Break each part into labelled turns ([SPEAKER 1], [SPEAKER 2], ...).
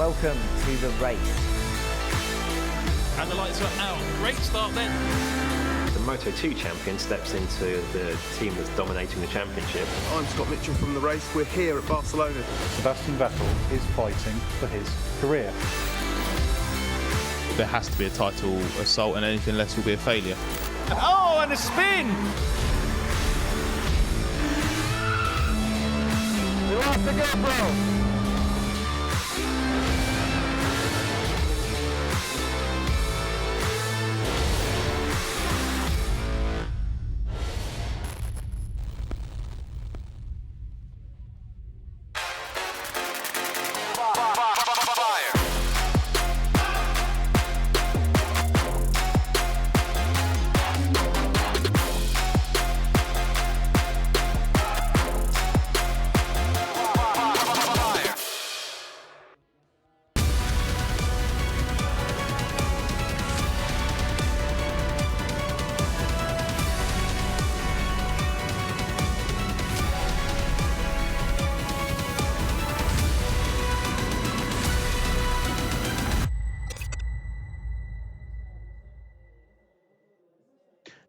[SPEAKER 1] welcome to the race.
[SPEAKER 2] And the lights are out. Great start then.
[SPEAKER 3] The Moto2 champion steps into the team that's dominating the championship.
[SPEAKER 4] I'm Scott Mitchell from the race. We're here at Barcelona.
[SPEAKER 5] Sebastian Vettel is fighting for his career.
[SPEAKER 6] There has to be a title assault, and anything less will be a failure.
[SPEAKER 2] Oh, and a spin!
[SPEAKER 1] We lost the GoPro.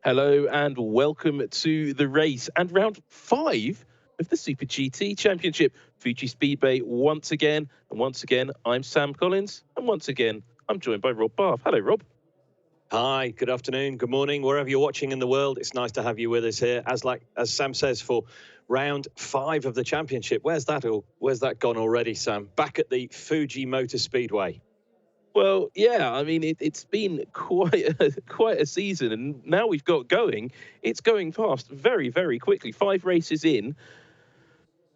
[SPEAKER 7] Hello and welcome to the race and round 5 of the Super GT Championship. Fuji Speedway once again. And once again, I'm Sam Collins. And once again, I'm joined by Rob Barff. Hello, Rob.
[SPEAKER 3] Hi, good afternoon, good morning, wherever you're watching in the world. It's nice to have you with us here. As Sam says, for round 5 of the championship. Where's that gone already, Sam? Back at the Fuji Motor Speedway.
[SPEAKER 7] Well, yeah, I mean, it's been quite a season, and now we've got going. It's going past very, very quickly. 5 races in.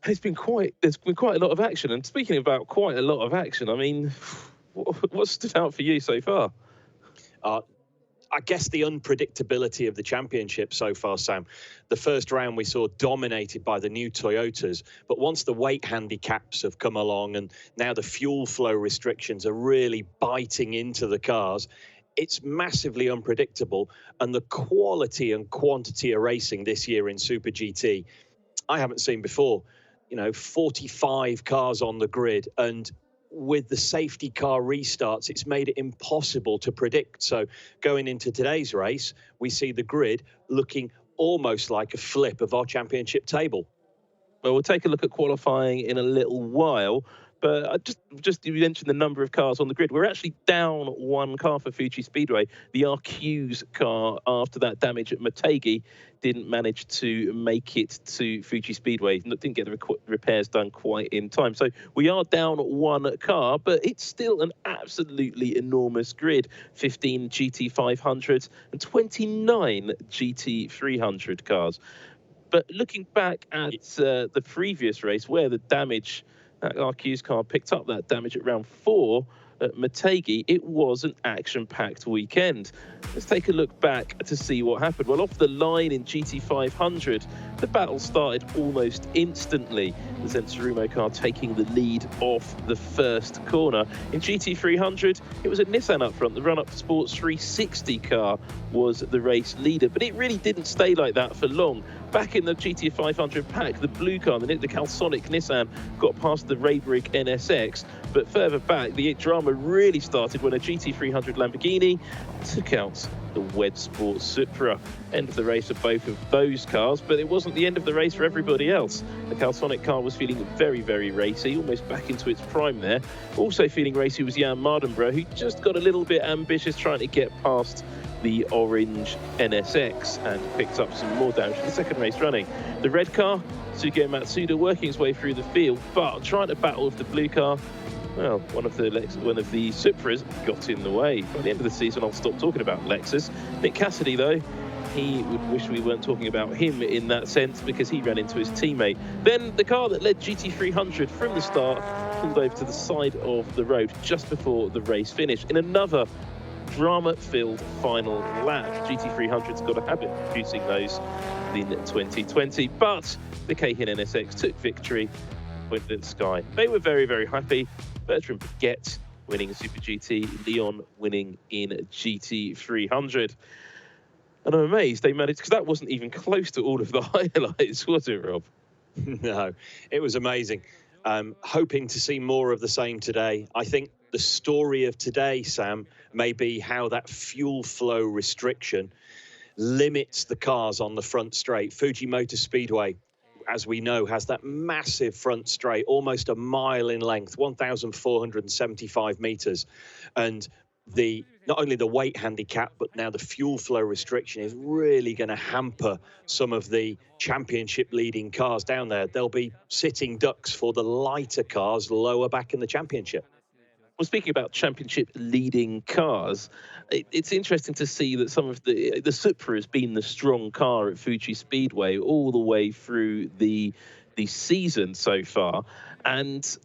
[SPEAKER 7] There's been quite a lot of action. And speaking about quite a lot of action, I mean, what stood out for you so far?
[SPEAKER 3] I guess the unpredictability of the championship so far, Sam. The first round we saw dominated by the new Toyotas, but once the weight handicaps have come along and now the fuel flow restrictions are really biting into the cars, it's massively unpredictable. And the quality and quantity of racing this year in Super GT, I haven't seen before. 45 cars on the grid, and with the safety car restarts, it's made it impossible to predict. So going into today's race, we see the grid looking almost like a flip of our championship table.
[SPEAKER 7] Well, we'll take a look at qualifying in a little while. But you mentioned the number of cars on the grid. We're actually down 1 car for Fuji Speedway. The RQ's car, after that damage at Motegi, didn't manage to make it to Fuji Speedway. Didn't get the repairs done quite in time. So we are down 1 car, but it's still an absolutely enormous grid. 15 GT500s and 29 GT300 cars. But looking back at the previous race, where the damage... that RQ's car picked up that damage at round 4 at Motegi. It was an action-packed weekend. Let's take a look back to see what happened. Well, off the line in GT500, the battle started almost instantly. The Zensurumo car taking the lead off the first corner. In GT300, it was a Nissan up front. The run-up Sports 360 car was the race leader, but it really didn't stay like that for long. Back in the GT500 pack, the blue car, the Calsonic Nissan, got past the Raybrick NSX, but further back, the drama really started when a GT300 Lamborghini took out the Wed Sport Supra. End of the race for both of those cars, but it wasn't the end of the race for everybody else. The Calsonic car was feeling very, very racy, almost back into its prime there. Also feeling racy was Jan Mardenborough, who just got a little bit ambitious trying to get past the orange NSX and picked up some more damage for the second race running. The red car, Sugeo Matsuda, working his way through the field, but trying to battle with the blue car. Well, one of the Supras got in the way. By the end of the season, I'll stop talking about Lexus. Nick Cassidy, though, he would wish we weren't talking about him in that sense because he ran into his teammate. Then the car that led GT300 from the start pulled over to the side of the road just before the race finished in another drama-filled final lap. GT300's got a habit of producing those in 2020, but the Keihin NSX took victory, pointed at the sky. They were very, very happy. Bertrand Piquet winning Super GT, Leon winning in GT300. And I'm amazed they managed, because that wasn't even close to all of the highlights, was it, Rob?
[SPEAKER 3] No, it was amazing. Hoping to see more of the same today. I think the story of today, Sam, may be how that fuel flow restriction limits the cars on the front straight. Fuji Motor Speedway, as we know, has that massive front straight, almost a mile in length, 1,475 meters. And not only the weight handicap, but now the fuel flow restriction is really going to hamper some of the championship leading cars down there. They'll be sitting ducks for the lighter cars lower back in the championship.
[SPEAKER 7] Well, speaking about championship leading cars, it's interesting to see that some of the Supra has been the strong car at Fuji Speedway all the way through the season so far. And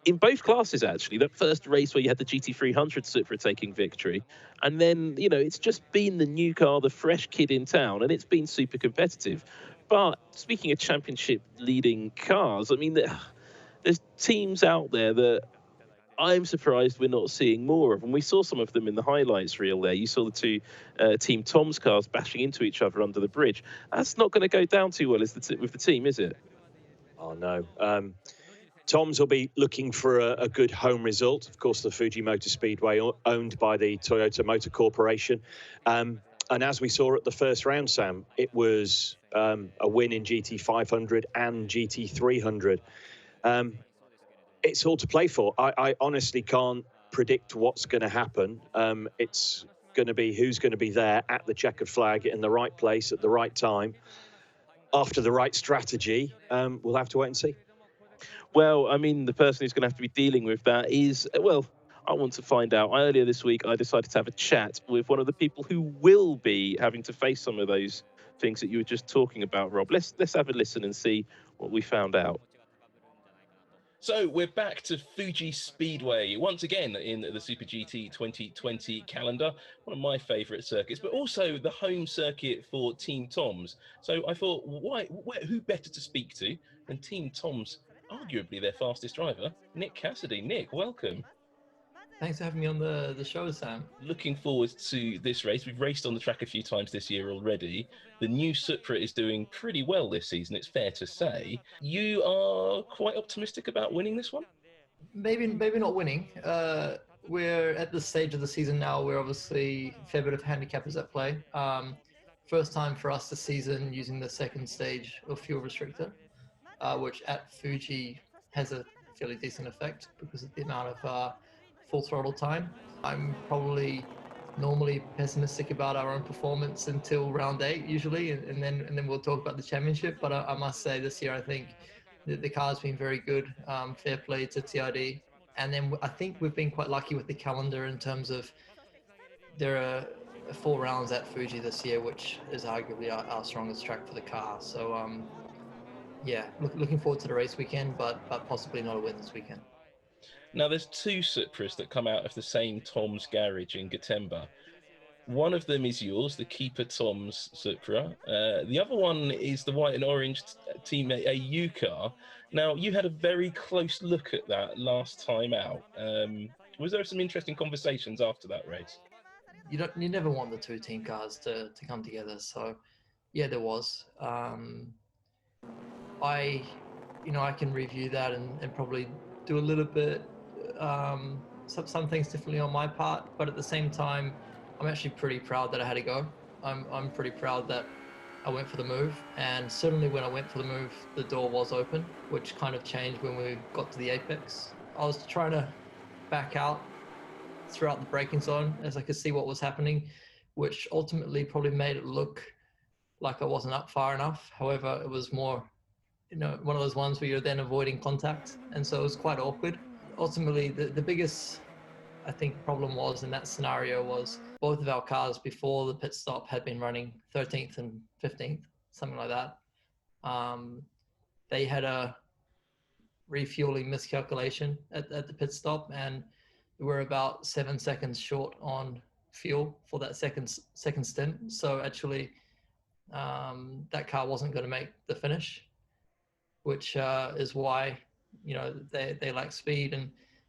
[SPEAKER 7] in both classes, actually, that first race where you had the GT300 Supra taking victory, and then, you know, it's just been the new car, the fresh kid in town, and it's been super competitive. But speaking of championship leading cars, I mean, there's teams out there that I'm surprised we're not seeing more of, and we saw some of them in the highlights reel there. You saw the two Team Tom's cars bashing into each other under the bridge. That's not going to go down too well with the team, is it?
[SPEAKER 3] Oh, no. Tom's will be looking for a good home result. Of course, the Fuji Motor Speedway owned by the Toyota Motor Corporation. And as we saw at the first round, Sam, it was a win in GT500 and GT300. It's all to play for. I honestly can't predict what's going to happen. It's going to be who's going to be there at the checkered flag in the right place at the right time after the right strategy. We'll have to wait and see.
[SPEAKER 7] Well, I mean, the person who's going to have to be dealing with that is, well, I want to find out. Earlier this week, I decided to have a chat with one of the people who will be having to face some of those things that you were just talking about, Rob. Let's have a listen and see what we found out.
[SPEAKER 8] So we're back to Fuji Speedway once again in the Super GT 2020 calendar, one of my favourite circuits, but also the home circuit for Team Tom's. So I thought, who better to speak to than Team Tom's, arguably their fastest driver, Nick Cassidy. Nick, welcome.
[SPEAKER 9] Thanks for having me on the show, Sam.
[SPEAKER 8] Looking forward to this race. We've raced on the track a few times this year already. The new Supra is doing pretty well this season, it's fair to say. You are quite optimistic about winning this one?
[SPEAKER 9] Maybe not winning. We're at the stage of the season now where obviously a fair bit of handicap is at play. First time for us this season using the second stage of fuel restrictor, which at Fuji has a fairly decent effect because of the amount of full throttle time. I'm probably normally pessimistic about our own performance until round 8 usually, and then we'll talk about the championship. But I must say this year I think that the car's been very good. Fair play to TRD, and then I think we've been quite lucky with the calendar in terms of there are 4 rounds at Fuji this year, which is arguably our strongest track for the car. So yeah, looking forward to the race weekend, but possibly not a win this weekend.
[SPEAKER 8] Now, there's 2 Supras that come out of the same Tom's garage in Gotemba. One of them is yours, the Keeper Tom's Supra. The other one is the white and orange Team AU car. Now, you had a very close look at that last time out. Was there some interesting conversations after that race?
[SPEAKER 9] You never want the 2 team cars to come together. So, yeah, there was. I can review that and probably do a little bit. Some things differently on my part, but at the same time, I'm actually pretty proud that I had to go. I'm pretty proud that I went for the move, and certainly when I went for the move, the door was open, which kind of changed when we got to the apex. I was trying to back out throughout the braking zone as I could see what was happening, which ultimately probably made it look like I wasn't up far enough. However, it was more, one of those ones where you're then avoiding contact, and so it was quite awkward. Ultimately, the biggest, I think, problem was in that scenario was both of our cars before the pit stop had been running 13th and 15th, something like that. They had a refueling miscalculation at the pit stop, and we were about 7 seconds short on fuel for that second stint. So actually, that car wasn't going to make the finish, which is why they lack speed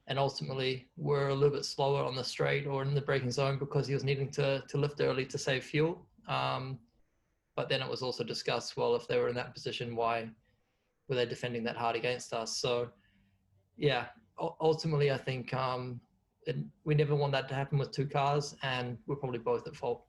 [SPEAKER 9] and ultimately were a little bit slower on the straight or in the braking zone because he was needing to lift early to save fuel. But then it was also discussed, well, if they were in that position, why were they defending that hard against us? So, yeah, ultimately, I think we never want that to happen with two cars, and we're probably both at fault.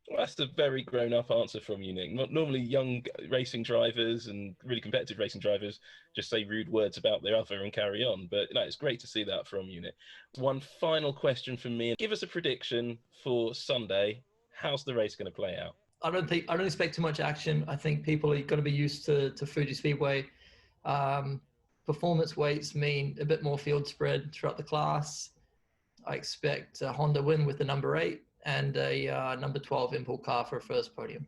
[SPEAKER 8] Well, that's a very grown-up answer from you, Nick. Normally, young racing drivers and really competitive racing drivers just say rude words about their other and carry on. But no, it's great to see that from you, Nick. One final question from me. Give us a prediction for Sunday. How's the race going to play out?
[SPEAKER 9] I don't expect too much action. I think people are going to be used to Fuji Speedway. Performance weights mean a bit more field spread throughout the class. I expect a Honda win with the number 8 and a number 12 import car for a first podium.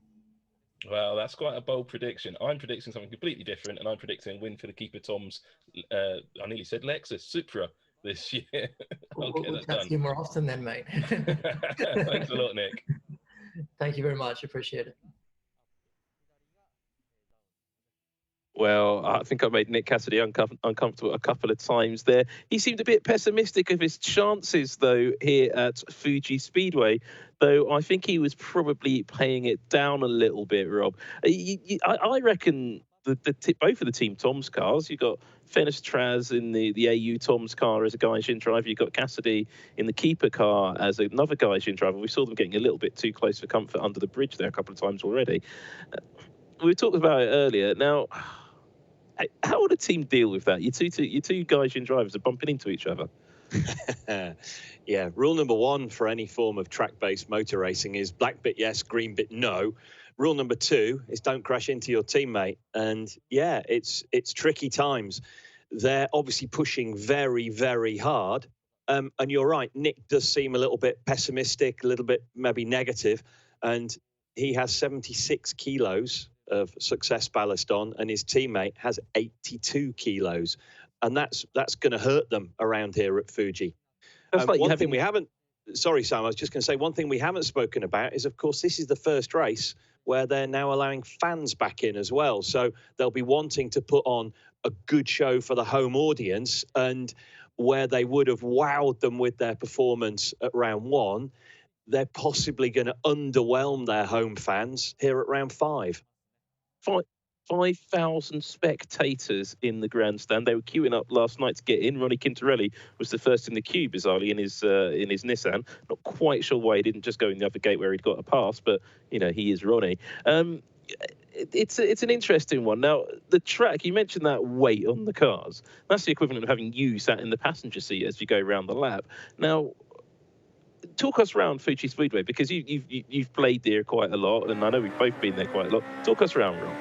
[SPEAKER 8] Well, that's quite a bold prediction. I'm predicting something completely different, and I'm predicting win for the keeper Tom's, I nearly said Lexus, Supra this year.
[SPEAKER 9] We'll chat to you more often then, mate.
[SPEAKER 8] Thanks a lot, Nick.
[SPEAKER 9] Thank you very much. Appreciate it.
[SPEAKER 7] Well, I think I made Nick Cassidy uncomfortable a couple of times there. He seemed a bit pessimistic of his chances, though, here at Fuji Speedway, though I think he was probably paying it down a little bit, Rob. I reckon both of the Team Tom's cars, you've got Fenestraz in the AU Tom's car as a Gaijin driver, you've got Cassidy in the keeper car as another Gaijin driver. We saw them getting a little bit too close for comfort under the bridge there a couple of times already. We talked about it earlier. Now, how would a team deal with that? Your two Gaijin drivers are bumping into each other.
[SPEAKER 3] Yeah, rule number 1 for any form of track-based motor racing is black bit yes, green bit no. Rule number 2 is don't crash into your teammate. And yeah, it's tricky times. They're obviously pushing very, very hard. And you're right, Nick does seem a little bit pessimistic, a little bit maybe negative. And he has 76 kilos of success ballast on, and his teammate has 82 kilos. And that's going to hurt them around here at Fuji. One thing we haven't, sorry, Sam, I was just going to say one thing we haven't spoken about is, of course, this is the first race where they're now allowing fans back in as well. So they'll be wanting to put on a good show for the home audience, and where they would have wowed them with their performance at round 1, they're possibly going to underwhelm their home fans here at round 5.
[SPEAKER 7] 5,000 spectators in the grandstand. They were queuing up last night to get in. Ronnie Quintarelli was the first in the queue, bizarrely, in his Nissan. Not quite sure why he didn't just go in the other gate where he'd got a pass, but you know, he is Ronnie. It's an interesting one. Now, the track, you mentioned that weight on the cars. That's the equivalent of having you sat in the passenger seat as you go around the lap. Now, talk us around Fuji Speedway, because you've played there quite a lot, and I know we've both been there quite a lot. Talk us around, Ron.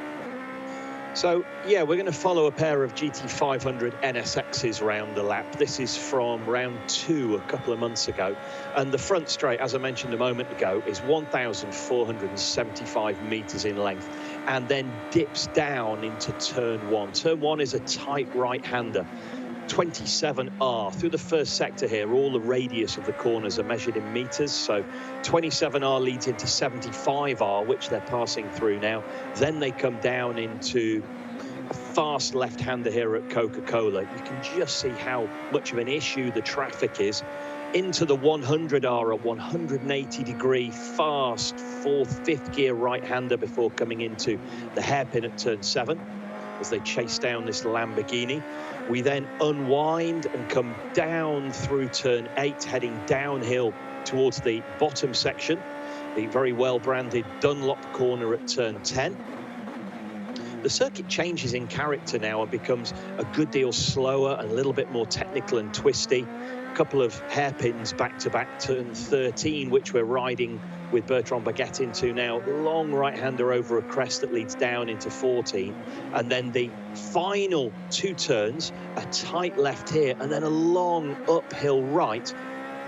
[SPEAKER 3] So, yeah, we're going to follow a pair of GT500 NSXs round the lap. This is from round 2 a couple of months ago. And the front straight, as I mentioned a moment ago, is 1,475 metres in length and then dips down into turn 1. Turn 1 is a tight right-hander. 27R. Through the first sector here, all the radius of the corners are measured in meters. So 27R leads into 75R, which they're passing through now. Then they come down into a fast left-hander here at Coca-Cola. You can just see how much of an issue the traffic is. Into the 100R, a 180-degree fast 4th, 5th gear right-hander before coming into the hairpin at turn 7 as they chase down this Lamborghini. We then unwind and come down through turn 8, heading downhill towards the bottom section, the very well-branded Dunlop corner at turn 10. The circuit changes in character now and becomes a good deal slower and a little bit more technical and twisty. A couple of hairpins back-to-back, turn 13, which we're riding with Bertrand Baguette into now. Long right-hander over a crest that leads down into 14. And then the final 2 turns, a tight left here, and then a long uphill right.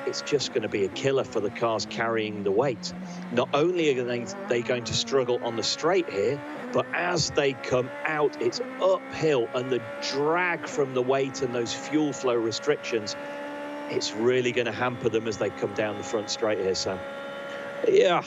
[SPEAKER 3] It's just going to be a killer for the cars carrying the weight. Not only are they going to struggle on the straight here, but as they come out, it's uphill, and the drag from the weight and those fuel flow restrictions, it's really going to hamper them as they come down the front straight here, Sam.
[SPEAKER 7] Yeah,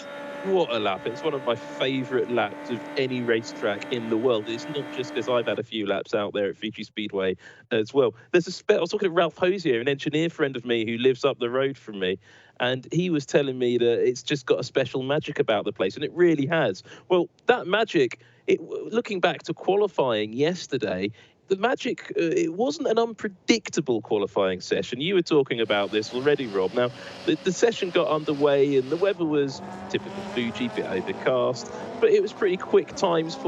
[SPEAKER 7] What a lap. It's one of my favourite laps of any racetrack in the world. It's not just because I've had a few laps out there at Fuji Speedway as well. I was talking to Ralph Hosier, an engineer friend of me who lives up the road from me, and he was telling me that it's just got a special magic about the place, and it really has. Well, that magic, looking back to qualifying yesterday, the magic, it wasn't an unpredictable qualifying session. You were talking about this already, Rob. Now, the session got underway and the weather was typical Fuji, bit overcast, but it was pretty quick times in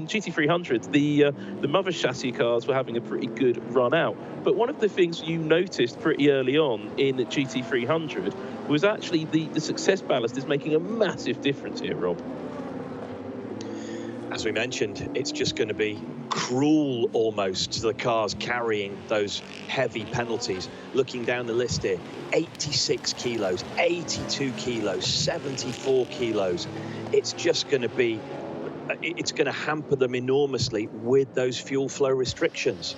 [SPEAKER 7] GT300. The mother chassis cars were having a pretty good run out. But one of the things you noticed pretty early on in the GT300 was actually the success ballast is making a massive difference here, Rob.
[SPEAKER 3] As we mentioned, it's just going to be cruel almost to the cars carrying those heavy penalties. Looking down the list here, 86 kilos, 82 kilos, 74 kilos. It's just going to be, it's going to hamper them enormously with those fuel flow restrictions.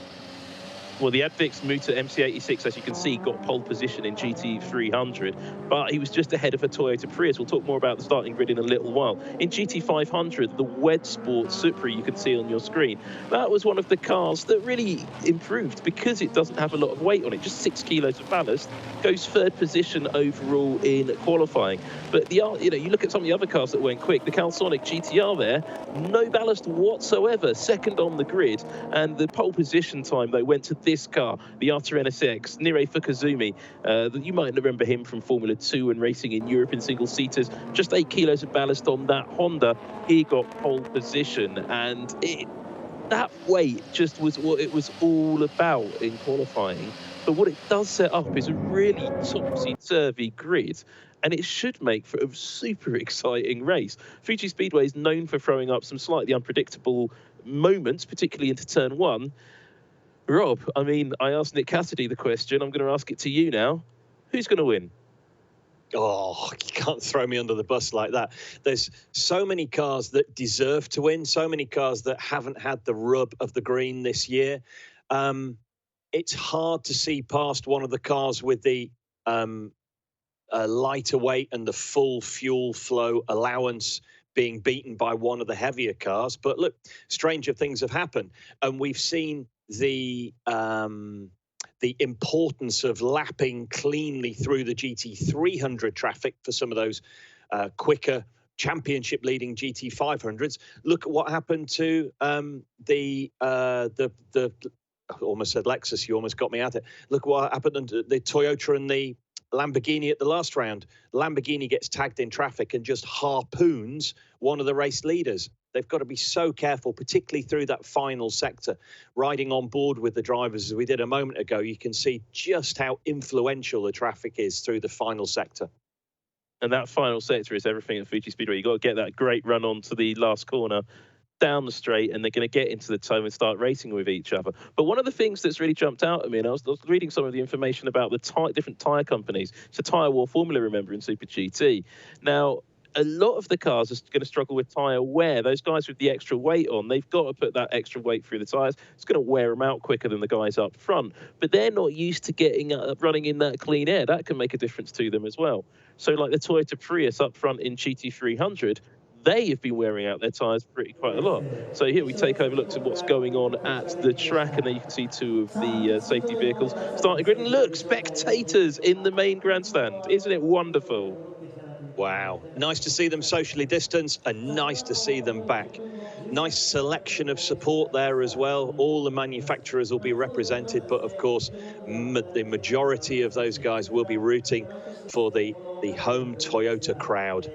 [SPEAKER 7] Well, the Advix Muta MC86, as you can see, got pole position in GT300, but he was just ahead of a Toyota Prius. We'll talk more about the starting grid in a little while. In GT500, the Wed Sport Supra you can see on your screen, that was one of the cars that really improved because it doesn't have a lot of weight on it, just 6 kilos of ballast, goes third position overall in qualifying. But you look at some of the other cars that went quick, the Calsonic GTR there, no ballast whatsoever, second on the grid, and the pole position time, though, went to this car, the R2 NSX, Nirei Fukuzumi. You might remember him from Formula 2 and racing in Europe in single-seaters. Just 8 kilos of ballast on that Honda. He got pole position, and that weight just was what it was all about in qualifying. But what it does set up is a really topsy-turvy grid, and it should make for a super exciting race. Fuji Speedway is known for throwing up some slightly unpredictable moments, particularly into turn 1. Rob, I mean, I asked Nick Cassidy the question. I'm going to ask it to you now. Who's going to win?
[SPEAKER 3] Oh, you can't throw me under the bus like that. There's so many cars that deserve to win, so many cars that haven't had the rub of the green this year. It's hard to see past one of the cars with the lighter weight and the full fuel flow allowance being beaten by one of the heavier cars. But look, stranger things have happened, and we've seen the importance of lapping cleanly through the GT300 traffic for some of those quicker championship leading GT500s. Look at what happened to the I almost said Lexus, you almost got me at it. Look what happened to the Toyota and the Lamborghini at the last round. Lamborghini gets tagged in traffic and just harpoons one of the race leaders. They've got to be so careful, particularly through that final sector. Riding on board with the drivers, as we did a moment ago, you can see just how influential the traffic is through the final sector.
[SPEAKER 7] And that final sector is everything at Fuji Speedway. You've got to get that great run on to the last corner, down the straight, and they're going to get into the toe and start racing with each other. But one of the things that's really jumped out at me, and I was reading some of the information about the different tyre companies. It's a tyre war formula, remember, in Super GT. Now, a lot of the cars are going to struggle with tyre wear. Those guys with the extra weight on, they've got to put that extra weight through the tyres. It's going to wear them out quicker than the guys up front. But they're not used to getting running in that clean air. That can make a difference to them as well. So like the Toyota Prius up front in GT300, they have been wearing out their tyres quite a lot. So here we take over, look to what's going on at the track, and there you can see two of the safety vehicles starting grid. And look, spectators in the main grandstand. Isn't it wonderful?
[SPEAKER 3] Wow. Nice to see them socially distanced and nice to see them back. Nice selection of support there as well. All the manufacturers will be represented, but of course, the majority of those guys will be rooting for the home Toyota crowd.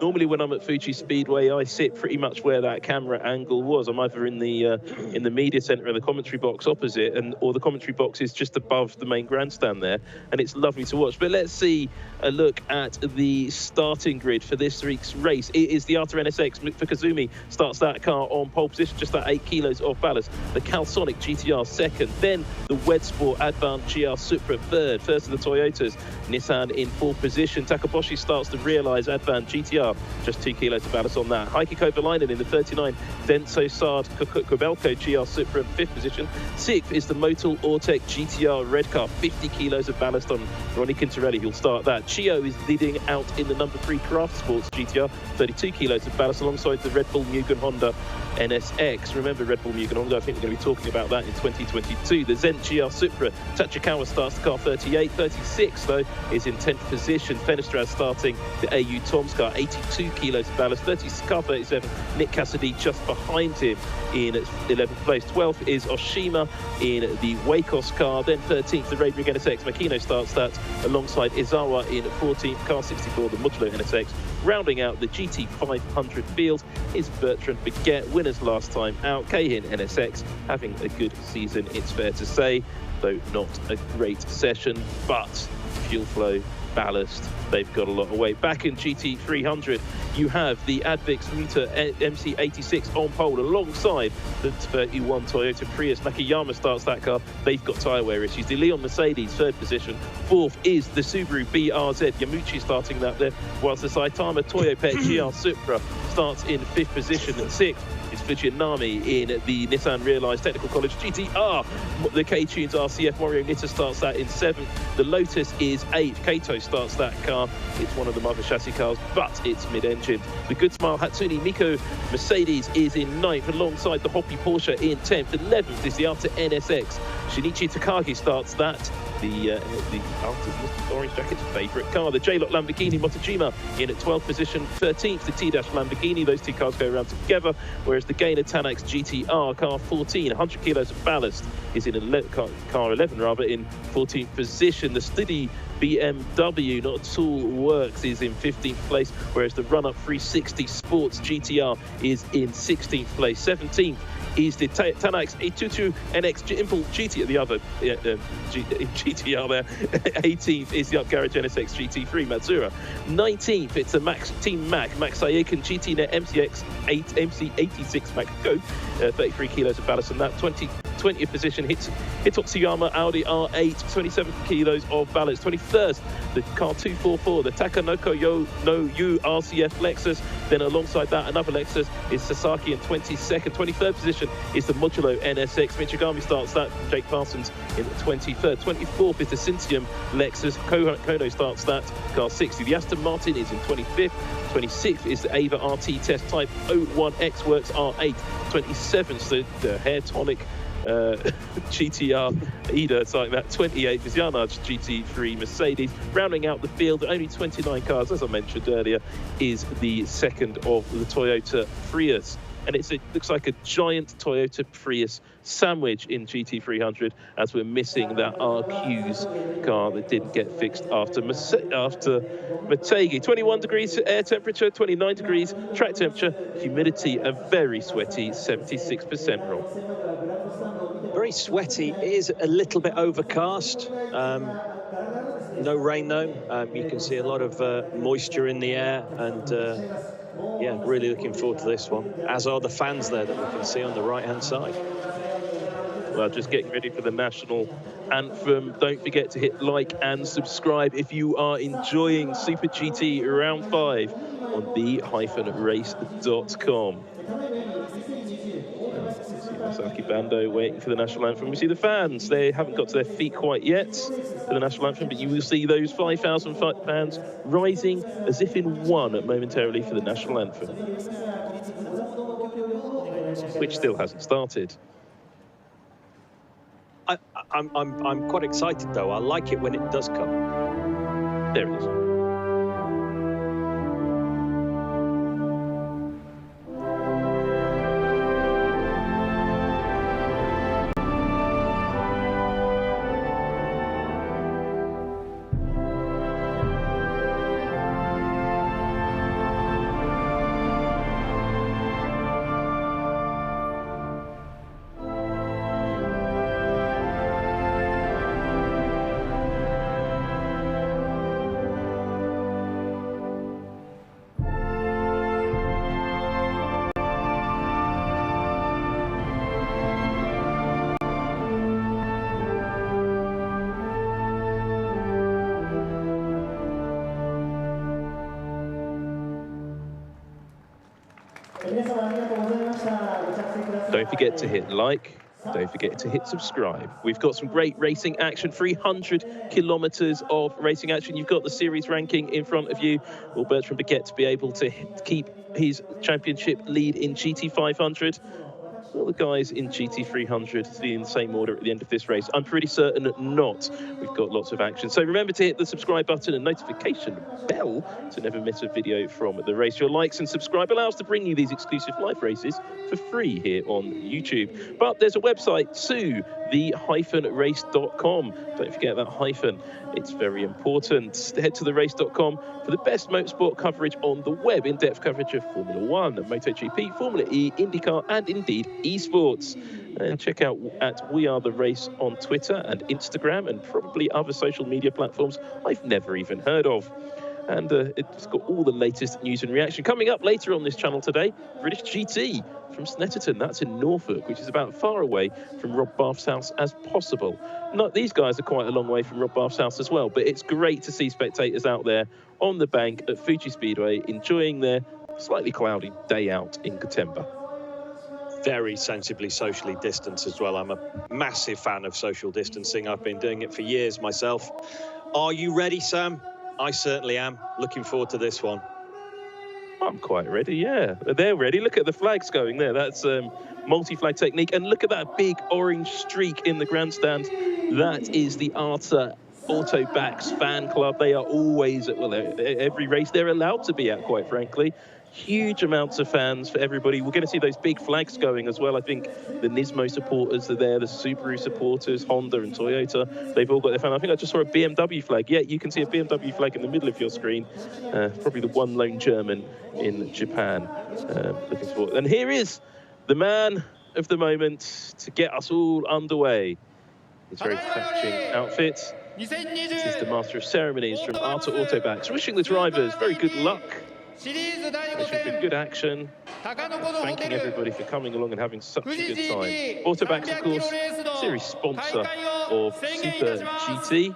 [SPEAKER 7] Normally when I'm at Fuji Speedway, I sit pretty much where that camera angle was. I'm either in the media center or the commentary box opposite, or the commentary box is just above the main grandstand there, and it's lovely to watch. But let's see a look at the starting grid for this week's race. It is the R2 NSX. Fukuzumi starts that car on pole position, just that 8 kilos of ballast. The Calsonic GTR second, then the Wed Sport Advanced GR Supra third. First of the Toyotas, Nissan in fourth position. Takaboshi starts to realise Advanced GTR car, just 2 kilos of ballast on that. Heikki Kovalainen in the 39, Denso Saad Kobelko GR Supra in 5th position. 6th is the MOTUL AUTECH GTR red car, 50 kilos of ballast on Ronnie Quintarelli, who'll start that. GEO is leading out in the number 3 Craft Sports GTR, 32 kilos of ballast alongside the Red Bull Mugen Honda NSX. Remember Red Bull Mugen Honda, I think we're going to be talking about that in 2022. The Zen GR Supra, Tachikawa starts the car 38, 36 though is in 10th position. Fenestraz starting the AU Tom's car, 82 kilos of ballast, car 37, Nick Cassidy just behind him in 11th place. 12th is Oshima in the Wacos car, then 13th the Raybrig NSX. Makino starts that alongside Izawa in 14th, car 64, the Motulo NSX. Rounding out the GT 500 field is Bertrand Baguette, winners last time out. Cahin NSX having a good season, it's fair to say, though not a great session, but fuel flow, ballast, they've got a lot of weight. Back in GT 300, you have the Advix Muta MC86 on pole alongside the 31 Toyota Prius. Nakayama starts that car. They've got tyre wear issues. The Leon Mercedes, 3rd position. 4th is the Subaru BRZ. Yamuchi starting that there, whilst the Saitama Toyo Pet GR Supra starts in 5th position. And 6th is Fujinami in the Nissan Realized Technical College GTR. The K-Tunes RCF Morio Nitta starts that in 7th. The Lotus is 8th. Kato starts that car. It's one of the mother chassis cars, but it's mid-engine. The Good Smile Hatsune Miko Mercedes is in 9th alongside the Hoppy Porsche in 10th. 11th is the Alta NSX. Shinichi Takagi starts that. The Alta's orange jacket's favourite car. The J-Lock Lamborghini Motojima in at 12th position. 13th, the T-Dash Lamborghini. Those two cars go around together, whereas the Gainer Tanax GTR, car 14, 100 kilos of ballast, is in car 11 rather, in 14th position. The Steady BMW, not at all works, is in 15th place, whereas the run-up 360 Sports GTR is in 16th place. 17th is the Tanax A22 NX Impulse GT, the other GTR there. 18th is the Up Garage NSX GT3 Matsura. 19th, it's a Team Max Sayakan GT Net MC86 Mac Go, 33 kilos of ballast, and that 20th position hits Hitotsuyama Audi R8, 27 kilos of ballast. 21st, the car 244, the Takanoko no Yu RCF Lexus. Then alongside that, another Lexus is Sasaki in 22nd. 23rd position is the Modulo NSX. Michigami starts that from Jake Parsons in the 23rd. 24th is the Cintium Lexus. Kono starts that, car 60. The Aston Martin is in 25th. 26th is the Ava RT Test Type 01X Works R8. 27th, the Hair Tonic GTR Ida, it's like that. 28th is Yarnard's GT3 Mercedes. Rounding out the field, only 29 cars, as I mentioned earlier, is the second of the Toyota Prius. And it looks like a giant Toyota Prius sandwich in GT300, as we're missing that RQ's car that didn't get fixed after Motegi. 21 degrees air temperature, 29 degrees track temperature, humidity a very sweaty 76% roll.
[SPEAKER 3] Very sweaty. It is a little bit overcast. No rain though. You can see a lot of moisture in the air, and yeah, really looking forward to this one, as are the fans there that we can see on the right-hand side.
[SPEAKER 7] Well, just getting ready for the national anthem. Don't forget to hit like and subscribe if you are enjoying Super GT Round 5 on the-race.com. Saki Bando waiting for the national anthem. We see the fans. They haven't got to their feet quite yet for the national anthem, but you will see those 5,000 fans rising as if in one momentarily for the national anthem, which still hasn't started.
[SPEAKER 3] I'm quite excited though. I like it when it does come.
[SPEAKER 7] There it is. Don't forget to hit like. Don't forget to hit subscribe. We've got some great racing action, 300 kilometers of racing action. You've got the series ranking in front of you. Will Bertrand Piquet to be able to keep his championship lead in GT500? Will the guys in GT300 be in the same order at the end of this race? I'm pretty certain not. We've got lots of action. So remember to hit the subscribe button and notification bell to never miss a video from the race. Your likes and subscribe allow us to bring you these exclusive live races for free here on YouTube. But there's a website, the-race.com. Don't forget that hyphen. It's very important. Head to the-race.com for the best motorsport coverage on the web. In-depth coverage of Formula 1, MotoGP, Formula E, IndyCar, and indeed esports. And check out at We Are The Race on Twitter and Instagram and probably other social media platforms I've never even heard of. And it's got all the latest news and reaction. Coming up later on this channel today, British GT from Snetterton. That's in Norfolk, which is about far away from Rob Barff's house as possible. These guys are quite a long way from Rob Barff's house as well, but it's great to see spectators out there on the bank at Fuji Speedway enjoying their slightly cloudy day out in Gotemba.
[SPEAKER 3] Very sensibly socially distanced as well. I'm a massive fan of social distancing. I've been doing it for years myself. Are you ready, Sam? I certainly am. Looking forward to this one.
[SPEAKER 7] I'm quite ready, yeah. They're ready. Look at the flags going there. That's multi-flag technique. And look at that big orange streak in the grandstand. That is the ARTA Autobacks fan club. They are always at, well, every race they're allowed to be at, quite frankly. Huge amounts of fans for everybody. We're going to see those big flags going as well. I think the Nismo supporters are there, the Subaru supporters, Honda and Toyota. They've all got their fan. I think I just saw a BMW flag. Yeah, you can see a BMW flag in the middle of your screen. Probably the one lone German in Japan. Looking forward. And here is the man of the moment to get us all underway. His very fetching outfit. This is the master of ceremonies from ARTA Autobacks, wishing the drivers very good luck. Wishing for good action. Thanking everybody for coming along and having such a good time. Autobacks, of course, series sponsor of Super GT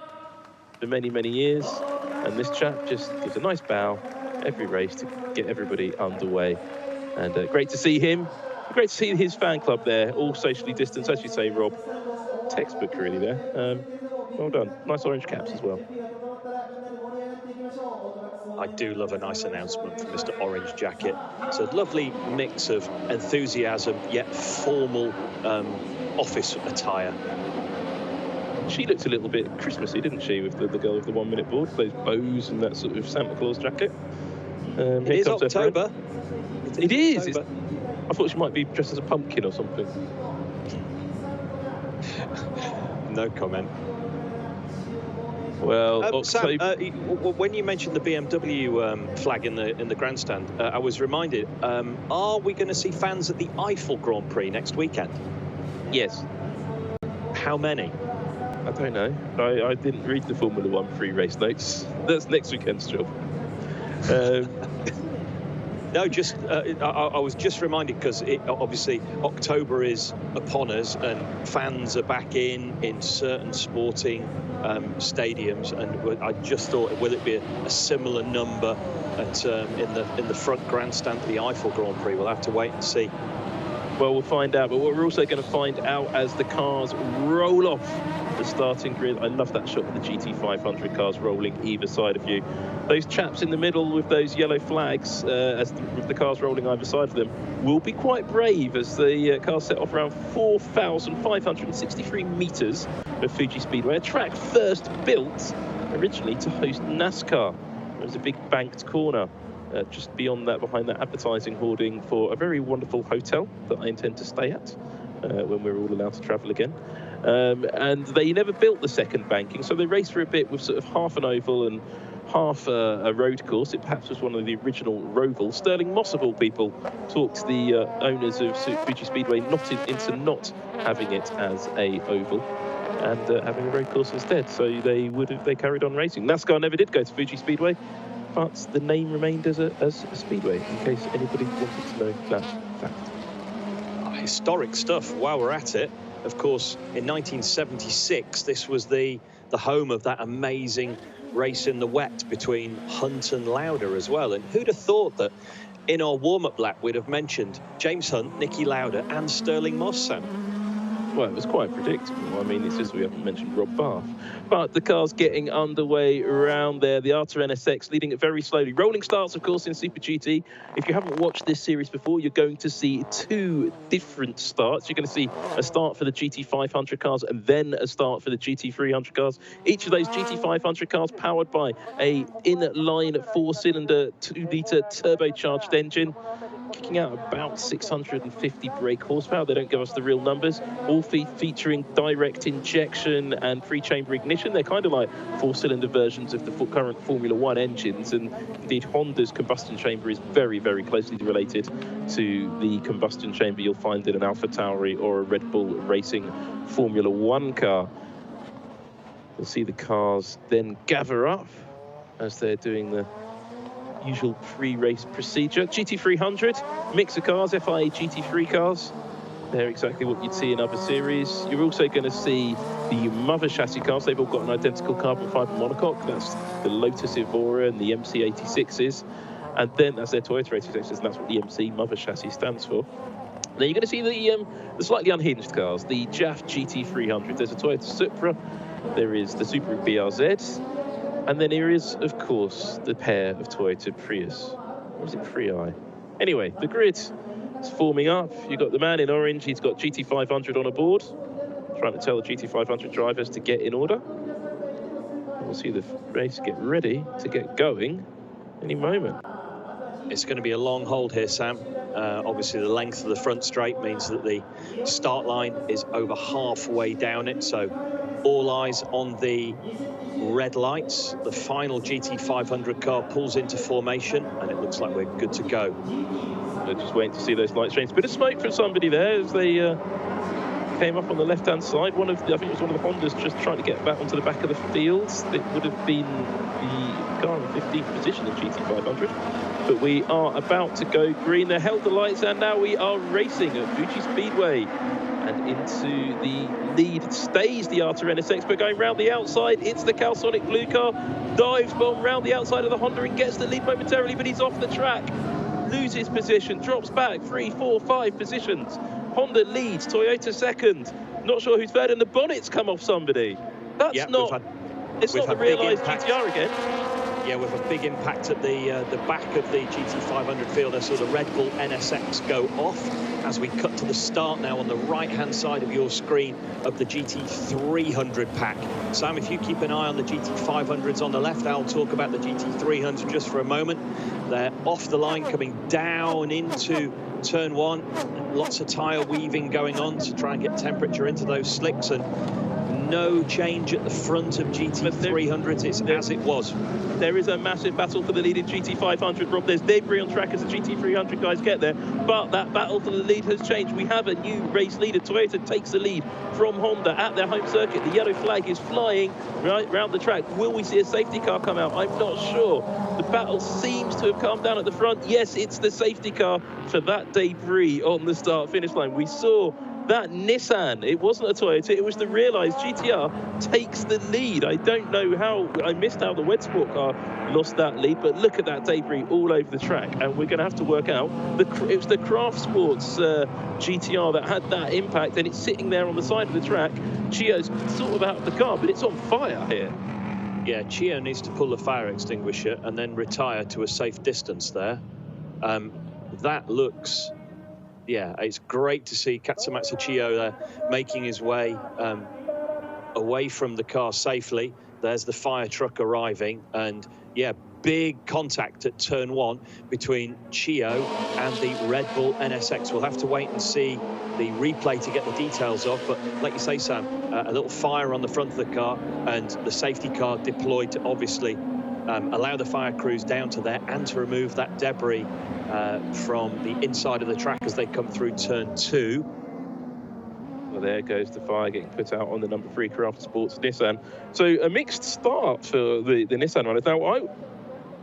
[SPEAKER 7] for many, many years. And this chap just gives a nice bow every race to get everybody underway. And great to see him. Great to see his fan club there, all socially distanced, as you say, Rob. Textbook, really, there. Well done. Nice orange caps as well.
[SPEAKER 3] I do love a nice announcement from Mr. Orange Jacket. It's a lovely mix of enthusiasm, yet formal office attire.
[SPEAKER 7] She looked a little bit Christmassy, didn't she, with the girl with the 1 minute board, those bows and that sort of Santa Claus jacket.
[SPEAKER 3] It is October.
[SPEAKER 7] It is. I thought she might be dressed as a pumpkin or something.
[SPEAKER 3] No comment.
[SPEAKER 7] Well,
[SPEAKER 3] Sam, when you mentioned the BMW flag in the grandstand, I was reminded, are we going to see fans at the Eiffel Grand Prix next weekend?
[SPEAKER 7] Yes.
[SPEAKER 3] How many?
[SPEAKER 7] I don't know. I didn't read the Formula 1 free race notes. That's next weekend's job.
[SPEAKER 3] No, just I was just reminded because obviously October is upon us and fans are back in certain sporting stadiums, and I just thought, will it be a similar number at in the front grandstand at the Eiffel Grand Prix? We'll have to wait and see.
[SPEAKER 7] Well, we'll find out, but what we're also going to find out as the cars roll off the starting grid. I love that shot of the GT500 cars rolling either side of you. Those chaps in the middle with those yellow flags, with the cars rolling either side of them, will be quite brave as the cars set off around 4,563 metres of Fuji Speedway, a track first built originally to host NASCAR. There's a big banked corner just beyond that, behind that advertising hoarding for a very wonderful hotel that I intend to stay at when we're all allowed to travel again. And they never built the second banking, so they raced for a bit with sort of half an oval and half a road course. It perhaps was one of the original Roval. Sterling Moss, of all people, talked to the owners of Fuji Speedway into not having it as a oval and having a road course instead. So they carried on racing. NASCAR never did go to Fuji Speedway, but the name remained as a speedway, in case anybody wanted to know that fact.
[SPEAKER 3] Historic stuff while we're at it. Of course, in 1976, this was the home of that amazing race in the wet between Hunt and Lauder as well. And who'd have thought that in our warm-up lap, we'd have mentioned James Hunt, Nicky Lauda, and Sterling Moss, Sam.
[SPEAKER 7] Well, it was quite predictable. I mean, it's just we haven't mentioned Rob Barff. But the car's getting underway around there. The R2 NSX leading it very slowly. Rolling starts, of course, in Super GT. If you haven't watched this series before, you're going to see two different starts. You're going to see a start for the GT500 cars and then a start for the GT300 cars. Each of those GT500 cars powered by a inline 4-cylinder 2-litre turbocharged engine, kicking out about 650 brake horsepower. They don't give us the real numbers. All featuring direct injection and three-chamber ignition. They're kind of like 4-cylinder versions of the current Formula One engines, and indeed Honda's combustion chamber is very, very closely related to the combustion chamber you'll find in an AlphaTauri or a Red Bull Racing Formula One car. You'll see the cars then gather up as they're doing the usual pre-race procedure. GT300, mix of cars, FIA GT3 cars. They're exactly what you'd see in other series. You're also going to see the mother chassis cars. They've all got an identical carbon fibre monocoque. That's the Lotus Evora and the MC86s. And then that's their Toyota 86s, and that's what the MC mother chassis stands for. Then you're going to see the slightly unhinged cars, the JAF GT300. There's a Toyota Supra. There is the Subaru BRZ. And then there is, of course, the pair of Toyota Prius. Or is it Prii? Anyway, the grid is forming up. You've got the man in orange. He's got GT500 on a board, trying to tell the GT500 drivers to get in order. We'll see the race get ready to get going any moment.
[SPEAKER 3] It's going to be a long hold here, Sam. Obviously, the length of the front straight means that the start line is over halfway down it. So all eyes on the red lights. The final GT500 car pulls into formation, and it looks like we're good to go.
[SPEAKER 7] They're just waiting to see those lights change. Bit of smoke from somebody there as they came up on the left-hand side. I think it was one of the Hondas just trying to get back onto the back of the field. It would have been the car in 15th position, the GT500. But we are about to go green. They held the lights, and now we are racing at Fuji Speedway. And into the lead stays the R2 NSX, but going round the outside, it's the Calsonic blue car. Dives bomb round the outside of the Honda and gets the lead momentarily, but he's off the track. Loses position, drops back 3, 4, 5 positions. Honda leads, Toyota second. Not sure who's third, and the bonnet's come off somebody. That's not. It's not the realised GTR again.
[SPEAKER 3] Yeah, with a big impact at the back of the GT500 field. I saw the Red Bull NSX go off as we cut to the start now on the right-hand side of your screen of the GT300 pack. Sam, if you keep an eye on the GT500s on the left, I'll talk about the GT300 just for a moment. They're off the line, coming down into turn one. Lots of tyre weaving going on to try and get temperature into those slicks, and no change at the front of GT300s. It's as it was.
[SPEAKER 7] There is a massive battle for the lead in GT500, Rob. There's debris on track as the GT300 guys get there, but that battle for the lead has changed. We have a new race leader. Toyota takes the lead from Honda at their home circuit. The yellow flag is flying right round the track. Will we see a safety car come out? I'm not sure. The battle seems to have calmed down at the front. Yes, it's the safety car for that debris on the start-finish line. We saw that Nissan, it wasn't a Toyota, it was the realised GTR, takes the lead. I don't know how, I missed how the Wed Sport car lost that lead, but look at that debris all over the track, and we're going to have to work out, it was the Craft Sports GTR that had that impact, and it's sitting there on the side of the track. Chio's sort of out of the car, but it's on fire here.
[SPEAKER 3] Yeah, Chio needs to pull the fire extinguisher and then retire to a safe distance there. That looks... Yeah, it's great to see Katsumatsu Chio there making his way away from the car safely. There's the fire truck arriving, and yeah, big contact at turn one between Chio and the Red Bull NSX. We'll have to wait and see the replay to get the details of, but like you say, Sam, a little fire on the front of the car, and the safety car deployed to obviously allow the fire crews down to there and to remove that debris from the inside of the track as they come through turn two.
[SPEAKER 7] Well, there goes the fire getting put out on the number 3 Craft Sports Nissan. So a mixed start for the Nissan runners. Now,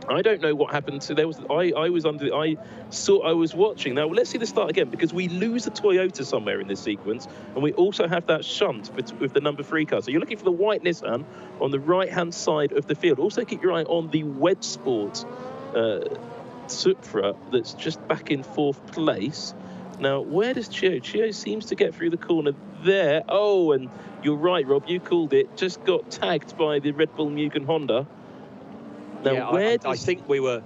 [SPEAKER 7] I don't know what happened to there was I was watching. Now let's see the start again, because we lose a Toyota somewhere in this sequence, and we also have that shunt with the number 3 car. So you're looking for the white Nissan on the right hand side of the field. Also keep your eye on the Wed Sport Supra that's just back in 4th place. Now, where does Chio? Chio seems to get through the corner there. Oh, and you're right, Rob, you called it. Just got tagged by the Red Bull Mugen Honda. Now,
[SPEAKER 3] yeah, I think we were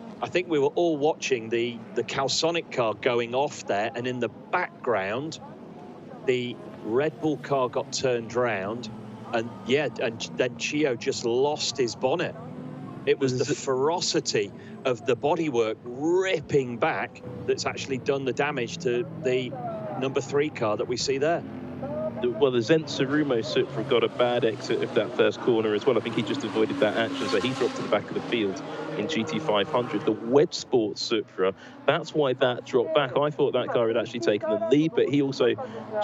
[SPEAKER 3] all watching the Calsonic car going off there, and in the background, the Red Bull car got turned round, and yeah, and then Chio just lost his bonnet. It was the ferocity of the bodywork ripping back that's actually done the damage to the number 3 car that we see there.
[SPEAKER 7] Well, the Zensarumo Supra got a bad exit of that first corner as well. I think he just avoided that action, so he dropped to the back of the field in GT500. The Wedge Sport Supra, that's why that dropped back. I thought that car had actually taken the lead, but he also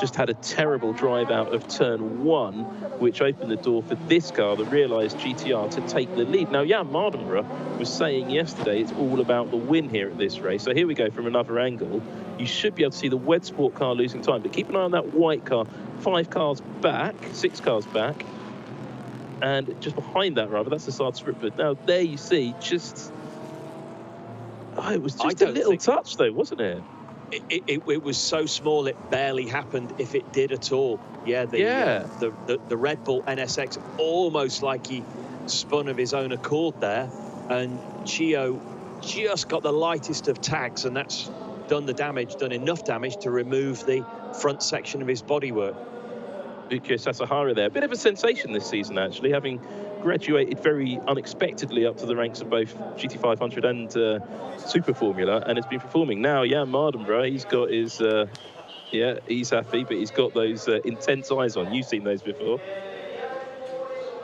[SPEAKER 7] just had a terrible drive out of turn 1, which opened the door for this car, the realised GTR, to take the lead. Now, Jan Mardenborough was saying yesterday it's all about the win here at this race. So here we go from another angle. You should be able to see the Wedge Sport car losing time, but keep an eye on that white car. 5 cars back, 6 cars back, and just behind that, rather, that's the Saab Supra. Now, there you see, just... Oh, it was just a little touch, though, wasn't it?
[SPEAKER 3] It was so small, it barely happened, if it did at all. Yeah, the Red Bull NSX, almost like he spun of his own accord there, and Chio just got the lightest of tags, and that's done enough damage to remove the front section of his bodywork.
[SPEAKER 7] Yukiyo Sasahara there. A bit of a sensation this season, actually, having graduated very unexpectedly up to the ranks of both GT500 and Super Formula, and has been performing. Now, Jan Mardenborough, he's got his, yeah, he's happy, but he's got those intense eyes on. You've seen those before.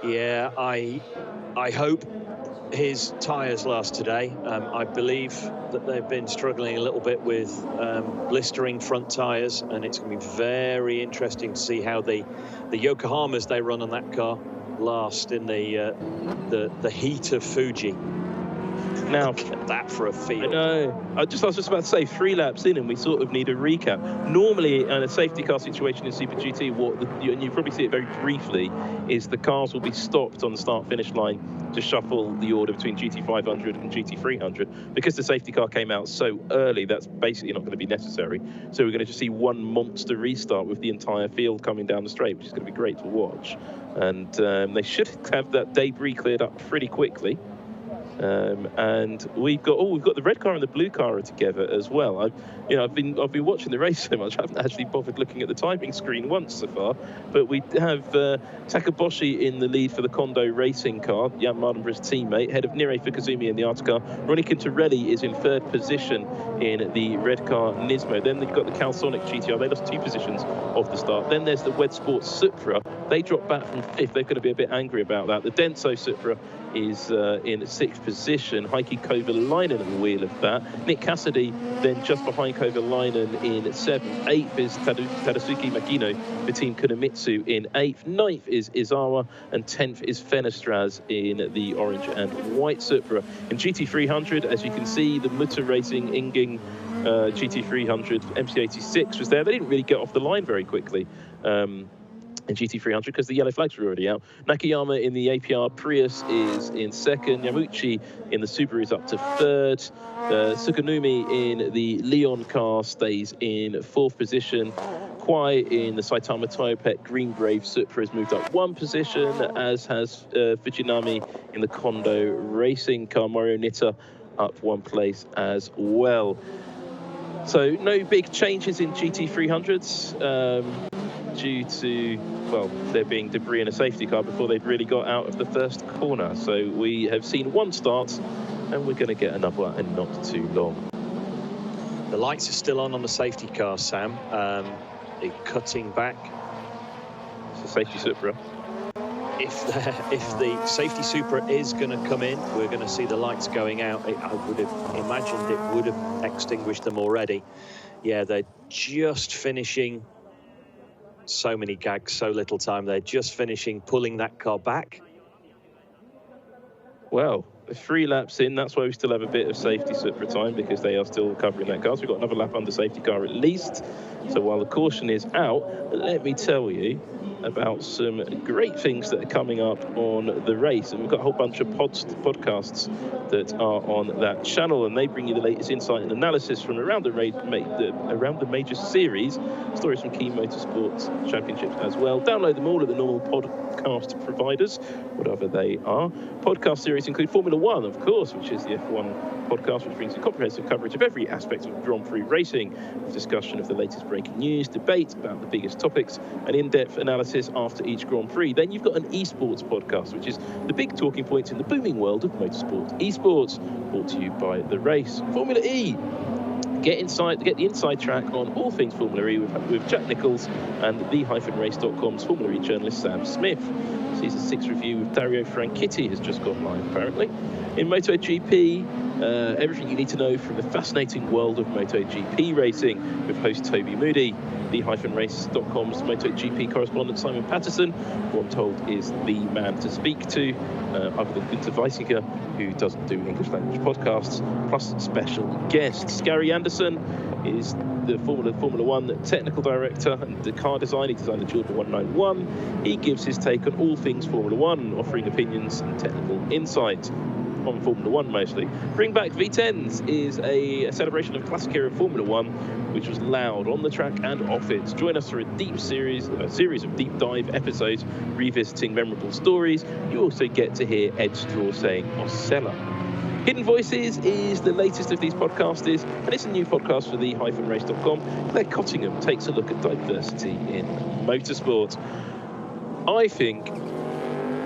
[SPEAKER 3] Yeah, I hope his tyres last today. I believe that they've been struggling a little bit with blistering front tyres, and it's going to be very interesting to see how the Yokohamas they run on that car last in the heat of Fuji.
[SPEAKER 7] Now,
[SPEAKER 3] look at that for a field.
[SPEAKER 7] I know. I was just about to say, 3 laps in and we sort of need a recap. Normally, in a safety car situation in Super GT, and you probably see it very briefly, is the cars will be stopped on the start-finish line to shuffle the order between GT500 and GT300. Because the safety car came out so early, that's basically not going to be necessary. So we're going to just see one monster restart with the entire field coming down the straight, which is going to be great to watch. And they should have that debris cleared up pretty quickly. And we've got the red car and the blue car are together as well. I've been watching the race so much I haven't actually bothered looking at the timing screen once so far. But we have Takaboshi in the lead for the Kondo Racing car, Jan Mardenborough's teammate, ahead of Nire Fukuzumi in the Arta car. Ronnie Quintarelli is in 3rd position in the red car Nismo. Then they've got the Calsonic GTR. They lost 2 positions off the start. Then there's the Wedge Sport Supra. They dropped back from 5th. They're going to be a bit angry about that. The Denso Supra is in 6th position. Heikki Kovalainen at the wheel of that. Nick Cassidy then just behind Kovalainen in 7th. 8th is Tadasuke Makino for Team Kunomitsu in 8th. 9th is Izawa, and 10th is Fenestraz in the orange and white Supra. In GT300, as you can see, the Motor Racing Inging GT300 MC86 was there. They didn't really get off the line very quickly. In GT300 because the yellow flags were already out. Nakayama in the APR Prius is in 2nd. Yamuchi in the Subaru is up to 3rd. Tsukunumi in the Leon car stays in 4th position. Kwai in the Saitama Toyopet Green Brave Supra has moved up 1 position, as has Fujinami in the Kondo Racing car. Mario Nitta up 1 place as well. So no big changes in GT300s. Due to, well, there being debris in a safety car before they'd really got out of the first corner. So we have seen 1 start, and we're going to get another one in not too long.
[SPEAKER 3] The lights are still on the safety car, Sam. They're cutting back.
[SPEAKER 7] It's a safety Supra.
[SPEAKER 3] If the safety Supra is going to come in, we're going to see the lights going out. I would have imagined it would have extinguished them already. Yeah, they're just finishing. So many gags, so little time. They're just finishing pulling that car back.
[SPEAKER 7] Well, 3 laps in. That's why we still have a bit of safety Supra time, because they are still covering that car. So we've got another lap under safety car at least. So while the caution is out, let me tell you about some great things that are coming up on the race. And we've got a whole bunch of podcasts that are on that channel, and they bring you the latest insight and analysis from around the major series, stories from key motorsports championships as well. Download them all at the normal podcast providers, whatever they are. Podcast series include Formula 1, of course, which is the F1 podcast, which brings you comprehensive coverage of every aspect of Grand Prix racing, with discussion of the latest breaking news, debate about the biggest topics, and in-depth analysis after each Grand Prix. Then you've got an esports podcast, which is the big talking points in the booming world of motorsport. Esports, brought to you by The Race. Formula E. Get the inside track on all things Formula E with Jack Nichols and the-race.com's Formula E journalist Sam Smith. Season 6 review with Dario Franchitti has just gone live, apparently. In MotoGP, everything you need to know from the fascinating world of MotoGP racing with host Toby Moody. The-race.com's MotoGP correspondent Simon Patterson, who I'm told is the man to speak to, other than Günter Weisinger, who doesn't do English language podcasts, plus special guests. Gary Anderson is the Formula 1 technical director and the car design. He designed the Jordan 191. He gives his take on all things Formula 1, offering opinions and technical insight on Formula 1 mostly. Bring Back V10s is a celebration of classic era Formula 1, which was loud on the track and off it. Join us for a series of deep dive episodes revisiting memorable stories. You also get to hear Ed Straw saying Osella. Hidden Voices is the latest of these podcasters, and it's a new podcast for the-race.com. Claire Cottingham takes a look at diversity in motorsport. I think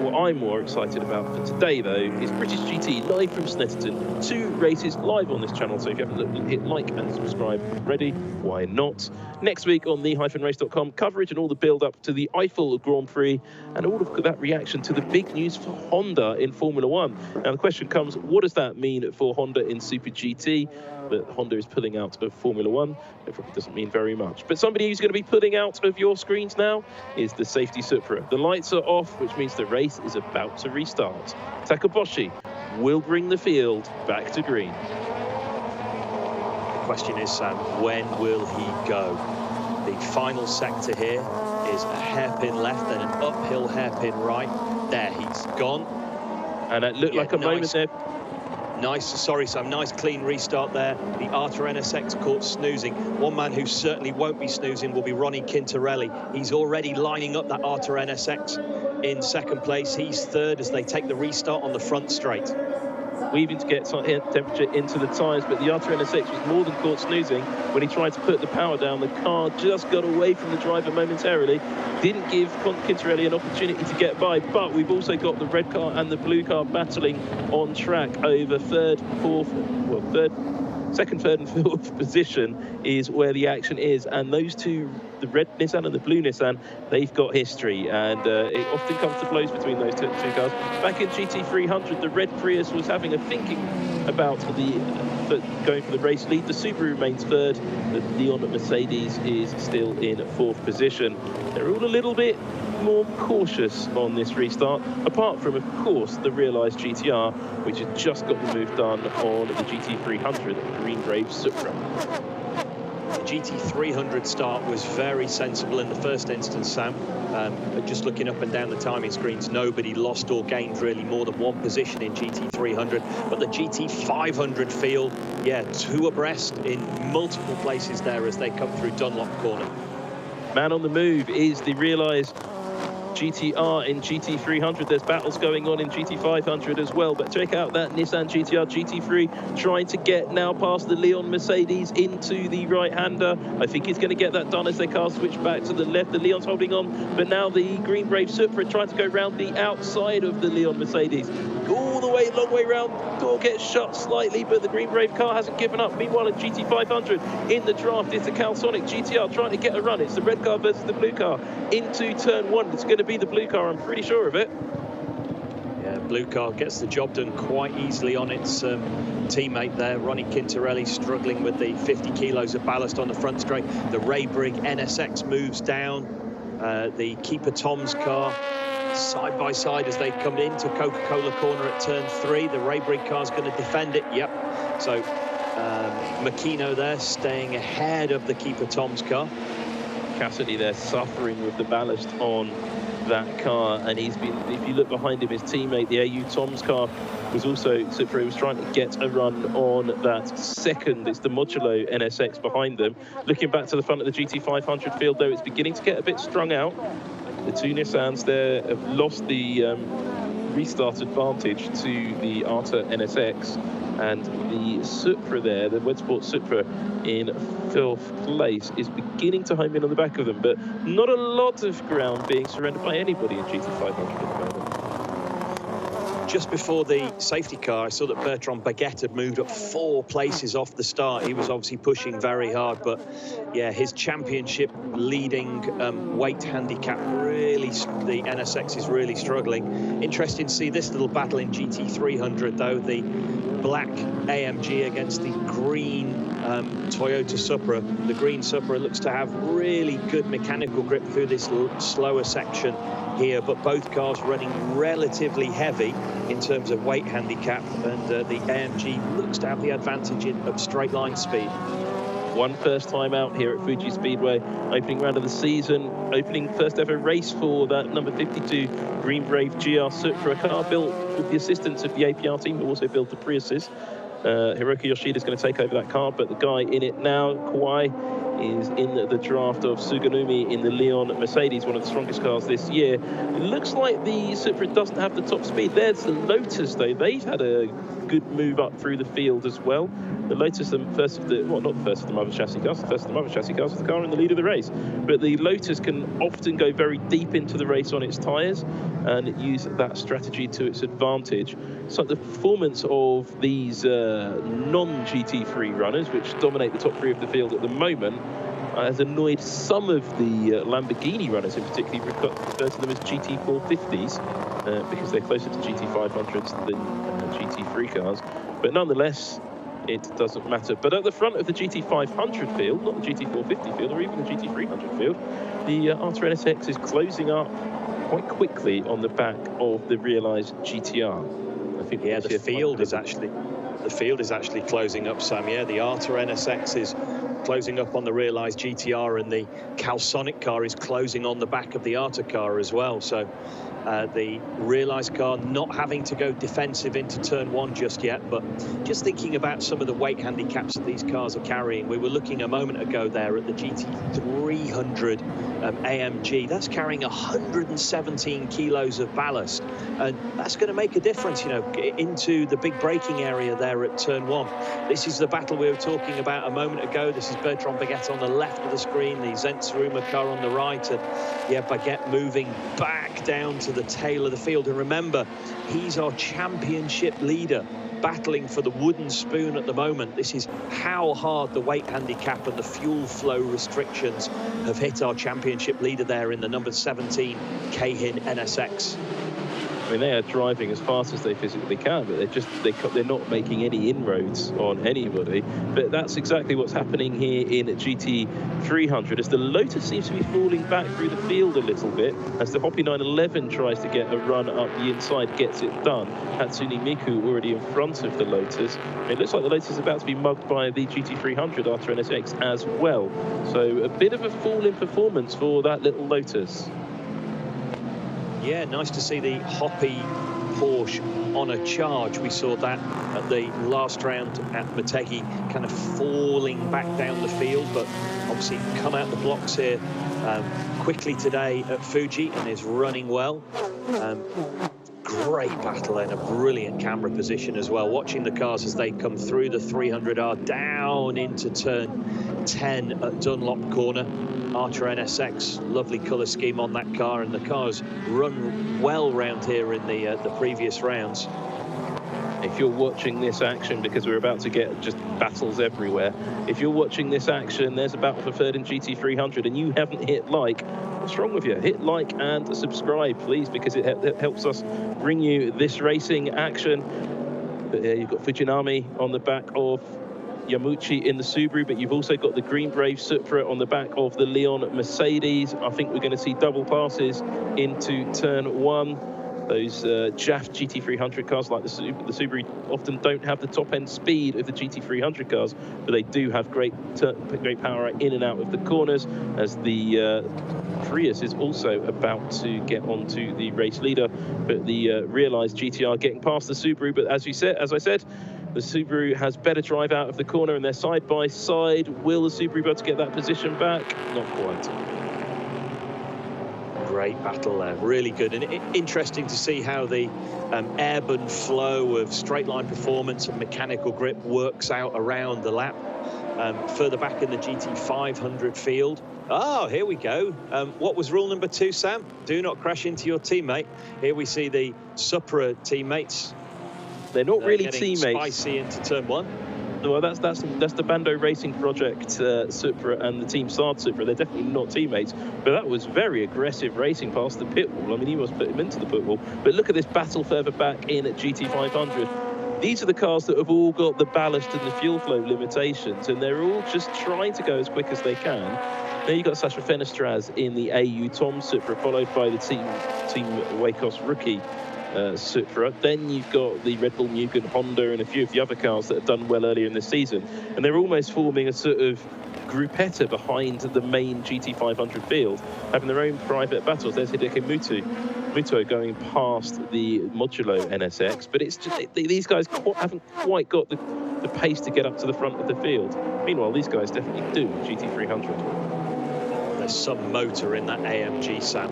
[SPEAKER 7] what I'm more excited about for today, though, is British GT live from Snetterton. 2 races live on this channel, so if you haven't hit like and subscribe already, why not? Next week on the-race.com, coverage and all the build-up to the Eiffel Grand Prix and all of that reaction to the big news for Honda in Formula 1. Now, the question comes, what does that mean for Honda in Super GT? But Honda is pulling out of Formula 1. It probably doesn't mean very much. But somebody who's going to be pulling out of your screens now is the safety Supra. The lights are off, which means the race is about to restart. Takaboshi will bring the field back to green.
[SPEAKER 3] The question is, Sam, when will he go? The final sector here is a hairpin left and an uphill hairpin right. There, he's gone.
[SPEAKER 7] And it looked like a moment there.
[SPEAKER 3] Nice clean restart there. The Arta NSX caught snoozing. One man who certainly won't be snoozing will be Ronnie Quintarelli. He's already lining up that Arta NSX in second place. He's third as they take the restart on the front straight.
[SPEAKER 7] Weaving to get temperature into the tyres, but the Arta NSX was more than caught snoozing when he tried to put the power down. The car just got away from the driver momentarily, didn't give Quintarelli an opportunity to get by, but we've also got the red car and the blue car battling on track over second, third and fourth position is where the action is, and those two, the red Nissan and the blue Nissan, they've got history, and it often comes to blows between those two cars. Back in GT300, the red Prius was having a thinking about going for the race lead. The Subaru remains third. The Leon Mercedes is still in fourth position. They're all a little bit more cautious on this restart, apart from, of course, the realised GTR, which has just got the move done on the GT300 Green Brave Supra.
[SPEAKER 3] The GT300 start was very sensible in the first instance, Sam. Just looking up and down the timing screens, nobody lost or gained really more than one position in GT300. But the GT500 field, 2 abreast in multiple places there as they come through Dunlop Corner.
[SPEAKER 7] Man on the move is the realised GTR in GT300. There's battles going on in GT500 as well, but check out that Nissan GTR GT3 trying to get now past the Leon Mercedes into the right-hander. I think he's going to get that done as their cars switch back to the left. The Leon's holding on, but now the Green Brave Supra trying to go round the outside of the Leon Mercedes. All the way, long way round. Door gets shut slightly, but the Green Brave car hasn't given up. Meanwhile, in GT500, in the draft, it's the Calsonic GTR trying to get a run. It's the red car versus the blue car into turn 1. It's going to be the blue car, I'm pretty sure of it.
[SPEAKER 3] Yeah, blue car gets the job done quite easily on its teammate there. Ronnie Quintarelli struggling with the 50 kilos of ballast on the front straight. The Ray Brigg NSX moves down. the keeper Tom's car side by side as they come into Coca-Cola corner at turn 3. The Raybury car's going to defend it. Yep. So Makino there staying ahead of the keeper Tom's car.
[SPEAKER 7] Cassidy there suffering with the ballast on that car, and he's been, if you look behind him, his teammate, the AU Tom's car, was also, Supra was trying to get a run on that second. It's the Modulo NSX behind them. Looking back to the front of the GT500 field, though, it's beginning to get a bit strung out. The two Nissans there have lost the restart advantage to the Arta NSX, and the Supra there, the Wedsport Supra in 4th place, is beginning to home in on the back of them, but not a lot of ground being surrendered by anybody in GT500 at the moment.
[SPEAKER 3] Just before the safety car, I saw that Bertrand Baguette had moved up 4 places off the start. He was obviously pushing very hard, but yeah, his championship leading weight handicap really, the NSX is really struggling. Interesting to see this little battle in GT300 though, the black AMG against the green Toyota Supra. The green Supra looks to have really good mechanical grip through this slower section here, but both cars running relatively heavy in terms of weight handicap, and the AMG looks to have the advantage of straight line speed.
[SPEAKER 7] One first time out here at Fuji Speedway, opening round of the season, opening first ever race for that number 52 Green Brave GR Supra, car built with the assistance of the APR team, who also built the Priuses. Hiroki Yoshida is going to take over that car, but the guy in it now, Kawai, is in the draft of Suganumi in the Leon Mercedes, one of the strongest cars this year. It looks like the Supra doesn't have the top speed. There's the Lotus, though. They've had a good move up through the field as well. The Lotus, the first of the, well, not the first of the mother chassis cars, the first of the mother chassis cars is the car in the lead of the race. But the Lotus can often go very deep into the race on its tyres and use that strategy to its advantage. So the performance of these non-GT3 runners, which dominate the top 3 of the field at the moment, has annoyed some of the Lamborghini runners, in particular refer to them as GT450s, because they're closer to GT500s than GT3 cars. But nonetheless, it doesn't matter. But at the front of the GT500 field, not the GT450 field or even the GT300 field, the Arta NSX is closing up quite quickly on the back of the realised GTR. I think
[SPEAKER 3] the field is actually closing up, Sam. Yeah, the Arta NSX is closing up on the realised GTR, and the Calsonic car is closing on the back of the Arta car as well. So the realised car not having to go defensive into turn 1 just yet, but just thinking about some of the weight handicaps that these cars are carrying. We were looking a moment ago there at the GT300 AMG. That's carrying 117 kilos of ballast, and that's going to make a difference, you know, into the big braking area there at turn 1. This is the battle we were talking about a moment ago. This is Bertrand Baguette on the left of the screen, the Zentsuruma car on the right, and yeah, Baguette moving back down to the tail of the field. And remember, he's our championship leader, battling for the wooden spoon at the moment. This is how hard the weight handicap and the fuel flow restrictions have hit our championship leader there in the number 17 Keihin NSX.
[SPEAKER 7] I mean, they are driving as fast as they physically can, but they're not making any inroads on anybody. But that's exactly what's happening here in GT300, as the Lotus seems to be falling back through the field a little bit, as the Hoppy 911 tries to get a run up the inside, gets it done. Hatsune Miku already in front of the Lotus. It looks like the Lotus is about to be mugged by the GT300 Arta NSX as well. So a bit of a fall in performance for that little Lotus.
[SPEAKER 3] Yeah, nice to see the Hoppy Porsche on a charge. We saw that at the last round at Motegi, kind of falling back down the field, but obviously come out the blocks here quickly today at Fuji and is running well. Great battle and a brilliant camera position as well, watching the cars as they come through the 300R down into turn 10 at Dunlop corner. Arta NSX, lovely colour scheme on that car, and the cars run well round here in the previous rounds.
[SPEAKER 7] If you're watching this action, because we're about to get just battles everywhere, if you're watching this action, there's a battle for third in GT300 and you haven't hit like, what's wrong with you? Hit like and subscribe, please, because it helps us bring you this racing action. But you've got Fujinami on the back of Yamauchi in the Subaru, but you've also got the Green Brave Supra on the back of the Leon Mercedes. I think we're going to see double passes into turn 1. Those JAF GT300 cars like the Subaru often don't have the top-end speed of the GT300 cars, but they do have great power in and out of the corners, as the Prius is also about to get onto the race leader. But the realised GTR getting past the Subaru, but as I said, the Subaru has better drive out of the corner, and they're side by side. Will the Subaru be able to get that position back? Not quite.
[SPEAKER 3] Great battle there, really good, and interesting to see how the ebb and flow of straight line performance and mechanical grip works out around the lap. Further back in the GT500 field. Oh, here we go. What was rule number 2, Sam? Do not crash into your teammate. Here we see the Supra teammates.
[SPEAKER 7] They're not really teammates.
[SPEAKER 3] Spicy into turn 1.
[SPEAKER 7] Well, that's the Bando Racing Project Supra and the Team Saad Supra. They're definitely not teammates, but that was very aggressive racing past the pit wall. I mean, he must put him into the pit wall. But look at this battle further back in at GT500. These are the cars that have all got the ballast and the fuel flow limitations, and they're all just trying to go as quick as they can. Now you've got Sasha Fenestraz in the AU Tom Supra, followed by the Team Wacos rookie Supra. Then you've got the Red Bull Mugen, Honda, and a few of the other cars that have done well earlier in the season, and they're almost forming a sort of groupetta behind the main GT500 field, having their own private battles. There's Hideki Muto going past the Modulo NSX, but it's just these guys haven't quite got the pace to get up to the front of the field. Meanwhile, these guys definitely do GT300.
[SPEAKER 3] There's some motor in that AMG, Sam.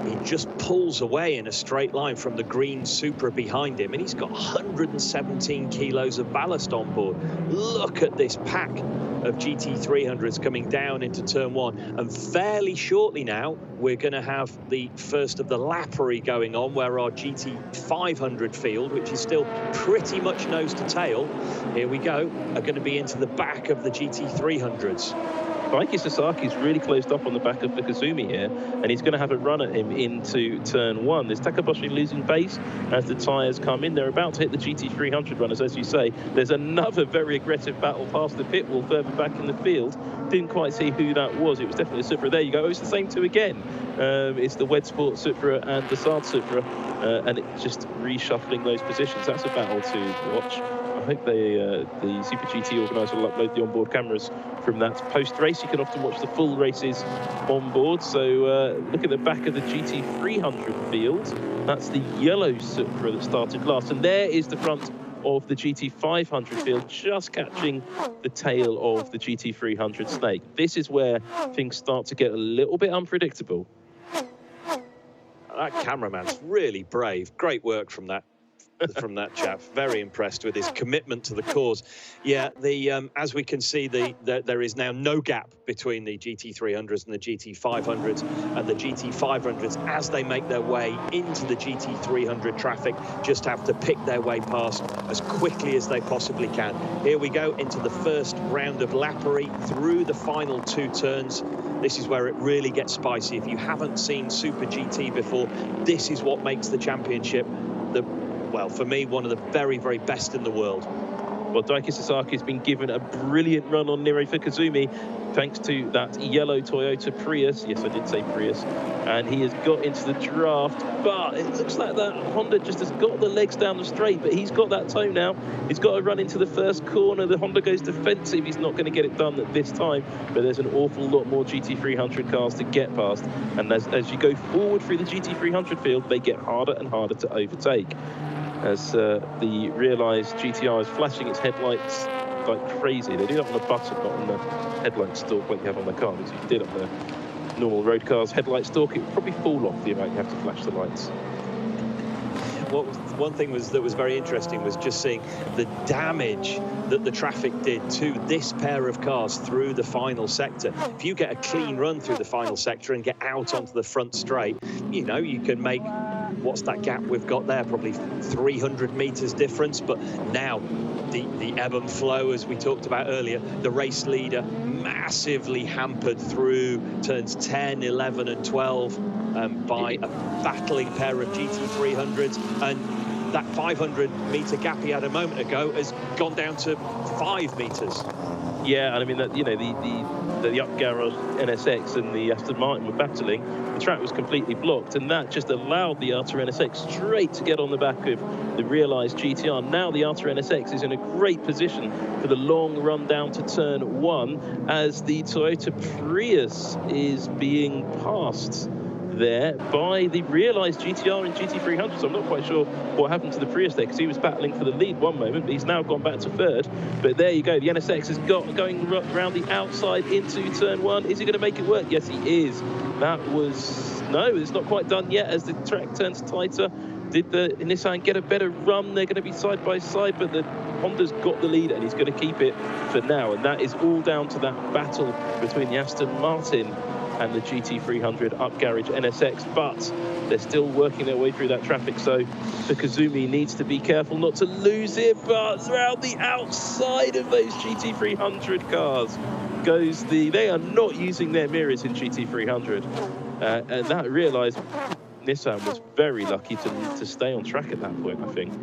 [SPEAKER 3] He just pulls away in a straight line from the green Supra behind him, and he's got 117 kilos of ballast on board. Look at this pack of GT300s coming down into turn 1, and fairly shortly now we're going to have the first of the lappery going on, where our GT500 field, which is still pretty much nose to tail, here we go, are going to be into the back of the GT300s.
[SPEAKER 7] Daiki Sasaki's really closed up on the back of Fukuzumi here, and he's going to have a run at him into turn 1. There's Takaboshi losing pace as the tyres come in. They're about to hit the GT300 runners, as you say. There's another very aggressive battle past the pit wall further back in the field. Didn't quite see who that was. It was definitely a Supra. There you go. It's the same two again. It's the Wed Sport Supra and the Saad Supra, and it's just reshuffling those positions. That's a battle to watch. I hope the Super GT organiser will upload the onboard cameras from that post-race. You can often watch the full races on board. So look at the back of the GT300 field. That's the yellow Supra that started last. And there is the front of the GT500 field, just catching the tail of the GT300 snake. This is where things start to get a little bit unpredictable.
[SPEAKER 3] That cameraman's really brave. Great work from that chap. Very impressed with his commitment to the cause. Yeah, as we can see, there is now no gap between the GT300s and the GT500s, and the GT500s, as they make their way into the GT300 traffic, just have to pick their way past as quickly as they possibly can. Here we go into the first round of lappery through the final 2 turns. This is where it really gets spicy. If you haven't seen Super GT before, this is what makes the championship well, for me, one of the very, very best in the world.
[SPEAKER 7] Well, Daiki Sasaki has been given a brilliant run on Niro Fukuzumi, thanks to that yellow Toyota Prius. Yes, I did say Prius. And he has got into the draft, but it looks like that Honda just has got the legs down the straight, but he's got that toe now. He's got to run into the first corner. The Honda goes defensive. He's not going to get it done at this time, but there's an awful lot more GT300 cars to get past. And as you go forward through the GT300 field, they get harder and harder to overtake. As the realised GTR is flashing its headlights like crazy. They do that on the button, not on the headlight stalk like you have on the car. Because if you did on the normal road car's headlight stalk, it would probably fall off the amount you have to flash the lights.
[SPEAKER 3] One thing that was very interesting was just seeing the damage that the traffic did to this pair of cars through the final sector. If you get a clean run through the final sector and get out onto the front straight, you know, you can make, what's that gap we've got there? Probably 300 meters difference. But now the ebb and flow, as we talked about earlier, the race leader massively hampered through turns 10, 11 and 12 by a battling pair of GT300s. And that 500-meter gap he had a moment ago has gone down to 5 meters.
[SPEAKER 7] Yeah, and I mean that, you know, the up garage NSX and the Aston Martin were battling. The track was completely blocked, and that just allowed the Artur NSX straight to get on the back of the Realised GTR. Now the Artur NSX is in a great position for the long run down to turn 1 as the Toyota Prius is being passed there by the Realised GTR and GT300. So I'm not quite sure what happened to the Prius there, because he was battling for the lead one moment, but he's now gone back to third. But there you go, the NSX has got going around the outside into turn 1. Is he going to make it work? Yes, he is. That was, no, it's not quite done yet as the track turns tighter. Did the Nissan get a better run? They're going to be side by side, but the Honda's got the lead and he's going to keep it for now. And that is all down to that battle between the Aston Martin and the GT300 up garage NSX, but they're still working their way through that traffic, so the Kazumi needs to be careful not to lose it. But around the outside of those GT300 cars goes they are not using their mirrors in GT300, and that Realised Nissan was very lucky to stay on track at that point, I think.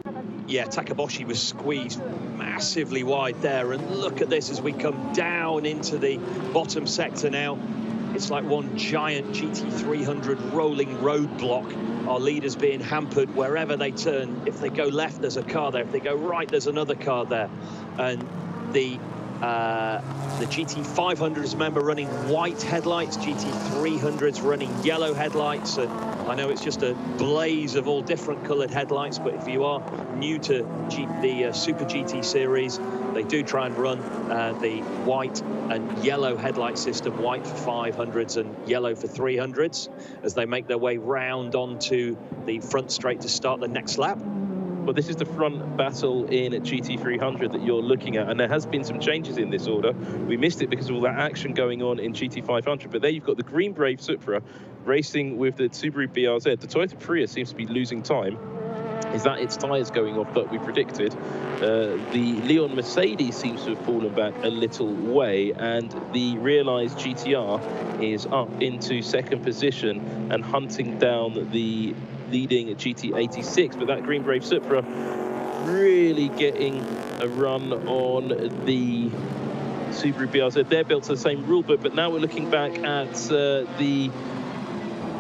[SPEAKER 3] Yeah, Takaboshi was squeezed massively wide there, and look at this as we come down into the bottom sector now. It's like one giant GT300 rolling roadblock. Our leaders being hampered wherever they turn. If they go left, there's a car there. If they go right, there's another car there. And the GT500s, remember, running white headlights. GT300s running yellow headlights. And I know it's just a blaze of all different coloured headlights, but if you are new to the Super GT series, they do try and run the white and yellow headlight system, white for 500s and yellow for 300s, as they make their way round onto the front straight to start the next lap.
[SPEAKER 7] Well, this is the front battle in GT300 that you're looking at, and there has been some changes in this order. We missed it because of all that action going on in GT500, but there you've got the Green Brave Supra racing with the Subaru BRZ. The Toyota Prius seems to be losing time. Is that its tyres going off that we predicted? The Leon Mercedes seems to have fallen back a little way, and the Realised GTR is up into second position and hunting down the leading GT86. But that Green Brave Supra really getting a run on the Subaru BRZ. They're built to the same rule book, but now we're looking back at the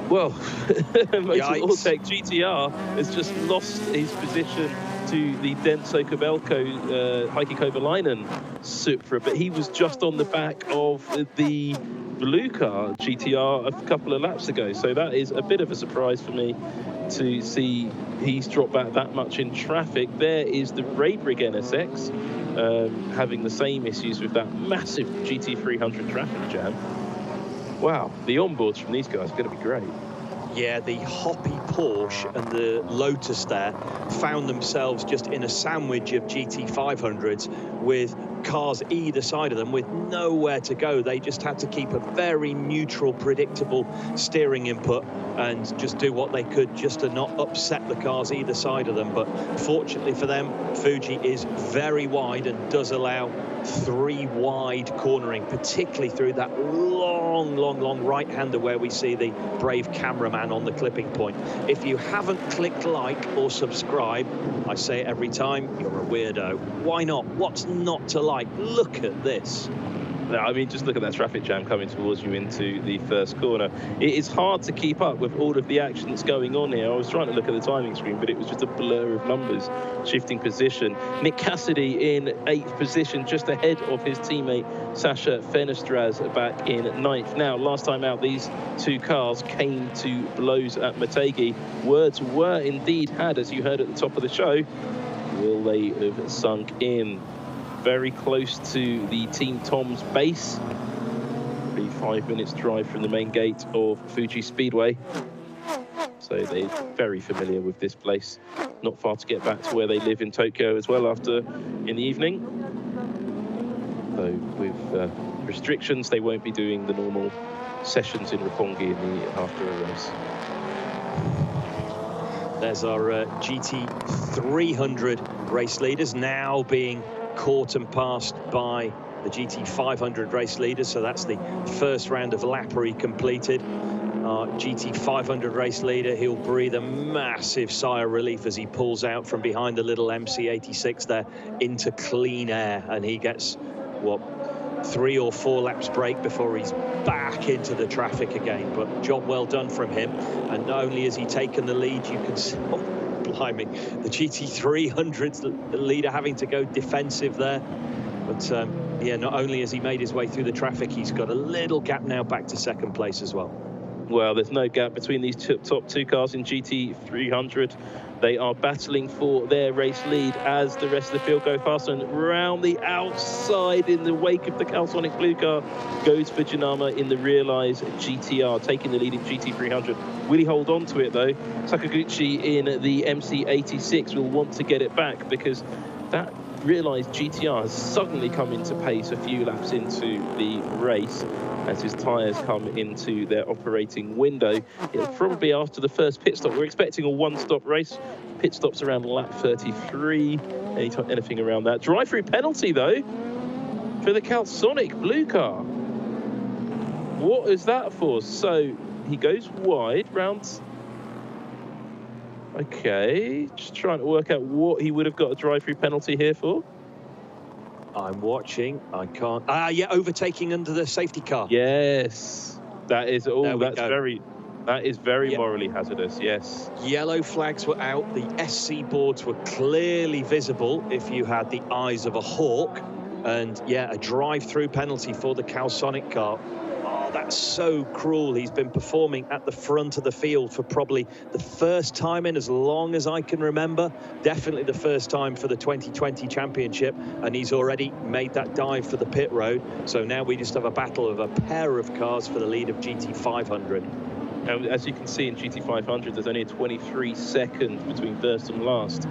[SPEAKER 7] MOTUL AUTECH GTR has just lost his position to the Denso Kobelco Heikki Kovalainen Supra, but he was just on the back of the blue car GTR a couple of laps ago. So that is a bit of a surprise for me to see he's dropped back that much in traffic. There is the Raybrig NSX having the same issues with that massive GT300 traffic jam. Wow, the onboards from these guys are going to be great.
[SPEAKER 3] Yeah, the Hoppy Porsche and the Lotus there found themselves just in a sandwich of GT500s with cars either side of them with nowhere to go. They just had to keep a very neutral, predictable steering input and just do what they could just to not upset the cars either side of them. But fortunately for them, Fuji is very wide and does allow 3 wide cornering, particularly through that long right-hander where we see the brave cameraman on the clipping point. If you haven't clicked like or subscribe, I say it every time, you're a weirdo. Why not? What's not to like? Look at this.
[SPEAKER 7] I mean, just look at that traffic jam coming towards you into the first corner. It is hard to keep up with all of the action that's going on here. I was trying to look at the timing screen, but it was just a blur of numbers shifting position. Nick Cassidy in 8th position, just ahead of his teammate Sasha Fenestraz back in 9th. Now, last time out, these two cars came to blows at Motegi. Words were indeed had, as you heard at the top of the show. Will they have sunk in? Very close to the Team Tom's base. Be 5 minutes drive from the main gate of Fuji Speedway. So they're very familiar with this place. Not far to get back to where they live in Tokyo as well after in the evening. Though with restrictions, they won't be doing the normal sessions in Roppongi after a race.
[SPEAKER 3] There's our GT300 race leaders now being caught and passed by the GT500 race leader. So that's the first round of lappery completed. Our GT500 race leader, he'll breathe a massive sigh of relief as he pulls out from behind the little MC86 there into clean air, and he gets, what, 3 or 4 laps break before he's back into the traffic again. But job well done from him, and not only has he taken the lead, you can see, oh, blimey, the GT300's leader having to go defensive there. But yeah, not only has he made his way through the traffic, he's got a little gap now back to second place as well.
[SPEAKER 7] Well, there's no gap between these top 2 cars in GT300. They are battling for their race lead as the rest of the field go faster, and round the outside in the wake of the Calsonic blue car goes Fujinama in the Realize GTR, taking the lead in GT300. Will he hold on to it though? Sakaguchi in the MC86 will want to get it back, because that Realize GTR has suddenly come into pace a few laps into the race as his tyres come into their operating window. It'll probably after the first pit stop. We're expecting a one-stop race. Pit stops around lap 33, anything around that. Drive-through penalty though for the Calsonic blue car. What is that for? So he goes wide, rounds. Okay, just trying to work out what he would have got a drive-through penalty here for.
[SPEAKER 3] I'm watching. I can't. Yeah, overtaking under the safety car.
[SPEAKER 7] Yes, that is. Oh, that is very
[SPEAKER 3] Yep.
[SPEAKER 7] morally hazardous. Yes.
[SPEAKER 3] Yellow flags were out. The SC boards were clearly visible if you had the eyes of a hawk. And yeah, a drive-through penalty for the Calsonic car. Oh, that's so cruel. He's been performing at the front of the field for probably the first time in as long as I can remember. Definitely the first time for the 2020 championship. And he's already made that dive for the pit road. So now we just have a battle of a pair of cars for the lead of GT500.
[SPEAKER 7] As you can see in GT500, there's only a 23 seconds between first and last,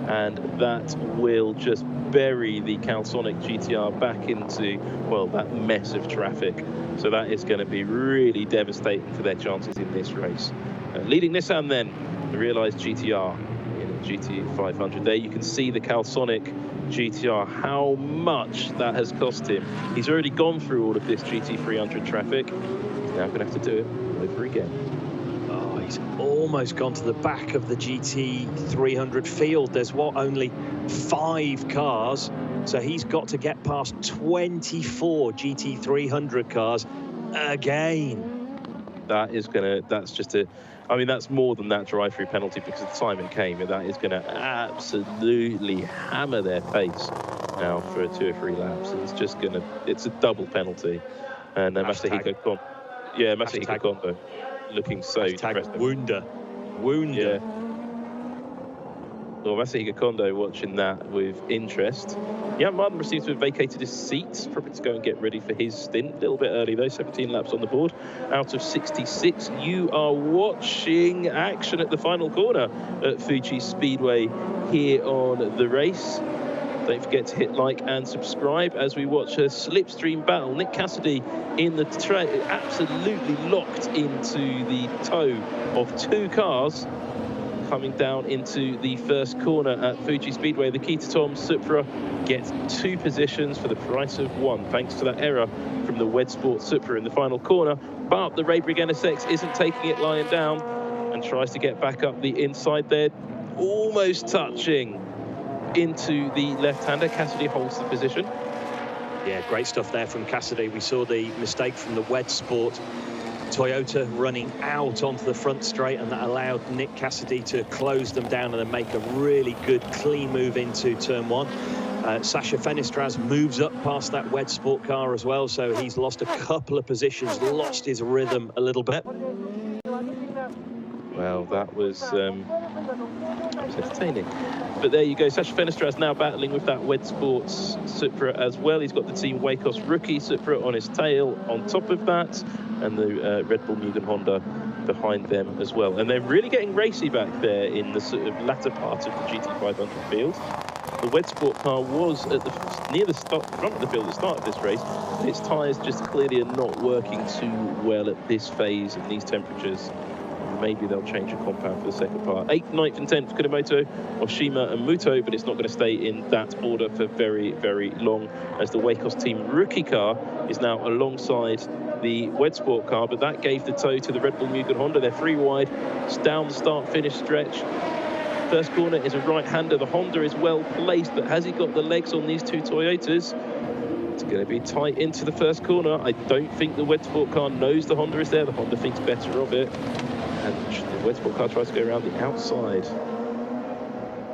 [SPEAKER 7] and that will just bury the Calsonic GTR back into, well, that mess of traffic. So that is going to be really devastating for their chances in this race. Leading Nissan then, the Realize GTR in GT500. There you can see the Calsonic GTR, how much that has cost him. He's already gone through all of this GT300 traffic. He's now going to have to do it over again.
[SPEAKER 3] Oh, he's almost gone to the back of the GT300 field. There's only 5 cars, so he's got to get past 24 GT300 cars again.
[SPEAKER 7] That's just a, I mean, that's more than that drive-through penalty, because the time it came, and that is going to absolutely hammer their pace now for 2 or 3 laps. It's just going to, it's a double penalty. And Masahiko Kondo looking so depressing.
[SPEAKER 3] Wunder.
[SPEAKER 7] Yeah. Well, Masahiko Kondo watching that with interest. Yeah, Martin seems to have vacated his seat, probably to go and get ready for his stint. A little bit early though, 17 laps on the board out of 66. You are watching action at the final corner at Fuji Speedway here on the race. Don't forget to hit like and subscribe as we watch a slipstream battle. Nick Cassidy in the absolutely locked into the toe of 2 cars coming down into the first corner at Fuji Speedway. The Kita Tom Supra gets 2 positions for the price of 1, thanks to that error from the Wedsport Supra in the final corner. But the Raybrigg NSX isn't taking it lying down and tries to get back up the inside there, almost touching into the left-hander. Cassidy holds the position.
[SPEAKER 3] Yeah, great stuff there from Cassidy. We saw the mistake from the Wedsport Toyota running out onto the front straight, and that allowed Nick Cassidy to close them down and then make a really good clean move into turn 1. Sasha Fenestraz moves up past that Wedsport car as well, so he's lost a couple of positions, lost his rhythm a little bit.
[SPEAKER 7] Well, that was entertaining. But there you go. Sasha Fenestraz now battling with that Wedsports Supra as well. He's got the Team Wacos rookie Supra on his tail on top of that, and the Red Bull Mugen Honda behind them as well. And they're really getting racy back there in the sort of latter part of the GT500 field. The Wedsport car was at near the front of the field at the start of this race. Its tyres just clearly are not working too well at this phase and these temperatures. maybe they'll change a compound for the second part. 8th, 9th and 10th, Kunamoto, Oshima and Muto, but it's not going to stay in that order for very, very long, as the Wacos team rookie car is now alongside the Wedsport car, but that gave the toe to the Red Bull Mugen Honda. They're 3 wide. It's down the start-finish stretch. First corner is a right-hander. The Honda is well placed, but has he got the legs on these 2 Toyotas? It's going to be tight into the first corner. I don't think the Wedsport car knows the Honda is there. The Honda thinks better of it. And the Wedsport car tries to go around the outside.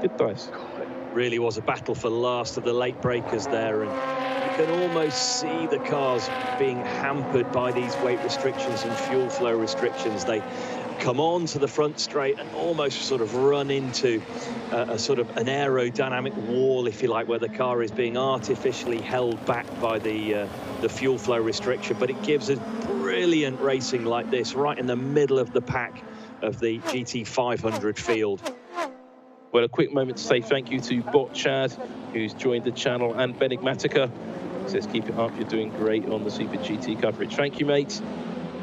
[SPEAKER 7] Good dice.
[SPEAKER 3] It really was a battle for last of the late breakers there. And you can almost see the cars being hampered by these weight restrictions and fuel flow restrictions. They come on to the front straight and almost sort of run into a sort of an aerodynamic wall, if you like, where the car is being artificially held back by the fuel flow restriction. But it gives us brilliant racing like this right in the middle of the pack of the GT500 field.
[SPEAKER 7] Well, a quick moment to say thank you to Bot Chad, who's joined the channel, and Benigmatica. Says, keep it up, you're doing great on the Super GT coverage. Thank you, mate.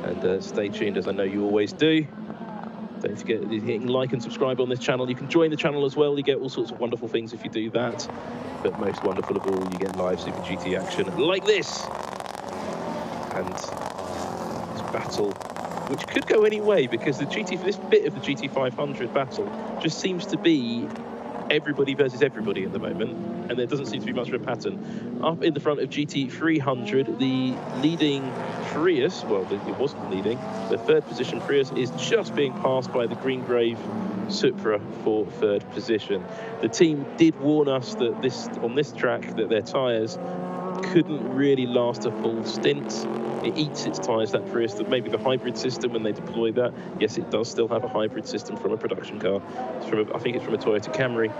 [SPEAKER 7] And stay tuned, as I know you always do. Don't forget hitting like and subscribe on this channel. You can join the channel as well. You get all sorts of wonderful things if you do that. But most wonderful of all, you get live Super GT action like this. And this battle, which could go any way, because this bit of the GT500 battle just seems to be everybody versus everybody at the moment, and there doesn't seem to be much of a pattern. Up in the front of GT300, the leading Prius, well, it wasn't leading, the 3rd position Prius is just being passed by the Greengrave Supra for 3rd position. The team did warn us that on this track that their tyres couldn't really last a full stint. It eats its tyres, that Prius, that maybe the hybrid system, when they deploy that, yes, it does still have a hybrid system from a production car. I think it's from a Toyota Camry.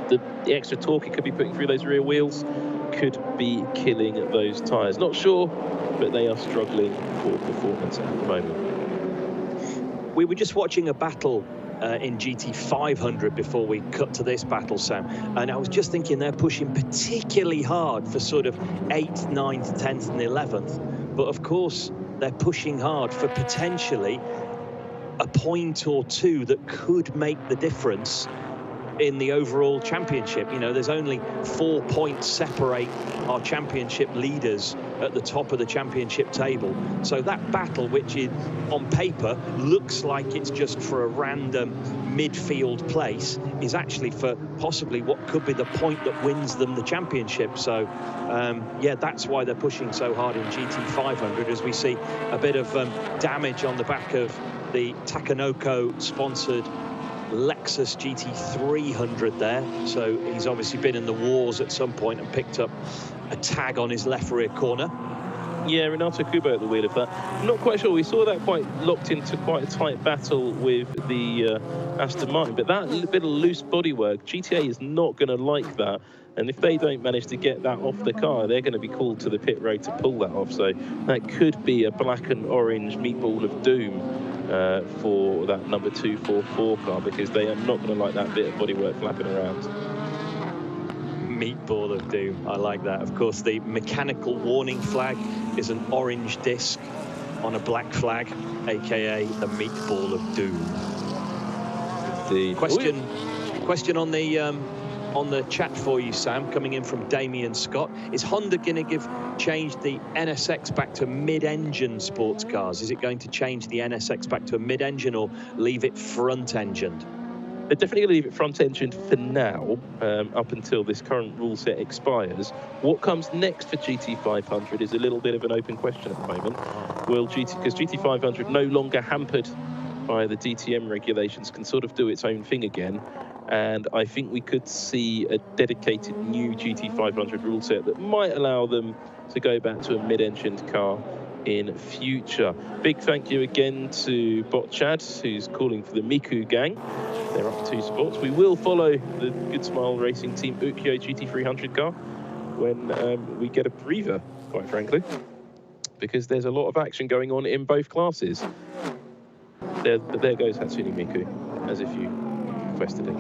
[SPEAKER 7] The extra torque it could be putting through those rear wheels could be killing those tyres. Not sure, but they are struggling for performance at the moment.
[SPEAKER 3] We were just watching a battle in GT500 before we cut to this battle, Sam, and I was just thinking they're pushing particularly hard for sort of 8th, 9th, 10th and 11th. But of course, they're pushing hard for potentially a point or two that could make the difference in the overall championship. You know, there's only 4 points separate our championship leaders at the top of the championship table. So that battle, which is on paper looks like it's just for a random midfield place, is actually for possibly what could be the point that wins them the championship. So yeah, that's why they're pushing so hard in GT500, as we see a bit of damage on the back of the Takanoko sponsored Lexus GT300 there. So he's obviously been in the wars at some point and picked up a tag on his left rear corner.
[SPEAKER 7] Yeah, Renato Kubo at the wheel of that. I'm not quite sure. We saw that quite locked into quite a tight battle with the Aston Martin, but that bit of loose bodywork, GTA is not going to like that. And if they don't manage to get that off the car, they're going to be called to the pit road to pull that off. So that could be a black and orange meatball of doom for that number 244 car, because they are not going to like that bit of bodywork flapping around.
[SPEAKER 3] Meatball of doom, I like that. Of course, the mechanical warning flag is an orange disc on a black flag, aka the meatball of doom. Question on the chat for you, Sam, coming in from Damien Scott. Is Honda going to change the NSX back to mid-engine sports cars? Is it going to change the NSX back to a mid-engine or leave it front-engined?
[SPEAKER 7] They're definitely going to leave it front-engined for now, up until this current rule set expires. What comes next for GT500 is a little bit of an open question at the moment. Because GT500 no longer hampered by the DTM regulations, can sort of do its own thing again. And I think we could see a dedicated new GT500 rule set that might allow them to go back to a mid-engined car in future. Big thank you again to Bot Chad, who's calling for the Miku gang. They're up 2 spots. We will follow the Good Smile Racing Team Ukyo GT300 car when we get a breather, quite frankly, because there's a lot of action going on in both classes. There goes Hatsune Miku, as if you requested it.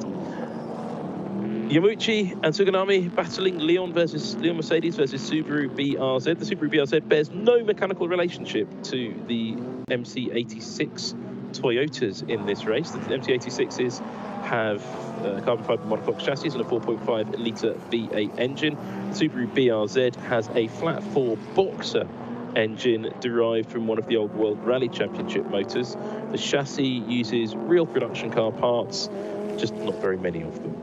[SPEAKER 7] Yamuchi and Tsuganami battling Leon Mercedes versus Subaru BRZ. The Subaru BRZ bears no mechanical relationship to the MC86 Toyotas in this race. The MT86s have carbon fiber monocoque chassis and a 4.5 litre V8 engine. The Subaru BRZ has a flat 4 boxer engine derived from one of the old World Rally Championship motors. The chassis uses real production car parts, just not very many of them.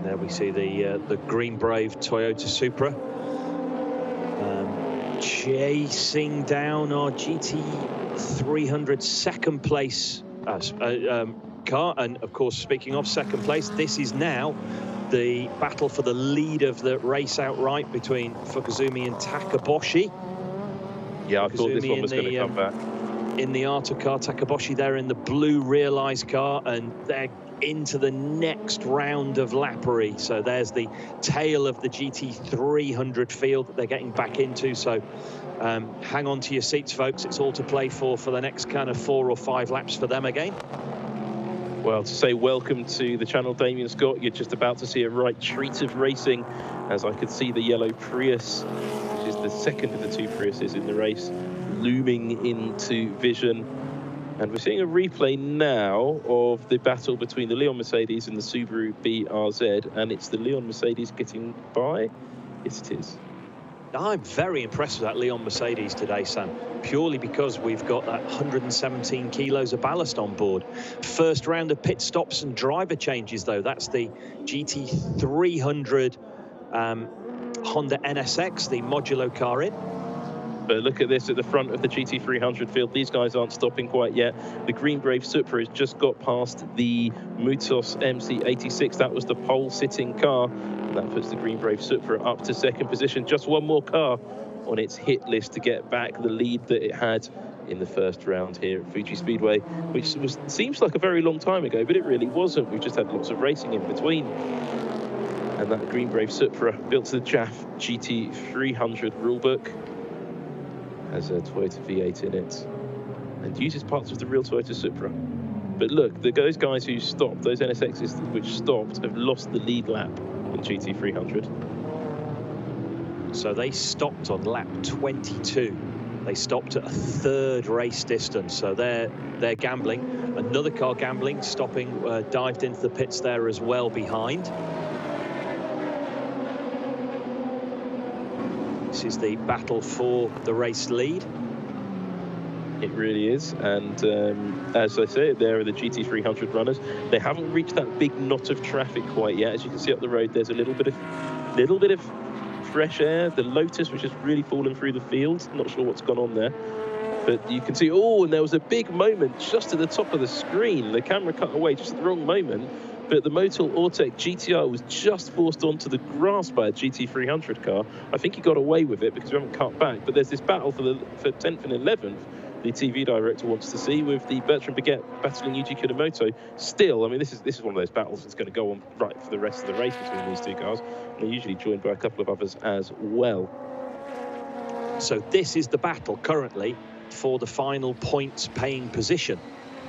[SPEAKER 3] There we see the Green Brave Toyota Supra chasing down our GT300 second place car. And of course, speaking of second place, this is now the battle for the lead of the race outright between Fukuzumi and Takaboshi.
[SPEAKER 7] Yeah, I thought this one was going to come back.
[SPEAKER 3] In the Arta car, Takaboshi there in the blue Realize car, and they're into the next round of lappery. So there's the tail of the GT300 field that they're getting back into. So hang on to your seats, folks. It's all to play for the next kind of 4 or 5 laps for them again.
[SPEAKER 7] Well, to say welcome to the channel, Damien Scott, you're just about to see a right treat of racing, as I could see the yellow Prius, which is the second of the 2 Priuses in the race, looming into vision. And we're seeing a replay now of the battle between the Leon Mercedes and the Subaru BRZ, and it's the Leon Mercedes getting by. Yes, it is.
[SPEAKER 3] I'm very impressed with that Leon Mercedes today, Sam, purely because we've got that 117 kilos of ballast on board. First round of pit stops and driver changes, though. That's the GT300 Honda NSX, the modulo car in.
[SPEAKER 7] But look at this at the front of the GT300 field. These guys aren't stopping quite yet. The Green Brave Supra has just got past the Mutos MC86. That was the pole-sitting car. And that puts the Green Brave Supra up to second position. Just one more car on its hit list to get back the lead that it had in the first round here at Fuji Speedway, which seems like a very long time ago, but it really wasn't. We've just had lots of racing in between. And that Green Brave Supra, built to the JAF GT300 rulebook, has a Toyota V8 in it and uses parts of the real Toyota Supra. But look, those guys who stopped, those NSXs which stopped, have lost the lead lap in GT300.
[SPEAKER 3] So they stopped on lap 22. They stopped at a 3rd race distance. So they're gambling. Another car gambling, stopping, dived into the pits there as well behind. This is the battle for the race lead.
[SPEAKER 7] It really is, and as I say, there are the GT300 runners. They haven't reached that big knot of traffic quite yet. As you can see up the road, there's a little bit of fresh air. The Lotus, which has really fallen through the field, not sure what's gone on there, but you can see. Oh, and there was a big moment just at the top of the screen. The camera cut away just at the wrong moment. But the MOTUL AUTECH GTR was just forced onto the grass by a GT300 car. I think he got away with it because we haven't cut back. But there's this battle for 10th and 11th. The TV director wants to see, with the Bertrand Baguette battling Yuji Kunamoto. Still, I mean, this is one of those battles that's going to go on right for the rest of the race between these 2 cars. And they're usually joined by a couple of others as well.
[SPEAKER 3] So this is the battle currently for the final points paying position.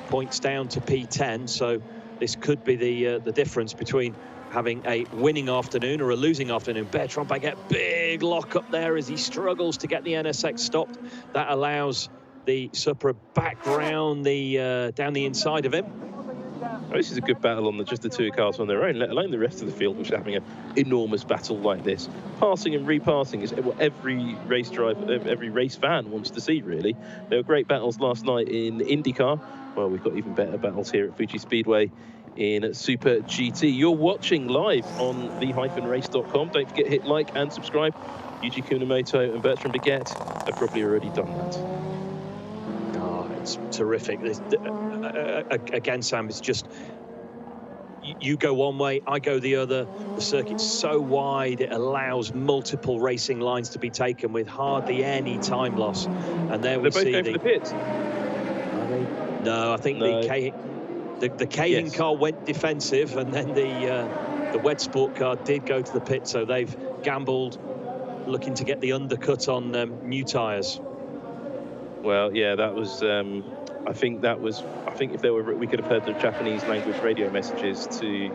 [SPEAKER 3] Points down to P10. So this could be the difference between having a winning afternoon or a losing afternoon. Bertrand Baguette, big lock up there as he struggles to get the NSX stopped. That allows the Supra back round down the inside of him.
[SPEAKER 7] Oh, this is a good battle on just the 2 cars on their own, let alone the rest of the field, which is having an enormous battle like this. Passing and repassing is what every race driver, every race fan wants to see, really. There were great battles last night in IndyCar. Well, we've got even better battles here at Fuji Speedway in Super GT. You're watching live on the-race.com. Don't forget, hit like and subscribe. Yuji Kunamoto and Bertrand Baguette have probably already done that.
[SPEAKER 3] Oh, it's terrific. Again, Sam, it's just, you go one way, I go the other. The circuit's so wide, it allows multiple racing lines to be taken with hardly any time loss. And there we see
[SPEAKER 7] both going for the pits.
[SPEAKER 3] No, I think
[SPEAKER 7] no.
[SPEAKER 3] the Kahin car went defensive, and then the Wed Sport car did go to the pit. So they've gambled, looking to get the undercut on new tyres.
[SPEAKER 7] Well, yeah, that was. I think if there were, we could have heard the Japanese language radio messages to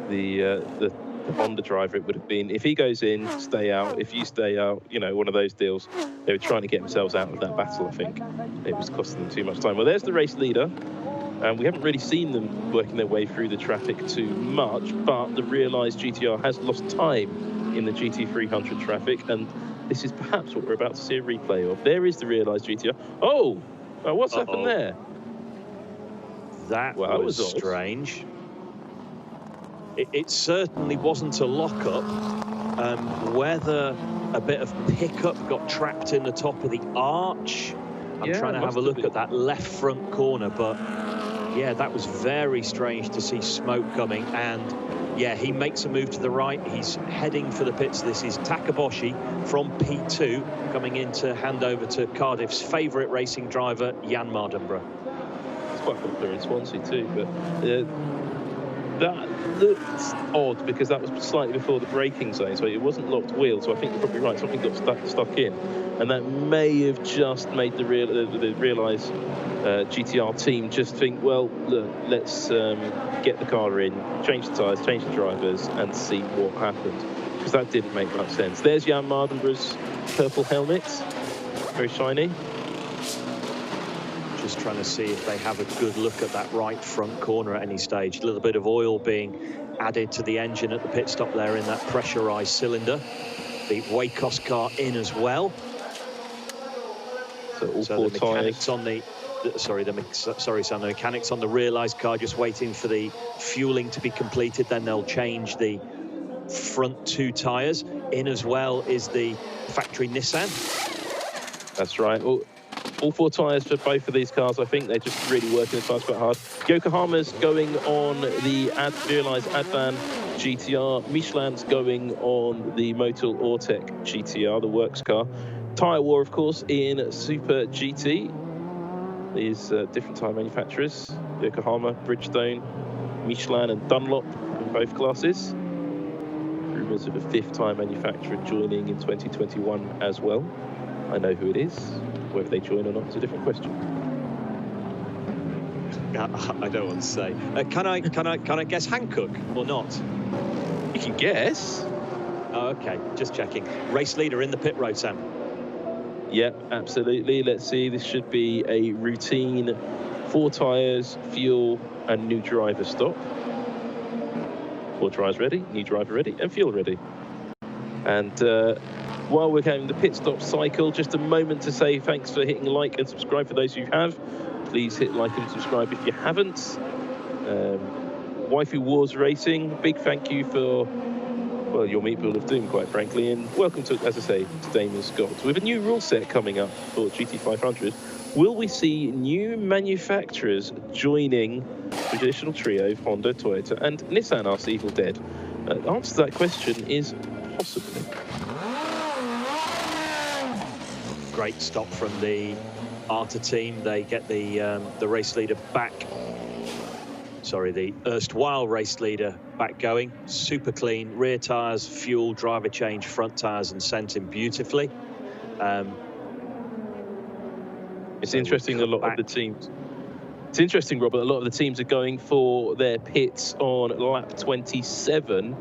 [SPEAKER 7] the the Honda driver, it would have been, if he goes in, stay out. If you stay out, you know, one of those deals. They were trying to get themselves out of that battle, I think. It was costing them too much time. Well, there's the race leader. And we haven't really seen them working their way through the traffic too much, but the Realised GTR has lost time in the GT300 traffic, and this is perhaps what we're about to see a replay of. There is the Realised GTR. Oh, what's happened there?
[SPEAKER 3] That was strange. It certainly wasn't a lock-up. Whether a bit of pickup got trapped in the top of the arch. I'm trying to have a look at that left front corner, but yeah, that was very strange to see smoke coming. And yeah, he makes a move to the right. He's heading for the pits. This is Takaboshi from P2 coming in to hand over to Cardiff's favourite racing driver, Jan Mardenborough.
[SPEAKER 7] It's quite popular in Swansea too, but that looked odd because that was slightly before the braking zone, so it wasn't locked wheel. So I think you're probably right, something got stuck in, and that may have just made the Realised GTR team just think, well, look, let's get the car in, change the tyres, change the drivers, and see what happened, because that didn't make much sense. There's Jan Mardenborough's purple helmet, very shiny.
[SPEAKER 3] Just trying to see if they have a good look at that right front corner at any stage. A little bit of oil being added to the engine at the pit stop there in that pressurized cylinder. The Wacos car in as well.
[SPEAKER 7] So all
[SPEAKER 3] so
[SPEAKER 7] four
[SPEAKER 3] the mechanics
[SPEAKER 7] tyres.
[SPEAKER 3] on the the mechanics on the Realised car just waiting for the fueling to be completed. Then they'll change the front two tyres. In as well is the factory Nissan.
[SPEAKER 7] That's right. All four tyres for both of these cars. I think they're just really working the tyres quite hard. Yokohama's going on the Realised Advan GTR. Michelin's going on the MOTUL AUTECH GTR, the works car. Tyre war, of course, in Super GT. These different tyre manufacturers, Yokohama, Bridgestone, Michelin and Dunlop in both classes. Rumours of a fifth tyre manufacturer joining in 2021 as well. I know who it is. Whether they join or not is a different question.
[SPEAKER 3] I don't want to say. Can I guess Hankook or not?
[SPEAKER 7] You can guess.
[SPEAKER 3] Oh, okay, just checking. Race leader in the pit road, Sam.
[SPEAKER 7] Yep, absolutely. Let's see. This should be a routine 4 tyres, fuel, and new driver stop. 4 tyres ready, new driver ready, and fuel ready. And while we're having the pit stop cycle, just a moment to say thanks for hitting like and subscribe for those who have. Please hit like and subscribe if you haven't. Waifu Wars Racing, big thank you for, well, your meatball of doom, quite frankly, and welcome to, as I say, to Damon Scott. With a new rule set coming up for GT500, will we see new manufacturers joining the traditional trio of Honda, Toyota, and Nissan, asks Evil Dead? The answer to that question is possibly.
[SPEAKER 3] Great stop from the ARTA team. They get the race leader back. Sorry, the erstwhile race leader back going. Super clean, rear tyres, fuel, driver change, front tyres, and sent in beautifully.
[SPEAKER 7] It's interesting, a lot of the teams. It's interesting, Robert, a lot of the teams are going for their pits on lap 27,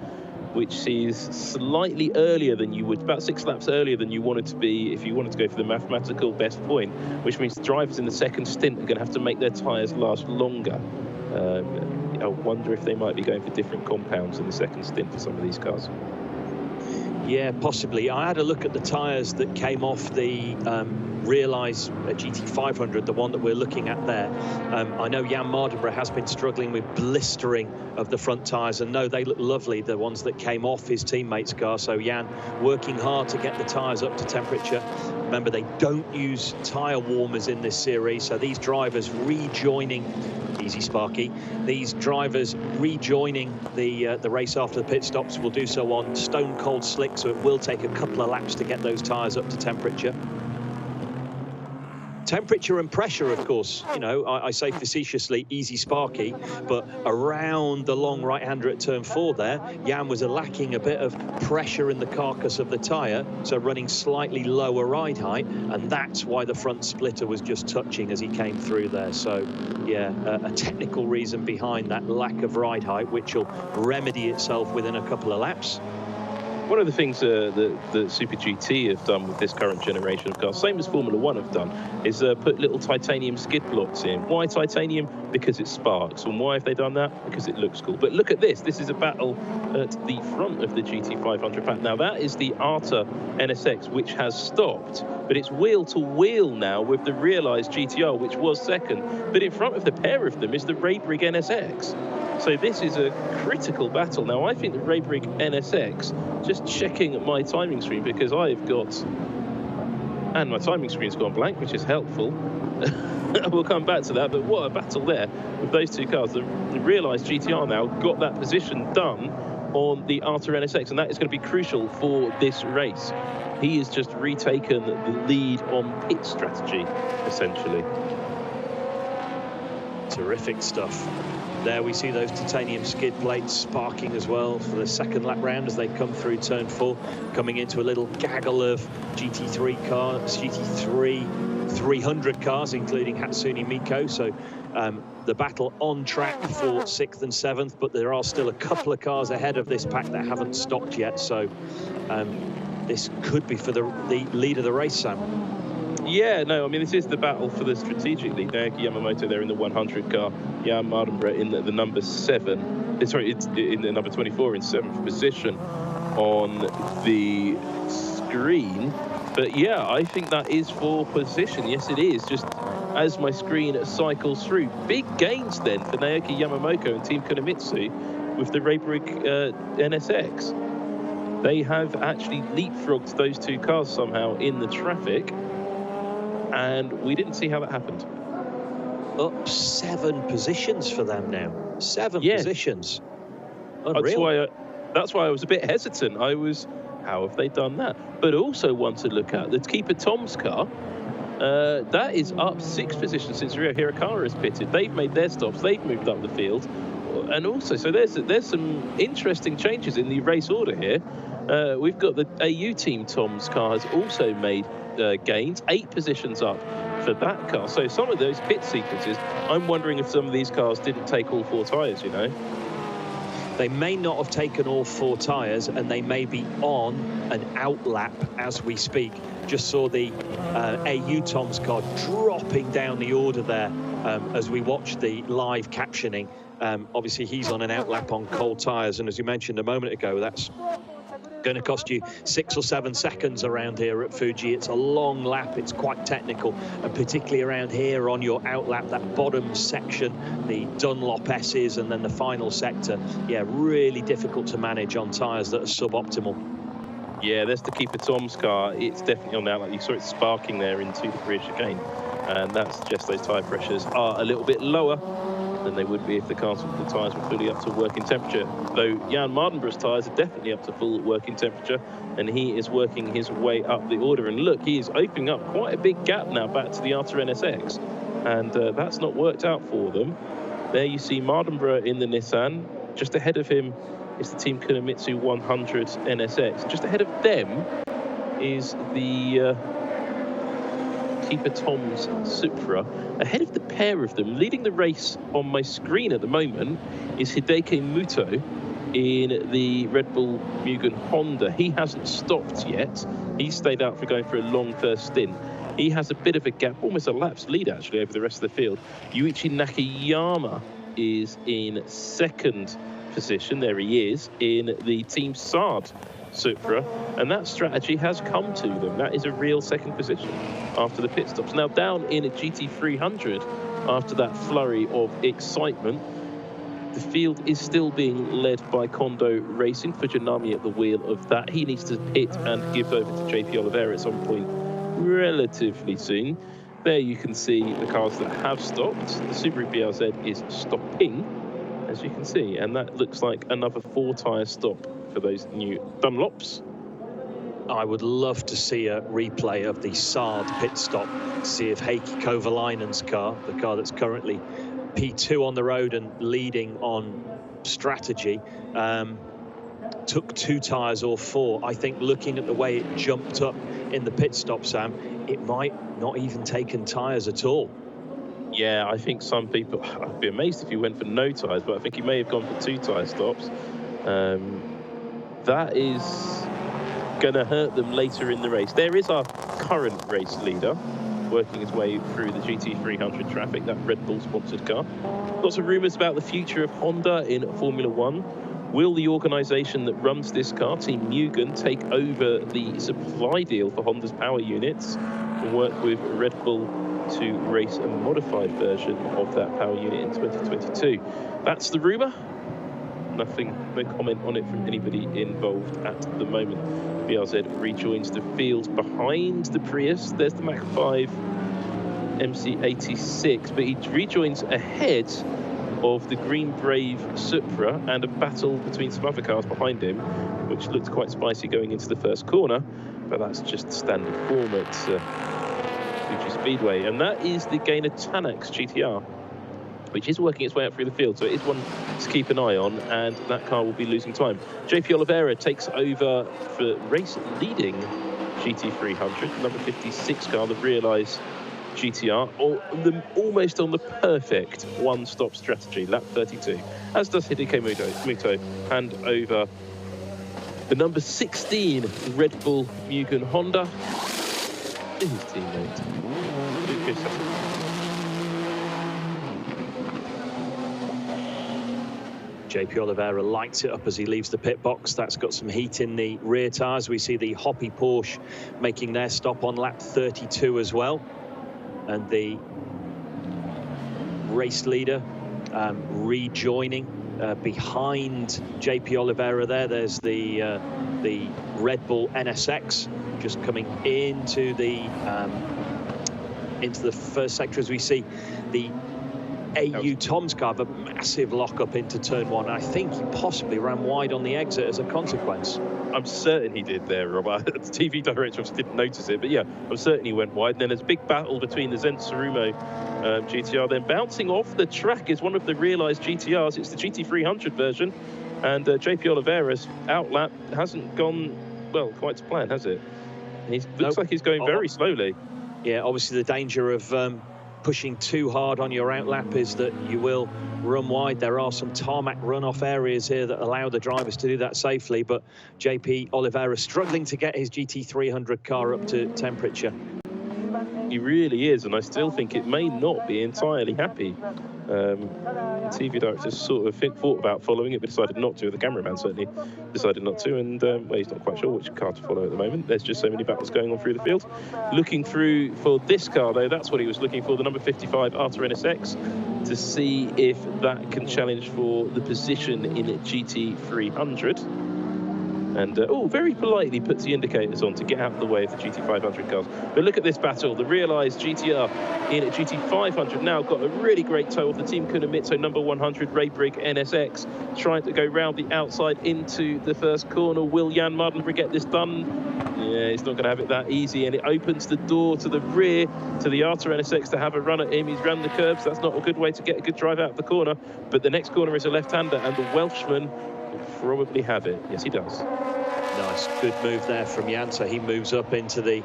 [SPEAKER 7] which is slightly earlier than you would, about 6 laps earlier than you wanted to be if you wanted to go for the mathematical best point, which means the drivers in the second stint are going to have to make their tyres last longer. I wonder if they might be going for different compounds in the second stint for some of these cars.
[SPEAKER 3] Yeah, possibly. I had a look at the tyres that came off the Realised GT500, the one that we're looking at there. I know Jan Mardenborough has been struggling with blistering of the front tyres, and no, they look lovely, the ones that came off his teammate's car. So Jan working hard to get the tyres up to temperature. Remember, they don't use tyre warmers in this series, so these drivers rejoining, easy Sparky, these drivers rejoining the race after the pit stops will do so on stone cold slick, so it will take a couple of laps to get those tyres up to temperature. Temperature and pressure, of course, you know, I say facetiously easy sparky, but around the long right-hander at turn 4 there, Jan was lacking a bit of pressure in the carcass of the tyre, so running slightly lower ride height, and that's why the front splitter was just touching as he came through there. So, yeah, a technical reason behind that lack of ride height, which will remedy itself within a couple of laps.
[SPEAKER 7] One of the things that Super GT have done with this current generation of cars, same as Formula 1 have done, is put little titanium skid blocks in. Why titanium? Because it sparks. And why have they done that? Because it looks cool. But look at this. This is a battle at the front of the GT500 pack. Now, that is the ARTA NSX, which has stopped. But it's wheel to wheel now with the realised GTR, which was second. But in front of the pair of them is the Raybrig NSX. So this is a critical battle. Now, I think the Raybrig NSX, just checking my timing screen, because I've got, and my timing screen's gone blank, which is helpful. We'll come back to that, but what a battle there with those two cars. The realised GTR now got that position done on the ARTA NSX, and that is going to be crucial for this race. He has just retaken the lead on pit strategy, essentially.
[SPEAKER 3] Terrific stuff. There we see those titanium skid plates sparking as well for the second lap round as they come through turn 4, coming into a little gaggle of GT3 cars, GT3 300 cars, including Hatsune Miku. So the battle on track for 6th and 7th, but there are still a couple of cars ahead of this pack that haven't stopped yet. So this could be for the lead of the race, Sam.
[SPEAKER 7] Yeah, no, I mean, this is the battle for the strategic lead. Naoki Yamamoto there in the 100 car, Jan Mardenborough in the number 7. Sorry, it's in the number 24 in 7th position on the screen. But yeah, I think that is for position. Yes, it is. Just as my screen cycles through. Big gains then for Naoki Yamamoto and Team Koremitsu with the Raybrig NSX. They have actually leapfrogged those two cars somehow in the traffic. And we didn't see how that happened.
[SPEAKER 3] Up 7 positions for them now. 7 positions. Unreal.
[SPEAKER 7] That's why I was a bit hesitant. I was, how have they done that? But also one to look at, the keeper Tom's car, that is up 6 positions since Ryo Hirakawa has pitted. They've made their stops. They've moved up the field. And also, so there's some interesting changes in the race order here. We've got the AU team Tom's car has also made gains, 8 positions up for that car. So some of those pit sequences, I'm wondering if some of these cars didn't take all 4 tyres, you know.
[SPEAKER 3] They may not have taken all 4 tyres, and they may be on an out lap as we speak. Just saw the AU Tom's car dropping down the order there as we watched the live captioning. Obviously, he's on an out lap on cold tyres, and as you mentioned a moment ago, that's going to cost you 6 or 7 seconds around here at Fuji. It's a long lap, it's quite technical, and particularly around here on your out lap, that bottom section, the Dunlop S's and then the final sector, yeah, really difficult to manage on tyres that are suboptimal.
[SPEAKER 7] Yeah, there's the keeper Tom's car. It's definitely on that, like you saw it sparking there into the rear chicane, and that suggests those tyre pressures are a little bit lower than they would be if the tyres were fully up to working temperature. Though Jan Mardenborough's tyres are definitely up to full working temperature, and he is working his way up the order. And look, he is opening up quite a big gap now back to the ARTA NSX, and that's not worked out for them. There you see Mardenborough in the Nissan. Just ahead of him is the Team Koremitsu 100 NSX. Just ahead of them is the keeper Tom's Supra. Ahead of the pair of them, leading the race on my screen at the moment, is Hideki Muto in the Red Bull Mugen Honda. He hasn't stopped yet. He's stayed out for going for a long first stint. He has a bit of a gap, almost a lap's lead actually over the rest of the field. Yuichi Nakayama is in 2nd position. There he is in the Team Sard Supra, and that strategy has come to them. That is a real 2nd position after the pit stops. Now down in a GT300, after that flurry of excitement, the field is still being led by Kondo Racing. Fujinami at the wheel of that. He needs to pit and give over to JP Oliveira at some point relatively soon. There you can see the cars that have stopped. The Subaru BRZ is stopping, as you can see, and that looks like another 4 tyre stop for those new Dunlops.
[SPEAKER 3] I would love to see a replay of the Sard pit stop to see if Heikki Kovalainen's car, the car that's currently P2 on the road and leading on strategy, took 2 tyres or 4. I think looking at the way it jumped up in the pit stop, Sam, it might not even taken tyres at all.
[SPEAKER 7] Yeah, I think some people, I'd be amazed if he went for no tyres, but I think he may have gone for 2 tyre stops. That is going to hurt them later in the race. There is our current race leader working his way through the GT300 traffic, that Red Bull sponsored car. Lots of rumours about the future of Honda in Formula One. Will the organisation that runs this car, Team Mugen, take over the supply deal for Honda's power units and work with Red Bull to race a modified version of that power unit in 2022? That's the rumour. Nothing, no comment on it from anybody involved at the moment. BRZ rejoins the field behind the Prius. There's the Mach 5 MC86, but he rejoins ahead of the Green Brave Supra and a battle between some other cars behind him, which looked quite spicy going into the first corner, but that's just standard form at Fuji Speedway. And that is the Gainer Tanax GTR, which is working its way up through the field, so it is one to keep an eye on, and that car will be losing time. JP Oliveira takes over for race-leading GT300, number 56 car, the Realize GTR, almost on the perfect one-stop strategy, lap 32, as does Hideki Muto, hand over the number 16 Red Bull Mugen Honda to his teammate, Lucas.
[SPEAKER 3] JP Oliveira lights it up as he leaves the pit box. That's got some heat in the rear tyres. We see the HOPPY Porsche making their stop on lap 32 as well. And the race leader rejoining behind JP Oliveira there. There's the Red Bull NSX just coming into the first sector as we see the AU Tom's car, but massive lock-up into turn 1. I think he possibly ran wide on the exit as a consequence.
[SPEAKER 7] I'm certain he did there, Rob. The TV director obviously didn't notice it, but yeah, I'm certain he went wide. And then there's a big battle between the Zen Tsurumo GTR. Then bouncing off the track is one of the Realized GTRs. It's the GT300 version. And JP Oliveira's outlap hasn't gone, well, quite to plan, has it? Looks like he's going very slowly.
[SPEAKER 3] Yeah, obviously the danger of pushing too hard on your outlap is that you will run wide. There are some tarmac runoff areas here that allow the drivers to do that safely, but JP Oliveira struggling to get his GT300 car up to temperature.
[SPEAKER 7] He really is, and I still think it may not be entirely happy. TV director sort of thought about following it, but decided not to. The cameraman certainly decided not to, and well, he's not quite sure which car to follow at the moment. There's just so many battles going on through the field. Looking through for this car, though, that's what he was looking for, the number 55 Arta NSX, to see if that can challenge for the position in GT300. And, very politely puts the indicators on to get out of the way of the GT500 cars. But look at this battle. The Realized GTR in GT500 now got a really great tow of the Team Kunamitsu number 100 Raybrig NSX, trying to go round the outside into the first corner. Will Jan Mardenberg get this done? Yeah, he's not going to have it that easy, and it opens the door to the rear to the Arta NSX to have a run at him. He's run the curbs. That's not a good way to get a good drive out of the corner, but the next corner is a left-hander, and the Welshman will probably have it. Yes, he does.
[SPEAKER 3] Nice, good move there from Jan. So he moves up into the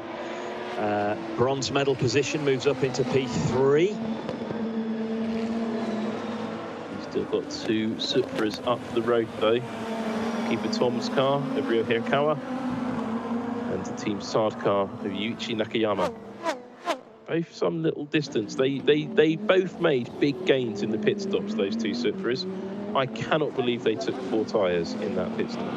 [SPEAKER 3] bronze medal position, moves up into P3.
[SPEAKER 7] He's still got 2 Supras up the road, though. Keeper Tom's car of Ryo Hirakawa, and the Team Sard car of Yuichi Nakayama. Both some little distance. They both made big gains in the pit stops, those 2 Supras. I cannot believe they took 4 tyres in that pit stop.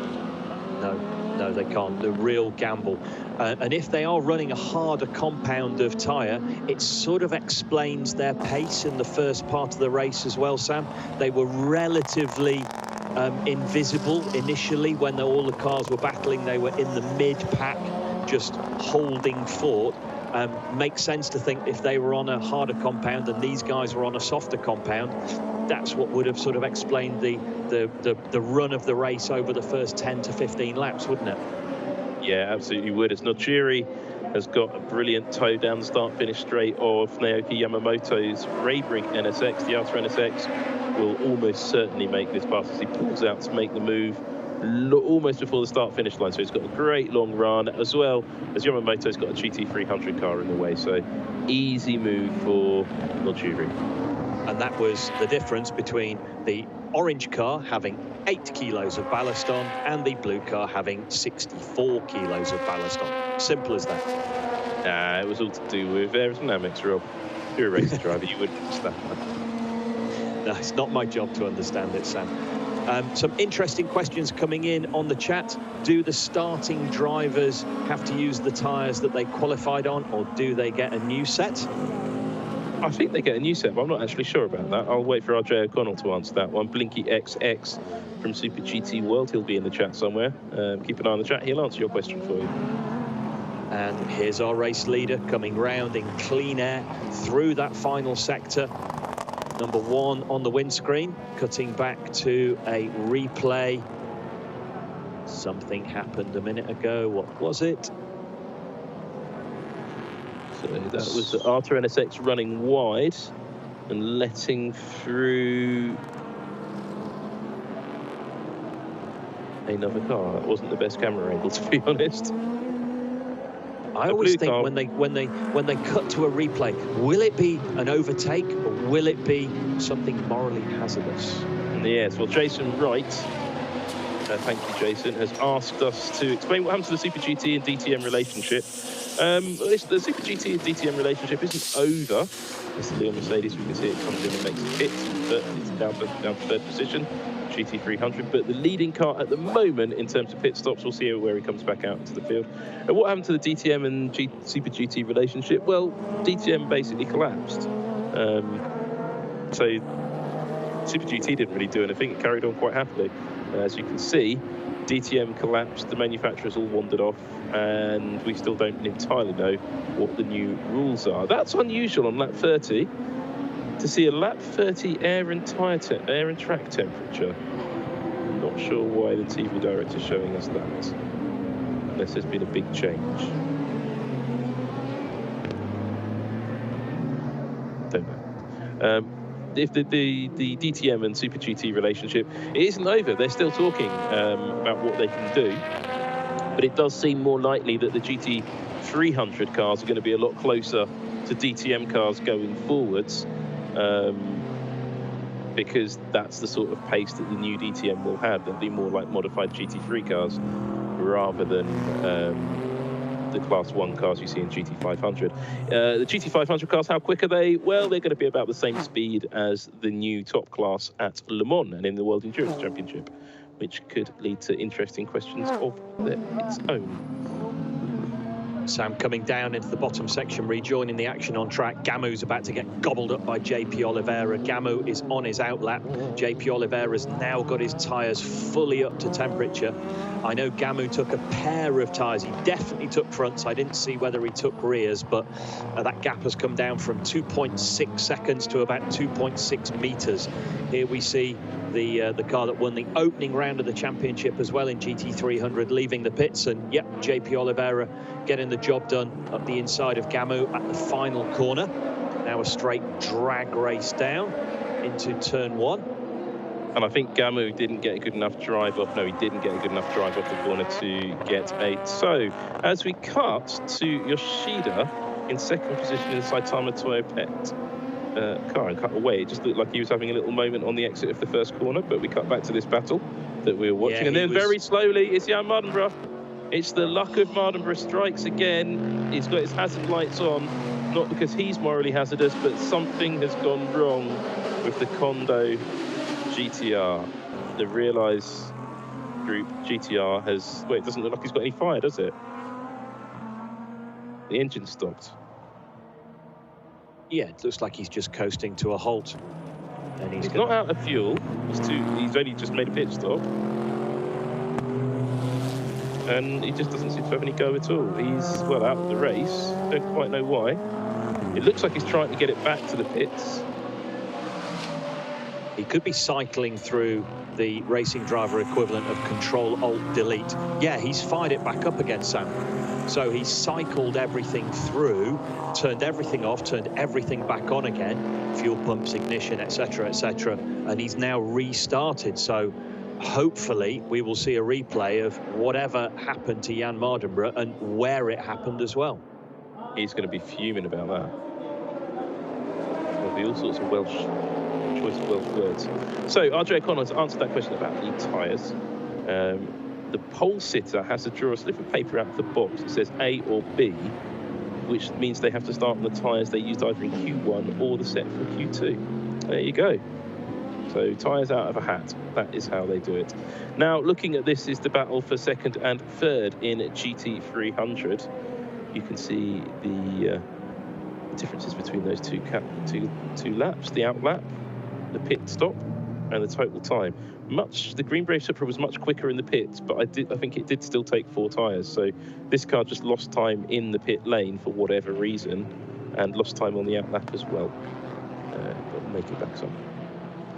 [SPEAKER 3] No, they can't. The real gamble. And if they are running a harder compound of tyre, it sort of explains their pace in the first part of the race as well, Sam. They were relatively invisible initially when all the cars were battling. They were in the mid-pack, just holding fort. Makes sense to think if they were on a harder compound and these guys were on a softer compound, that's what would have sort of explained the run of the race over the first 10 to 15 laps, wouldn't it?
[SPEAKER 7] Yeah, absolutely would. As Nojiri has got a brilliant toe down the start-finish straight of Naoki Yamamoto's Raybrig NSX. The Ultra NSX will almost certainly make this pass as he pulls out to make the move almost before the start-finish line. So he's got a great long run, as well as Yamamoto's got a GT300 car in the way. So easy move for Nojiri.
[SPEAKER 3] And that was the difference between the orange car having 8 kilos of ballast on and the blue car having 64 kilos of ballast on. Simple as that.
[SPEAKER 7] Nah, it was all to do with aerodynamics, Rob. If you're a race driver, you wouldn't understand that.
[SPEAKER 3] No, it's not my job to understand it, Sam. Some interesting questions coming in on the chat. Do the starting drivers have to use the tyres that they qualified on, or do they get a new set?
[SPEAKER 7] I think they get a new set, but I'm not actually sure about that. I'll wait for RJ O'Connell to answer that one. Blinky XX from Super GT World, he'll be in the chat somewhere. Keep an eye on the chat, he'll answer your question for you.
[SPEAKER 3] And here's our race leader coming round in clean air through that final sector. Number 1 on the windscreen, cutting back to a replay. Something happened a minute ago. What was it?
[SPEAKER 7] So that was the Arta NSX running wide and letting through another car. That wasn't the best camera angle, to be honest.
[SPEAKER 3] I always think when they cut to a replay, will it be an overtake or will it be something morally hazardous?
[SPEAKER 7] Yes, well, Jason Wright, thank you, Jason, has asked us to explain what happened to the Super GT and DTM relationship. The Super GT and DTM relationship isn't over. It's the Leon Mercedes, we can see it comes in and makes a pit, but it's down to third position, GT300. But the leading car at the moment in terms of pit stops, we'll see where he comes back out into the field. And what happened to the DTM and Super GT relationship? Well, DTM basically collapsed. So Super GT didn't really do anything, it carried on quite happily. As you can see, DTM collapsed, the manufacturers all wandered off, and we still don't entirely know what the new rules are. That's unusual on lap 30, to see a lap 30 air and track temperature. I'm not sure why the TV director's showing us that, unless there's been a big change. Don't know. If the DTM and Super GT relationship, it isn't over. They're still talking about what they can do, but it does seem more likely that the GT300 cars are going to be a lot closer to DTM cars going forwards, because that's the sort of pace that the new DTM will have. They'll be more like modified GT3 cars rather than the Class 1 cars you see in GT500. The GT500 cars, how quick are they? Well, they're going to be about the same speed as the new top class at Le Mans and in the World Endurance Championship, which could lead to interesting questions of its own.
[SPEAKER 3] Sam coming down into the bottom section, rejoining the action on track. Gamu's about to get gobbled up by JP Oliveira. Gamu is on his outlap. JP Oliveira's now got his tyres fully up to temperature. I know Gamu took a pair of tyres. He definitely took fronts. I didn't see whether he took rears, but that gap has come down from 2.6 seconds to about 2.6 meters. Here we see the car that won the opening round of the championship as well in GT300 leaving the pits, and yep, JP Oliveira getting the job done up the inside of Gamu at the final corner. Now a straight drag race down into turn 1.
[SPEAKER 7] And I think Gamu didn't get a good enough drive off. No, he didn't get a good enough drive off the corner to get 8. So as we cut to Yoshida in second position in the Saitama Toyo Pet car and cut away, it just looked like he was having a little moment on the exit of the first corner, but we cut back to this battle that we were watching. And then very slowly, it's Jan Mardenborough. It's the luck of Mardenborough strikes again. He's got his hazard lights on, not because he's morally hazardous, but something has gone wrong with the Kondo GTR. The Realize Group GTR has... Wait, it doesn't look like he's got any fire, does it? The engine stopped.
[SPEAKER 3] Yeah, it looks like he's just coasting to a halt. And
[SPEAKER 7] he's not out of fuel. He's only just made a pit stop. And he just doesn't seem to have any go at all. He's, well, out of the race. Don't quite know why. It looks like he's trying to get it back to the pits.
[SPEAKER 3] He could be cycling through the racing driver equivalent of Control-Alt-Delete. Yeah, he's fired it back up again, Sam. So he cycled everything through, turned everything off, turned everything back on again, fuel pumps, ignition, etc., etc., and he's now restarted. So hopefully we will see a replay of whatever happened to Jan Mardenborough and where it happened as well.
[SPEAKER 7] He's going to be fuming about that. There'll be all sorts of choice of Welsh words. So RJ O'Connor has answered that question about the tyres. The pole sitter has to draw a slip of paper out of the box. It says A or B, which means they have to start on the tyres they used either in Q1 or the set for Q2. There you go. So tyres out of a hat. That is how they do it. Now, looking at this is the battle for second and third in GT300. You can see the differences between those two laps, the out lap, the pit stop, and the total time. The Green Brave Supra was much quicker in the pits, but I think it did still take 4 tyres. So this car just lost time in the pit lane for whatever reason, and lost time on the out lap as well. But make it back some.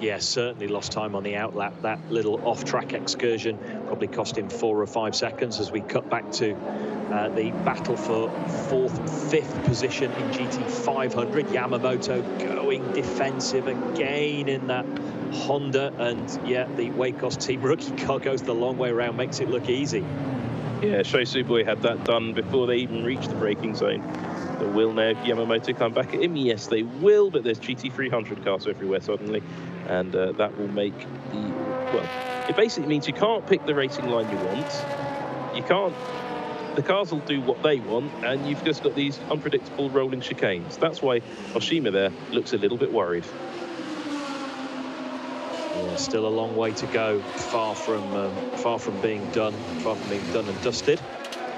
[SPEAKER 3] Yeah, certainly lost time on the outlap. That little off-track excursion probably cost him 4 or 5 seconds as we cut back to the battle for 4th and 5th position in GT500. Yamamoto going defensive again in that Honda, and yeah, the Wacos team rookie car goes the long way around, makes it look easy.
[SPEAKER 7] Yeah, Shosuboy had that done before they even reached the braking zone. But will now Yamamoto come back at him? Yes, they will, but there's GT300 cars everywhere suddenly, and that will make well, it basically means you can't pick the racing line you want. You can't, the cars will do what they want, and you've just got these unpredictable rolling chicanes. That's why Oshima there looks a little bit worried.
[SPEAKER 3] Yeah, still a long way to go, far from being done and dusted.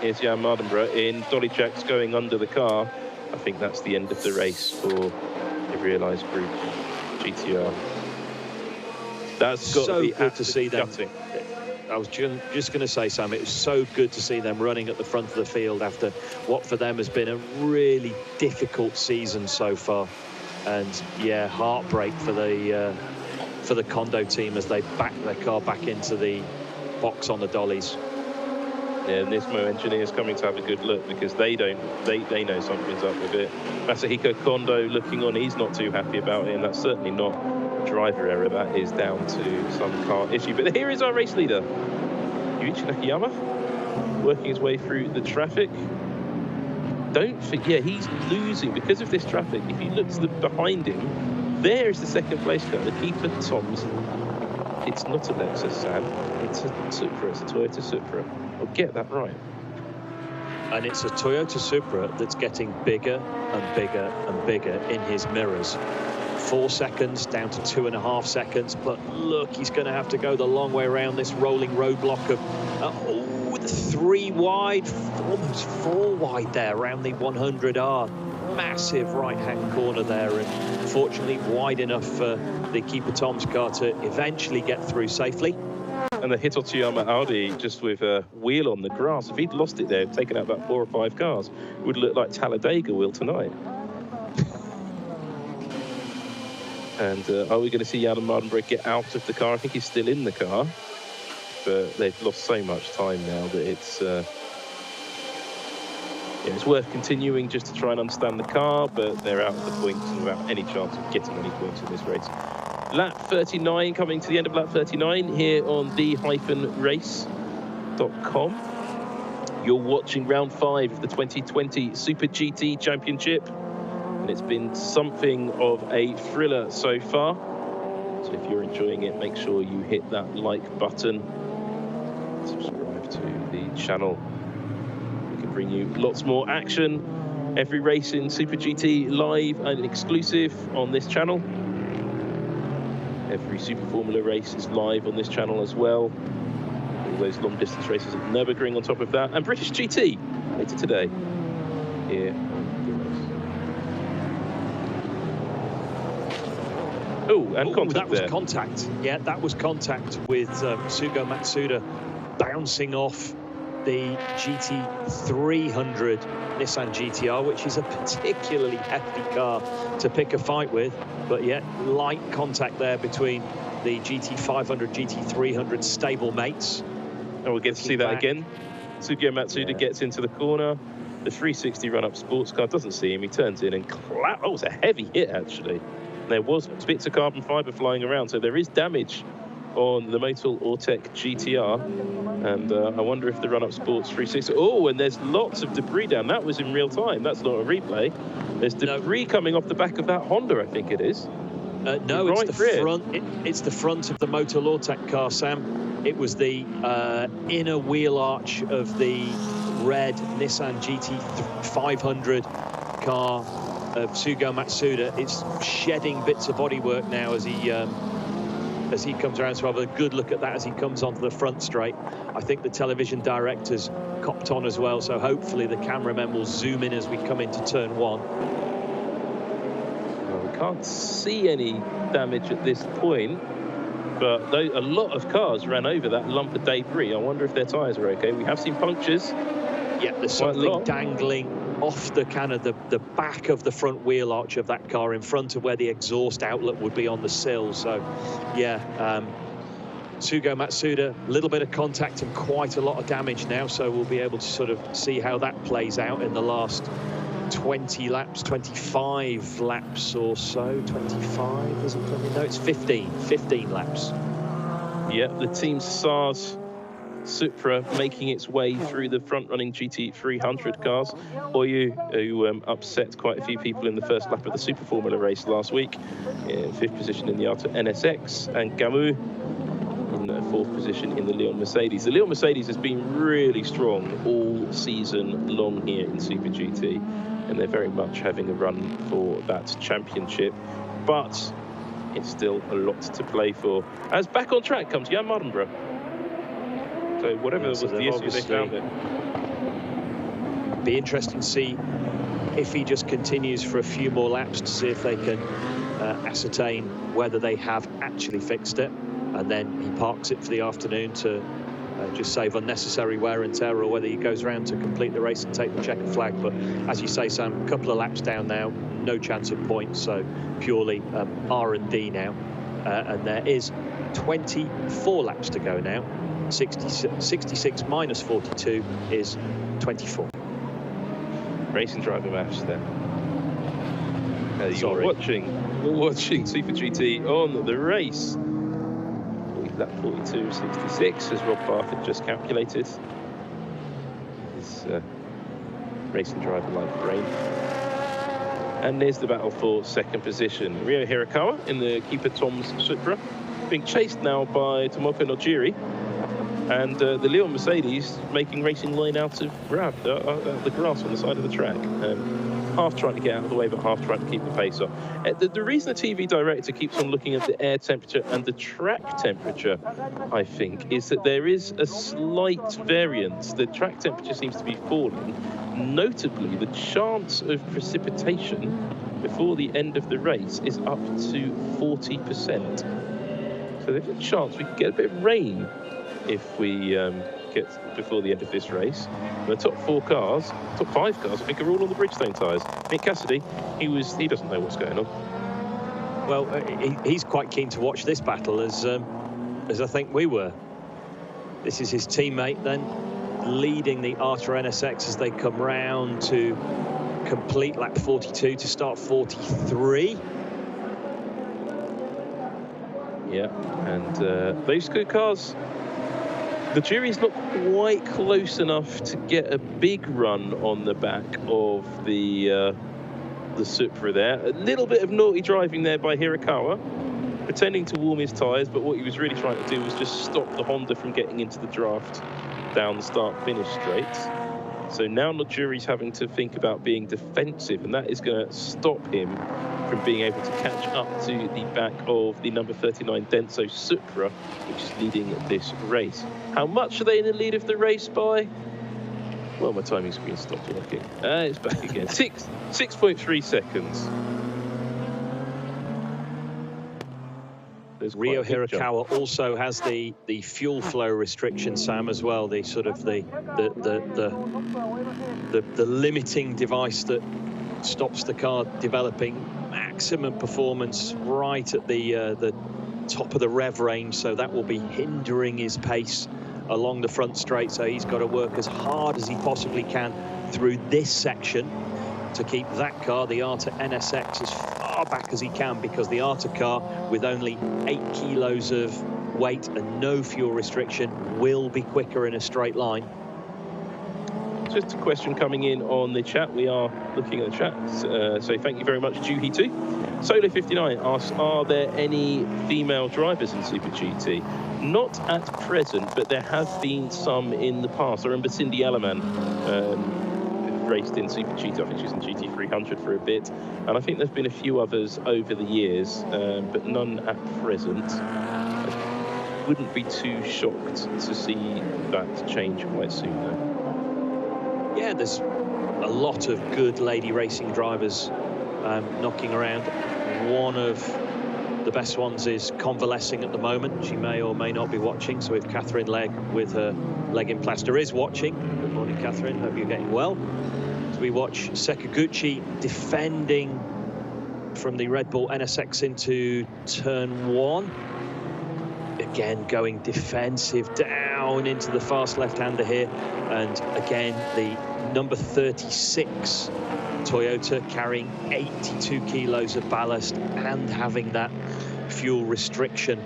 [SPEAKER 7] Here's Jan Mardenborough in dolly jacks going under the car. I think that's the end of the race for the Realised Group GTR. That's got
[SPEAKER 3] so
[SPEAKER 7] to be
[SPEAKER 3] good to see them.
[SPEAKER 7] gutting.
[SPEAKER 3] I was just going to say, Sam, it was so good to see them running at the front of the field after what for them has been a really difficult season so far. And yeah, heartbreak for the Kondo team as they back their car back into the box on the dollies.
[SPEAKER 7] Yeah, Nismo engineers coming to have a good look because they know something's up with it. Masahiko Kondo looking on, he's not too happy about it, and that's certainly not a driver error. That is down to some car issue. But here is our race leader, Yuichi Nakayama, working his way through the traffic. Don't think, yeah, he's losing because of this traffic. If you look to the behind him, there is the second place car, the keeper Toms. It's not a Lexus, Sam. It's a Supra. It's a Toyota Supra. I'll get that right.
[SPEAKER 3] And it's a Toyota Supra that's getting bigger and bigger and bigger in his mirrors. 4 seconds down to 2.5 seconds, but look, he's going to have to go the long way around this rolling roadblock of the 3 wide, almost 4 wide there around the 100R. Massive right-hand corner there, and fortunately wide enough for the keeper Tom's car to eventually get through safely.
[SPEAKER 7] And the Hitotsuyama Audi just with a wheel on the grass. If he'd lost it there, taken out about 4 or 5 cars, it would look like Talladega will tonight. And are we going to see Jan Mardenborough get out of the car? I think he's still in the car, but they've lost so much time now that it's worth continuing just to try and understand the car, but they're out of the points and without any chance of getting any points in this race. Lap 39, coming to the end of lap 39 here on the-race.com. You're watching round 5 of the 2020 Super GT Championship, and it's been something of a thriller so far. So if you're enjoying it, make sure you hit that like button, subscribe to the channel. We can bring you lots more action. Every race in Super GT live and exclusive on this channel. Every Super Formula race is live on this channel as well. All those long distance races at Nürburgring on top of that. And British GT later today here on the race. Oh, and contact
[SPEAKER 3] that was
[SPEAKER 7] there.
[SPEAKER 3] Contact. Yeah, that was contact with Sugo Matsuda bouncing off the GT300 Nissan GTR, which is a particularly hefty car to pick a fight with, but yet light contact there between the GT500, GT300 stable mates.
[SPEAKER 7] And we'll get to see that again. Suzuki Matsuda gets into the corner. The 360 run-up sports car doesn't see him. He turns in and oh, it's a heavy hit, actually. There was bits of carbon fiber flying around, so there is damage on the MOTUL AUTECH GTR. And I wonder if the run-up sports 360... Oh, and there's lots of debris down. That was in real time. That's not a replay. There's debris coming off the back of that Honda, I think it is.
[SPEAKER 3] No, it's the front. It's the front of the MOTUL AUTECH car, Sam. It was the inner wheel arch of the red Nissan GT500 car of Sugo Matsuda. It's shedding bits of bodywork now as he comes around. So have a good look at that as he comes onto the front straight. I think the television director's copped on as well. So hopefully the cameramen will zoom in as we come into turn one.
[SPEAKER 7] Well, we can't see any damage at this point. But a lot of cars ran over that lump of debris. I wonder if their tyres are okay. We have seen punctures.
[SPEAKER 3] Yeah, there's something dangling off the kind of the back of the front wheel arch of that car in front of where the exhaust outlet would be on the sill. So, yeah, Sugo Matsuda, a little bit of contact and quite a lot of damage now. So we'll be able to sort of see how that plays out in the last 20 laps, 25 laps or so. 25, is it 20? No, it's 15 laps.
[SPEAKER 7] Yeah, the Team SARS Supra making its way through the front-running GT300 cars. Oyu, who upset quite a few people in the first lap of the Super Formula race last week, in 5th position in the Alta NSX, and Gamu in 4th position in the Leon Mercedes. The Leon Mercedes has been really strong all season long here in Super GT, and they're very much having a run for that championship, but it's still a lot to play for. As back on track comes Jan Mardenborough. So whatever was the issue, they found it.
[SPEAKER 3] Be interesting to see if he just continues for a few more laps to see if they can ascertain whether they have actually fixed it, and then he parks it for the afternoon to just save unnecessary wear and tear, or whether he goes around to complete the race and take the checkered flag. But as you say, Sam, a couple of laps down now, no chance of points, so purely R&D now. And there is 24 laps to go now. 66 minus 42 is 24.
[SPEAKER 7] Racing driver match then. You're watching Super GT on the race. Lap 42.66, as Rob Barff had just calculated. His racing driver like brain. And there's the battle for second position. Ryo Hirakawa in the Keeper Tom's Supra, being chased now by Tomoko Nojiri. And the Leon Mercedes making racing line out of the grass on the side of the track. Half trying to get out of the way, but half trying to keep the pace up. The reason the TV director keeps on looking at the air temperature and the track temperature, I think, is that there is a slight variance. The track temperature seems to be falling. Notably, the chance of precipitation before the end of the race is up to 40%. So there's a chance we could get a bit of rain if we get before the end of this race. And the top 5 cars, I think, are all on the Bridgestone tyres. Nick Cassidy, he doesn't know what's going on.
[SPEAKER 3] Well, he's quite keen to watch this battle, as I think we were. This is his teammate then, leading the Arta NSX as they come round to complete lap 42 to start 43.
[SPEAKER 7] Yeah, and those good cars, the jury's not quite close enough to get a big run on the back of the Supra there. A little bit of naughty driving there by Hirakawa, pretending to warm his tyres, but what he was really trying to do was just stop the Honda from getting into the draft down the start-finish straight. So now Nojiri's having to think about being defensive, and that is going to stop him from being able to catch up to the back of the number 39 Denso Supra, which is leading this race. How much are they in the lead of the race by? Well, my timing screen stopped working. It's back again. 6.3 seconds. There's quite
[SPEAKER 3] Rio
[SPEAKER 7] a big jump.
[SPEAKER 3] Hirakawa also has the fuel flow restriction, Sam, as well. The sort of the limiting device that stops the car developing maximum performance right at the top of the rev range. So that will be hindering his pace along the front straight. So he's got to work as hard as he possibly can through this section to keep that car, the ARTA NSX, as far back as he can, because the ARTA car, with only 8 kilos of weight and no fuel restriction, will be quicker in a straight line.
[SPEAKER 7] Just a question coming in on the chat. We are looking at the chat, so thank you very much, Juhi2. Solo59 asks, are there any female drivers in Super GT? Not at present, but there have been some in the past. I remember Cindy Alaman raced in Super GT. I think she was in GT300 for a bit, and I think there's been a few others over the years, but none at present. I wouldn't be too shocked to see that change quite soon, though.
[SPEAKER 3] Yeah, there's a lot of good lady racing drivers knocking around. One of the best ones is convalescing at the moment. She may or may not be watching. So if Catherine Legg, with her leg in plaster, is watching, good morning, Catherine, hope you're getting well. As we watch Sakaguchi defending from the Red Bull NSX into turn 1. Again, going defensive down into the fast left-hander here. And again, the number 36 Toyota carrying 82 kilos of ballast and having that fuel restriction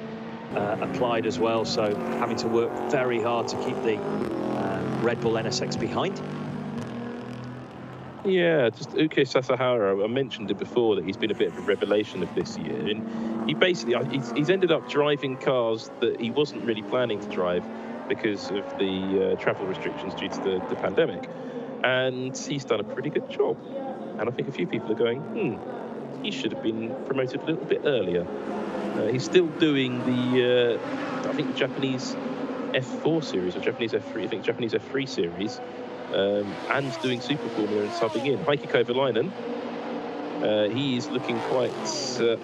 [SPEAKER 3] applied as well. So having to work very hard to keep the Red Bull NSX behind.
[SPEAKER 7] Yeah, just Uke Sasahara, I mentioned it before that he's been a bit of a revelation of this year. And he basically, he's ended up driving cars that he wasn't really planning to drive because of the travel restrictions due to the pandemic. And he's done a pretty good job. And I think a few people are going, he should have been promoted a little bit earlier. He's still doing the, I think, the Japanese F4 series, or Japanese F3, I think Japanese F3 series, and doing Super Formula and subbing in. Heikki Kovalainen, he is looking quite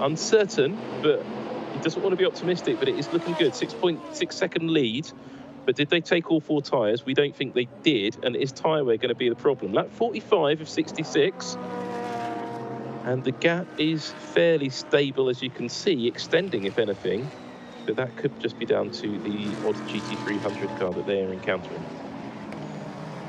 [SPEAKER 7] uncertain, but he doesn't want to be optimistic, but it is looking good. 6.6 second lead. But did they take all 4 tyres? We don't think they did, and is tyre wear going to be the problem? Lap 45 of 66, and the gap is fairly stable, as you can see, extending if anything, but that could just be down to the odd GT300 car that they are encountering.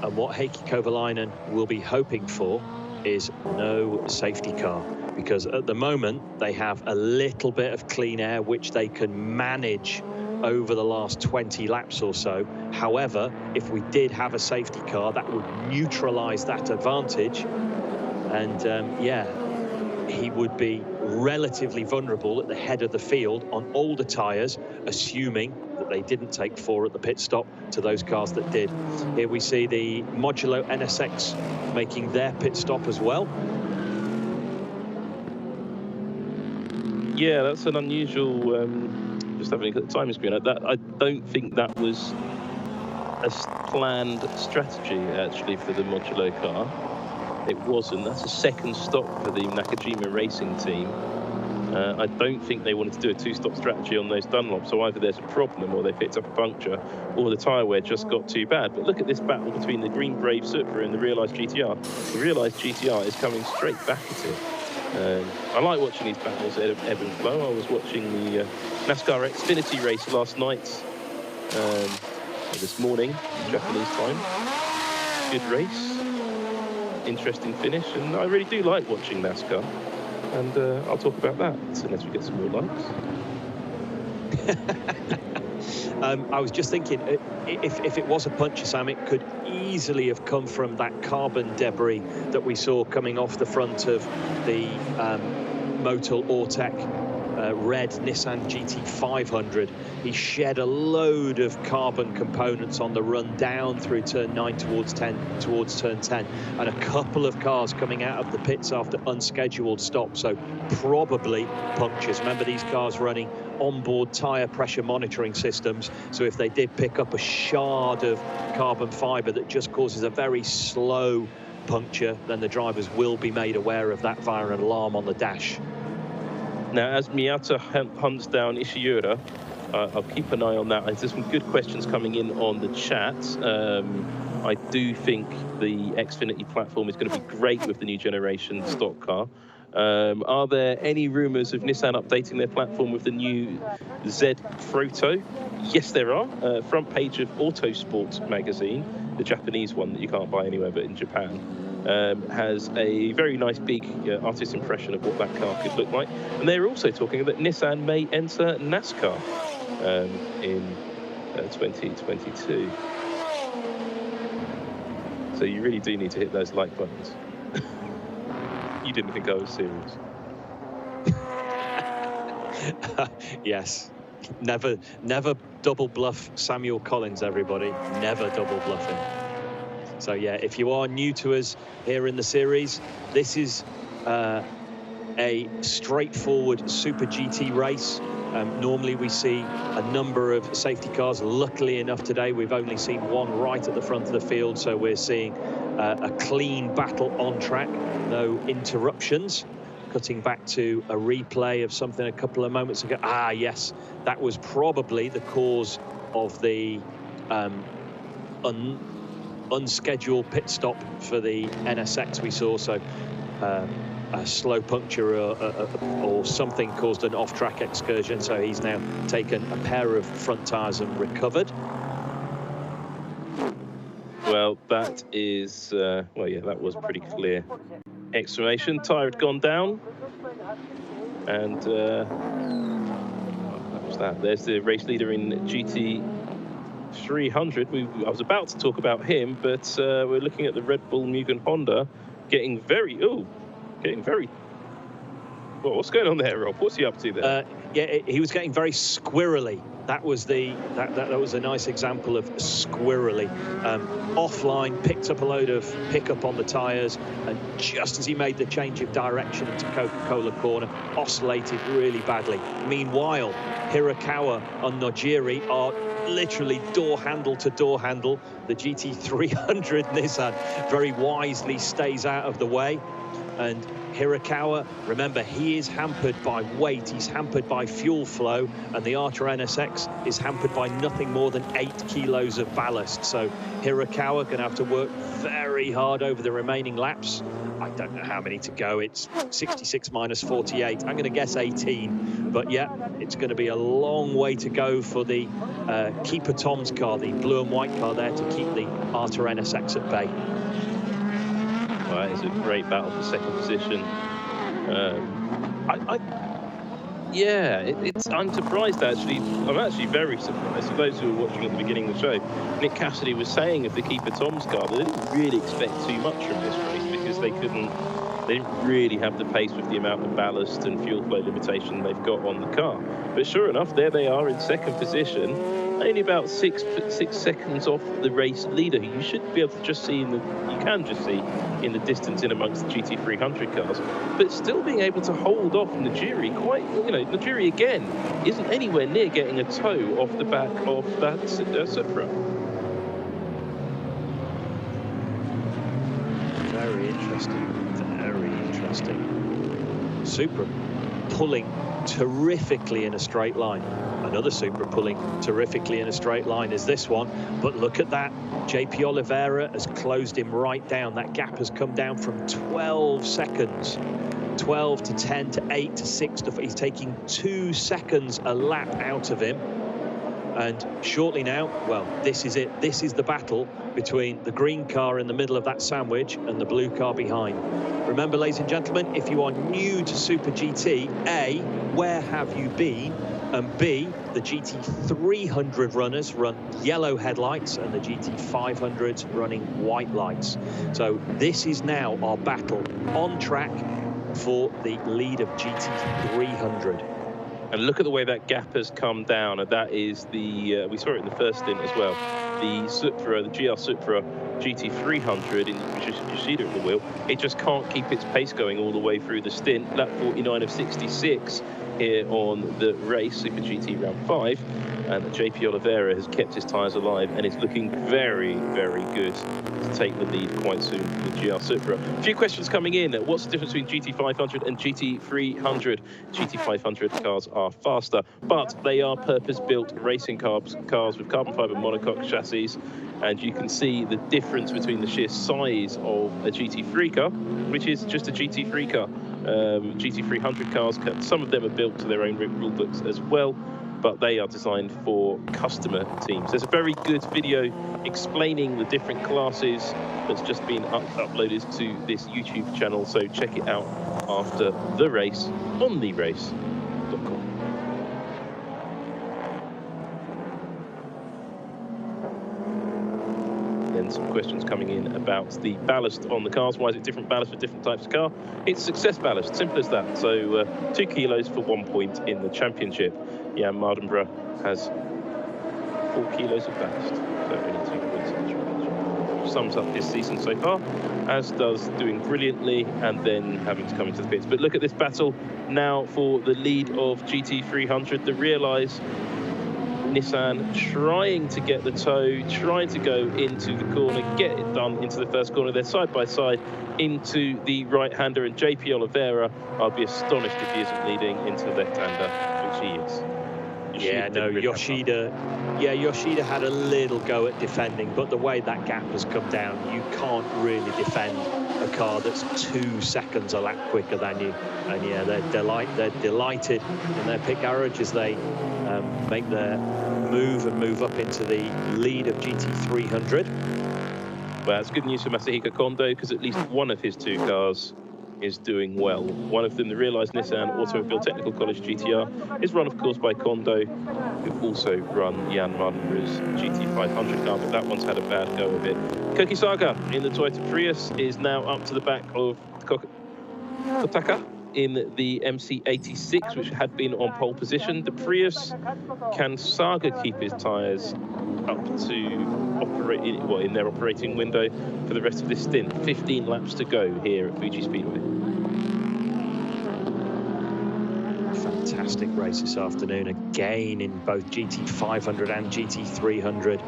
[SPEAKER 3] And what Heikki Kovalainen will be hoping for is no safety car, because at the moment they have a little bit of clean air which they can manage over the last 20 laps or so. However, if we did have a safety car, that would neutralize that advantage, and yeah, he would be relatively vulnerable at the head of the field on older tires, assuming that they didn't take 4 at the pit stop to those cars that did. Here we see the Modulo NSX making their pit stop as well.
[SPEAKER 7] Yeah, that's an unusual, just having a look at the timing screen. I don't think that was a planned strategy, actually, for the Modulo car. It wasn't. That's a second stop for the Nakajima racing team. I don't think they wanted to do a 2-stop strategy on those Dunlops, so either there's a problem or they picked up a puncture or the tyre wear just got too bad. But look at this battle between the Green Brave Supra and the Realised GTR. The Realised GTR is coming straight back at it. I like watching these battles ebb and flow. I was watching the NASCAR Xfinity race last night, this morning, Japanese time. Good race. Interesting finish, and I really do like watching NASCAR, and I'll talk about that unless we get some more likes.
[SPEAKER 3] I was just thinking, if it was a puncture, Sam, it could easily have come from that carbon debris that we saw coming off the front of the MOTUL AUTECH red Nissan GT500. He shed a load of carbon components on the run down through turn 9 towards turn 10, and a couple of cars coming out of the pits after unscheduled stops, so probably punctures. Remember, these cars running onboard tyre pressure monitoring systems, so if they did pick up a shard of carbon fibre that just causes a very slow puncture, then the drivers will be made aware of that via an alarm on the dash.
[SPEAKER 7] Now, as Miyata hunts down Ishiura, I'll keep an eye on that. There's some good questions coming in on the chat. I do think the Xfinity platform is going to be great with the new generation stock car. Are there any rumours of Nissan updating their platform with the new Z Proto? Yes, there are. Front page of Autosport magazine, the Japanese one that you can't buy anywhere but in Japan, has a very nice big artist impression of what that car could look like. And they're also talking that Nissan may enter NASCAR in 2022. So you really do need to hit those like buttons. You didn't think I was serious.
[SPEAKER 3] Yes. Never double bluff Samuel Collins, everybody. Never double bluff him. So yeah, if you are new to us here in the series, this is a straightforward Super GT race. Normally we see a number of safety cars. Luckily enough today, we've only seen one right at the front of the field, so we're seeing a clean battle on track, no interruptions. Cutting back to a replay of something a couple of moments ago. Ah, yes, that was probably the cause of the unscheduled pit stop for the NSX we saw. So a slow puncture or something caused an off-track excursion. So he's now taken a pair of front tyres and recovered.
[SPEAKER 7] Well, that is, well, yeah, that was pretty clear explanation. Tyre had gone down, and what was that? There's the race leader in GT 300. I was about to talk about him, but we're looking at the Red Bull Mugen Honda getting very, well, what's going on there, Rob? What's he up to there?
[SPEAKER 3] Yeah, he was getting very squirrely. That was that was a nice example of squirrely. Offline, picked up a load of pickup on the tyres, and just as he made the change of direction into Coca-Cola corner, oscillated really badly. Meanwhile, Hirakawa and Nojiri are literally door handle to door handle. The GT300 Nissan very wisely stays out of the way. And Hirakawa, remember, he is hampered by weight, he's hampered by fuel flow, and the Arta NSX is hampered by nothing more than 8 kilos of ballast. So Hirakawa going to have to work very hard over the remaining laps. I don't know how many to go. It's 66 minus 48. I'm going to guess 18. But yeah, it's going to be a long way to go for the Keeper Tom's car, the blue and white car there, to keep the Arta NSX at bay.
[SPEAKER 7] Right, it's a great battle for second position. I'm surprised actually. I'm actually very surprised. For those who were watching at the beginning of the show, Nick Cassidy was saying of the Keeper Tom's car, they didn't really expect too much from this race because they didn't really have the pace with the amount of ballast and fuel flow limitation they've got on the car. But sure enough, there they are in second position, only about six seconds off the race leader, who you should be able to just see in the distance in amongst the GT300 cars, but still being able to hold off Nojiri quite, Nojiri again isn't anywhere near getting a toe off the back of that Supra.
[SPEAKER 3] Very interesting. Supra pulling terrifically in a straight line. Another Supra pulling terrifically in a straight line is this one. But look at that. JP Oliveira has closed him right down. That gap has come down from 12 seconds. 12 to 10 to 8 to 6 to 4. He's taking 2 seconds a lap out of him. And shortly now, well, this is it. This is the battle between the green car in the middle of that sandwich and the blue car behind. Remember, ladies and gentlemen, if you are new to Super GT, A, where have you been? And B, the GT300 runners run yellow headlights and the GT500s running white lights. So this is now our battle on track for the lead of GT300.
[SPEAKER 7] And look at the way that gap has come down, and that is the, we saw it in the first stint as well, the Supra, the GR Supra GT300, you see it at the wheel, it just can't keep its pace going all the way through the stint. Lap 49 of 66, here on the race, Super GT Round 5, and JP Oliveira has kept his tyres alive and is looking very, very good to take the lead quite soon for the GR Supra. A few questions coming in. What's the difference between GT500 and GT300? GT500 cars are faster, but they are purpose-built racing cars with carbon fibre monocoque chassis, and you can see the difference between the sheer size of a GT3 car, which is just a GT3 car. GT300 cars, some of them are built to their own rule books as well, but they are designed for customer teams. There's a very good video explaining the different classes that's just been uploaded to this YouTube channel, so check it out after the race on therace.com. Then some questions coming in about the ballast on the cars. Why is it different ballast for different types of car? It's success ballast, simple as that. So 2 kilos for 1 point in the championship. Jan Mardenborough has 4 kilos of ballast, so only 2 points in the championship. Sums up his season so far, as does doing brilliantly and then having to come into the pits. But look at this battle now for the lead of GT300. The Realize Nissan trying to get the toe, trying to go into the corner, get it done into the first corner. They're side by side into the right-hander, and JP Oliveira, I'll be astonished if he isn't leading into the left-hander, which he is.
[SPEAKER 3] Yeah, no, Yoshida had a little go at defending, but the way that gap has come down, you can't really defend a car that's 2 seconds a lap quicker than you. And yeah, they're delighted in their pit garage as they make their move up into the lead of GT300.
[SPEAKER 7] Well, it's good news for Masahiko Kondo, because at least one of his 2 cars is doing well. One of them, the Realize Nissan Automobile Technical College GTR, is run, of course, by Kondo, who also run Jan Mardenborough's GT500 car, but that one's had a bad go of it. Koki Saga in the Toyota Prius is now up to the back of Kotaka in the MC86, which had been on pole position. The Prius, can Saga keep his tyres up to operate in their operating window for the rest of this stint? 15 laps to go here at Fuji Speedway.
[SPEAKER 3] Fantastic race this afternoon, again in both GT500 and GT300.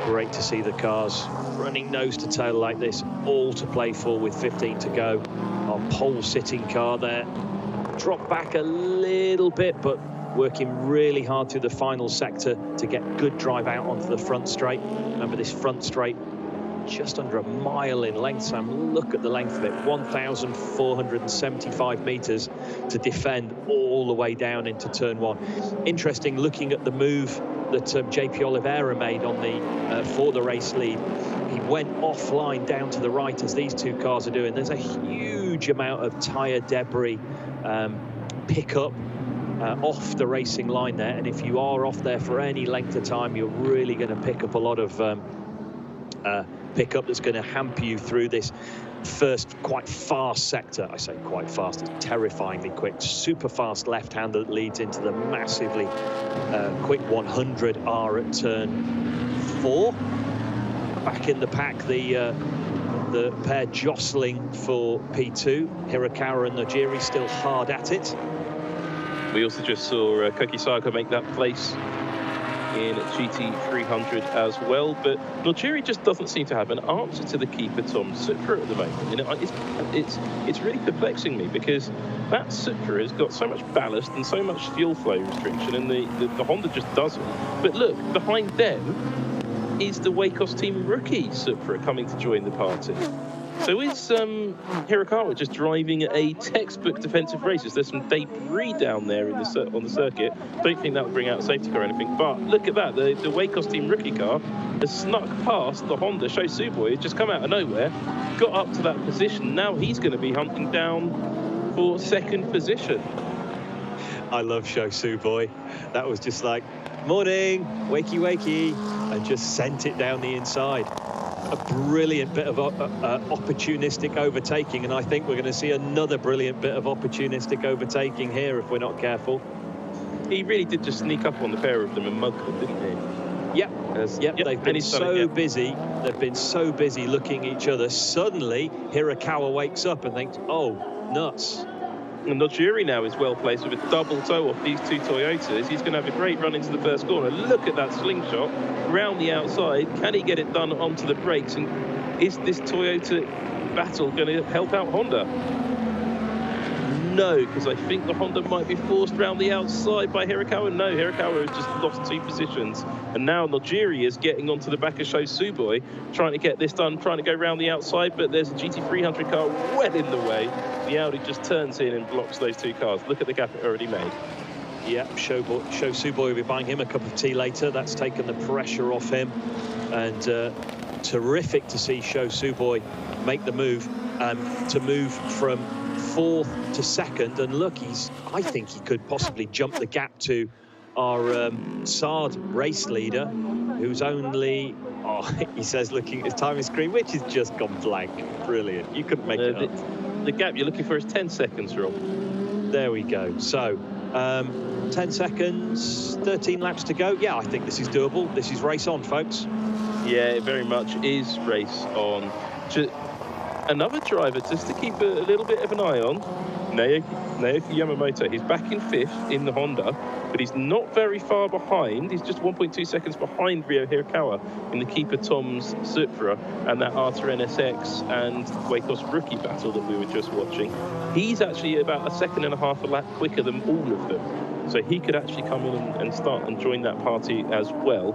[SPEAKER 3] Great to see the cars running nose to tail like this, all to play for with 15 to go. Our pole sitting car there dropped back a little bit, but working really hard through the final sector to get good drive out onto the front straight. Remember, this front straight just under a mile in length, Sam. Look at the length of it, 1,475 meters to defend all the way down into turn 1. Interesting looking at the move that JP Oliveira made on the for the race lead. He went offline down to the right, as these 2 cars are doing. There's a huge amount of tyre debris pickup off the racing line there, and if you are off there for any length of time, you're really going to pick up a lot of pickup that's going to hamper you through this first quite fast sector. I say quite fast, it's terrifyingly quick. Super fast left-hander that leads into the massively quick 100R at turn 4. Back in the pack, the pair jostling for P2. Hirakawa and Nojiri still hard at it.
[SPEAKER 7] We also just saw Koki Saga make that place in GT300 as well, but Nojiri just doesn't seem to have an answer to the keeper Tom Supra at the moment. And it's really perplexing me, because that Supra has got so much ballast and so much fuel flow restriction, and the Honda just doesn't. But look, behind them is the Wacos team rookie Supra coming to join the party. So is Hirakawa just driving a textbook defensive race? There's some debris down there in on the circuit. Don't think that will bring out a safety car or anything. But look at that. The Wacos team rookie car has snuck past the Honda. Sho Suboi had just come out of nowhere, got up to that position. Now he's going to be hunting down for 2nd position.
[SPEAKER 3] I love Sho Suboi. That was just like, morning, wakey, wakey, and just sent it down the inside. A brilliant bit of opportunistic overtaking, and I think we're going to see another brilliant bit of opportunistic overtaking here if we're not careful.
[SPEAKER 7] He really did just sneak up on the pair of them and mug them, didn't he?
[SPEAKER 3] Yep. They've been so busy. They've been so busy looking at each other. Suddenly, Hirakawa wakes up and thinks, "Oh, nuts!
[SPEAKER 7] And Nojiri now is well placed with a double toe off these two Toyotas. He's going to have a great run into the first corner. Look at that slingshot round the outside. Can he get it done onto the brakes? And is this Toyota battle going to help out Honda? No, because I think the Honda might be forced round the outside by Hirakawa. No, Hirakawa has just lost 2 positions. And now Nojiri is getting onto the back of Sho Suboi, trying to get this done, trying to go round the outside, but there's a GT300 car well in the way. The Audi just turns in and blocks those 2 cars. Look at the gap it already made.
[SPEAKER 3] Yeah, Sho Suboi will be buying him a cup of tea later. That's taken the pressure off him. And terrific to see Sho Suboi make the move, to move from 4th to 2nd. And look, I think he could possibly jump the gap to our SARD race leader, who's only, he says, looking at his timing screen, which has just gone blank. Brilliant. You couldn't make it up.
[SPEAKER 7] The gap you're looking for is 10 seconds, Rob.
[SPEAKER 3] There we go. So 10 seconds, 13 laps to go. Yeah, I think this is doable. This is race on, folks.
[SPEAKER 7] Yeah, it very much is race on. Another driver just to keep a little bit of an eye on, Naoki Yamamoto. He's back in 5th in the Honda, but he's not very far behind. He's just 1.2 seconds behind Ryo Hirakawa in the Keeper Tom's Supra and that Arta NSX and Wacos rookie battle that we were just watching. He's actually about 1.5 seconds a lap quicker than all of them. So he could actually come in and start and join that party as well.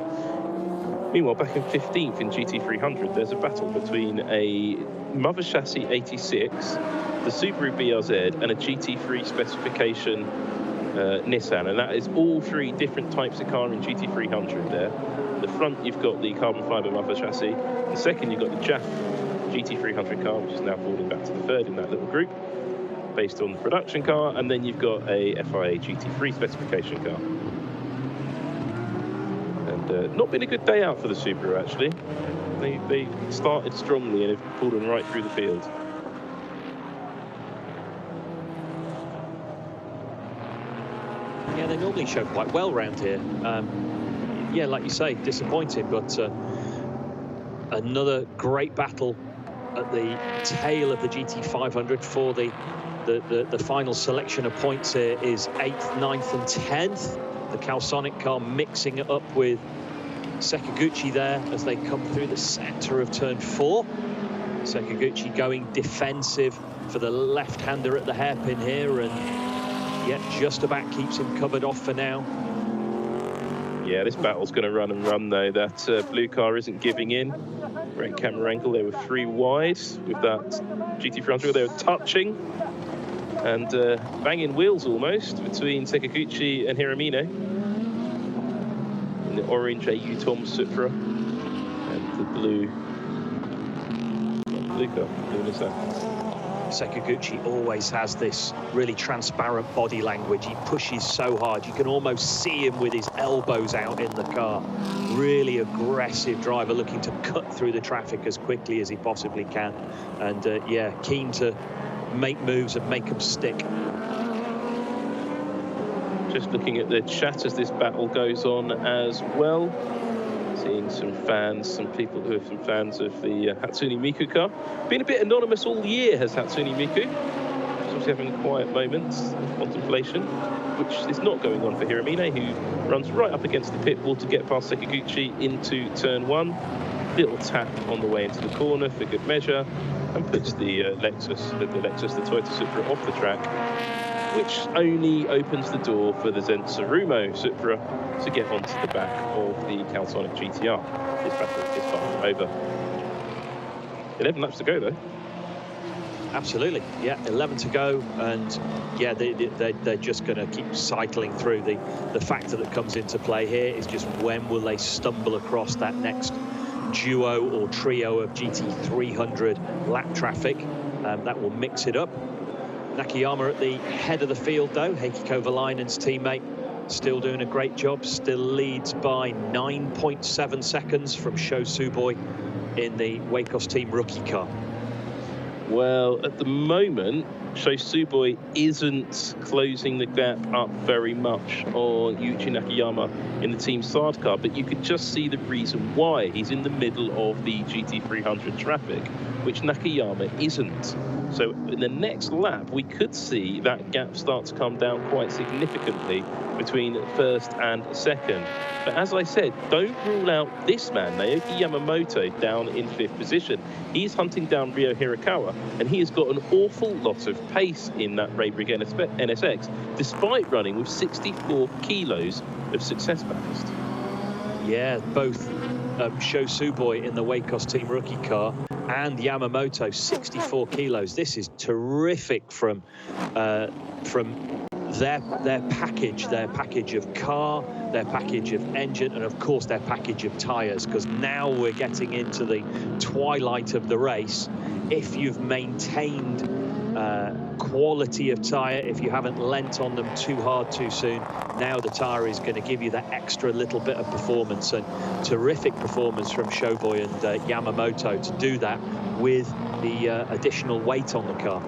[SPEAKER 7] Meanwhile, back in 15th in GT300, there's a battle between a Mother Chassis 86, the Subaru BRZ, and a GT3 specification Nissan. And that is all 3 different types of car in GT300 there. The front, you've got the carbon fiber Mother Chassis. The second, you've got the JAF GT300 car, which is now falling back to the 3rd in that little group, based on the production car. And then you've got a FIA GT3 specification car. Not been a good day out for the Subaru, actually. They started strongly and have pulled them right through the field.
[SPEAKER 3] Yeah, they normally show quite well round here. Yeah, like you say, disappointing, but another great battle at the tail of the GT500 for the final selection of points here is 8th, 9th and 10th. The Calsonic car mixing it up with Sekiguchi there as they come through the centre of turn 4. Sekiguchi going defensive for the left-hander at the hairpin here, and yeah, just about keeps him covered off for now.
[SPEAKER 7] Yeah, this battle's going to run and run though. That blue car isn't giving in. Great camera angle. They were 3 wide with that GT300. They were touching and banging wheels almost between Sekiguchi and Hiramine in the orange AU Tom Supra and the blue car, blue Nissan.
[SPEAKER 3] Sekiguchi always has this really transparent body language. He pushes so hard. You can almost see him with his elbows out in the car. Really aggressive driver looking to cut through the traffic as quickly as he possibly can. And yeah, keen to make moves and make them stick.
[SPEAKER 7] Just looking at the chat as this battle goes on as well. Seeing some fans, some people who are some fans of the Hatsune Miku car. Been a bit anonymous all year has Hatsune Miku. She's obviously having quiet moments of contemplation, which is not going on for Hiramine, who runs right up against the pit wall to get past Sekiguchi into turn 1. Little tap on the way into the corner for good measure, and puts the Toyota Supra off the track, which only opens the door for the Zensarumo Supra to get onto the back of the Calsonic GTR. This battle is far from over. 11 laps to go, though.
[SPEAKER 3] Absolutely, yeah, 11 to go, and yeah, they're just going to keep cycling through. The factor that comes into play here is just when will they stumble across that next duo or trio of GT300 lap traffic. That will mix it up. Nakayama at the head of the field, though. Heikki Kovalainen's teammate, still doing a great job, still leads by 9.7 seconds from Sho Suboi in the Wacos team rookie car.
[SPEAKER 7] Well, at the moment, Shosuboy isn't closing the gap up very much on Yuichi Nakayama in the Team Sard car, but you could just see the reason why. He's in the middle of the GT300 traffic, which Nakayama isn't. So in the next lap, we could see that gap start to come down quite significantly between first and second. But as I said, don't rule out this man, Naoki Yamamoto, down in 5th position. He's hunting down Ryo Hirakawa, and he has got an awful lot of pace in that Raybrig NSX, despite running with 64 kilos of success ballast.
[SPEAKER 3] Yeah, both Shosuboy in the Wacos Team Rookie car and Yamamoto, 64 kilos. This is terrific from their package of car, their package of engine, and of course their package of tyres, because now we're getting into the twilight of the race. If you've maintained quality of tyre, if you haven't lent on them too hard too soon, now the tyre is going to give you that extra little bit of performance, and terrific performance from Shoboy and Yamamoto to do that with the additional weight on the car.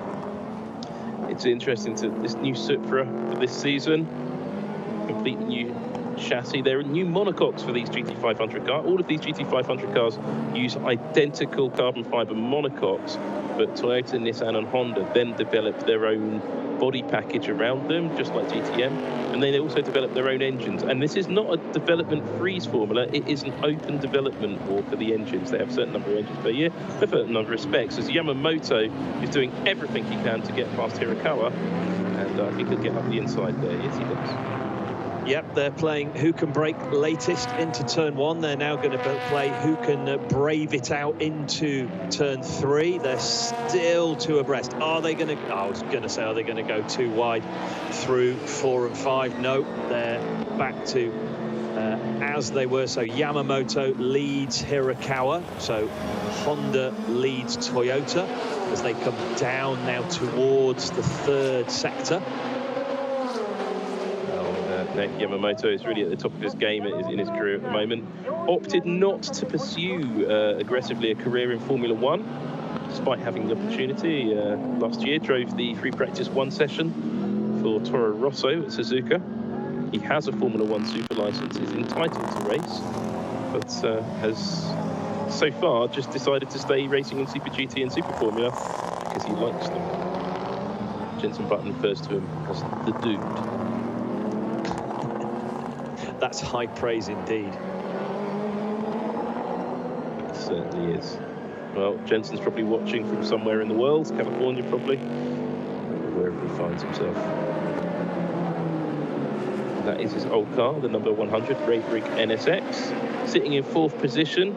[SPEAKER 7] It's interesting to this new Supra for this season, completely new chassis. There are new monocoques for these GT500 cars. All of these GT500 cars use identical carbon fiber monocoques, but Toyota, Nissan and Honda then developed their own body package around them, just like GTM, and then they also developed their own engines. And this is not a development freeze formula, it is an open development war for the engines. They have a certain number of engines per year, a certain number of specs, as Yamamoto is doing everything he can to get past Hirakawa, and I think he'll get up the inside there. Yes, he does.
[SPEAKER 3] Yep, they're playing who can brake latest into turn 1. They're now going to play who can brave it out into turn 3. They're still 2 abreast. Are they going to, I was going to say, are they going to go too wide through 4 and 5? No, they're back to as they were. So Yamamoto leads Hirakawa. So Honda leads Toyota as they come down now towards the 3rd sector.
[SPEAKER 7] Yamamoto is really at the top of his game in his career at the moment. Opted not to pursue aggressively a career in Formula 1, despite having the opportunity. Last year, drove the free practice 1 session for Toro Rosso at Suzuka. He has a Formula 1 super license, is entitled to race, but has so far just decided to stay racing in Super GT and Super Formula because he likes them. Jenson Button refers to him as the dude.
[SPEAKER 3] That's high praise indeed.
[SPEAKER 7] It certainly is. Well, Jensen's probably watching from somewhere in the world, California probably, wherever he finds himself. And that is his old car, the number 100 Raybrig NSX, sitting in 4th position.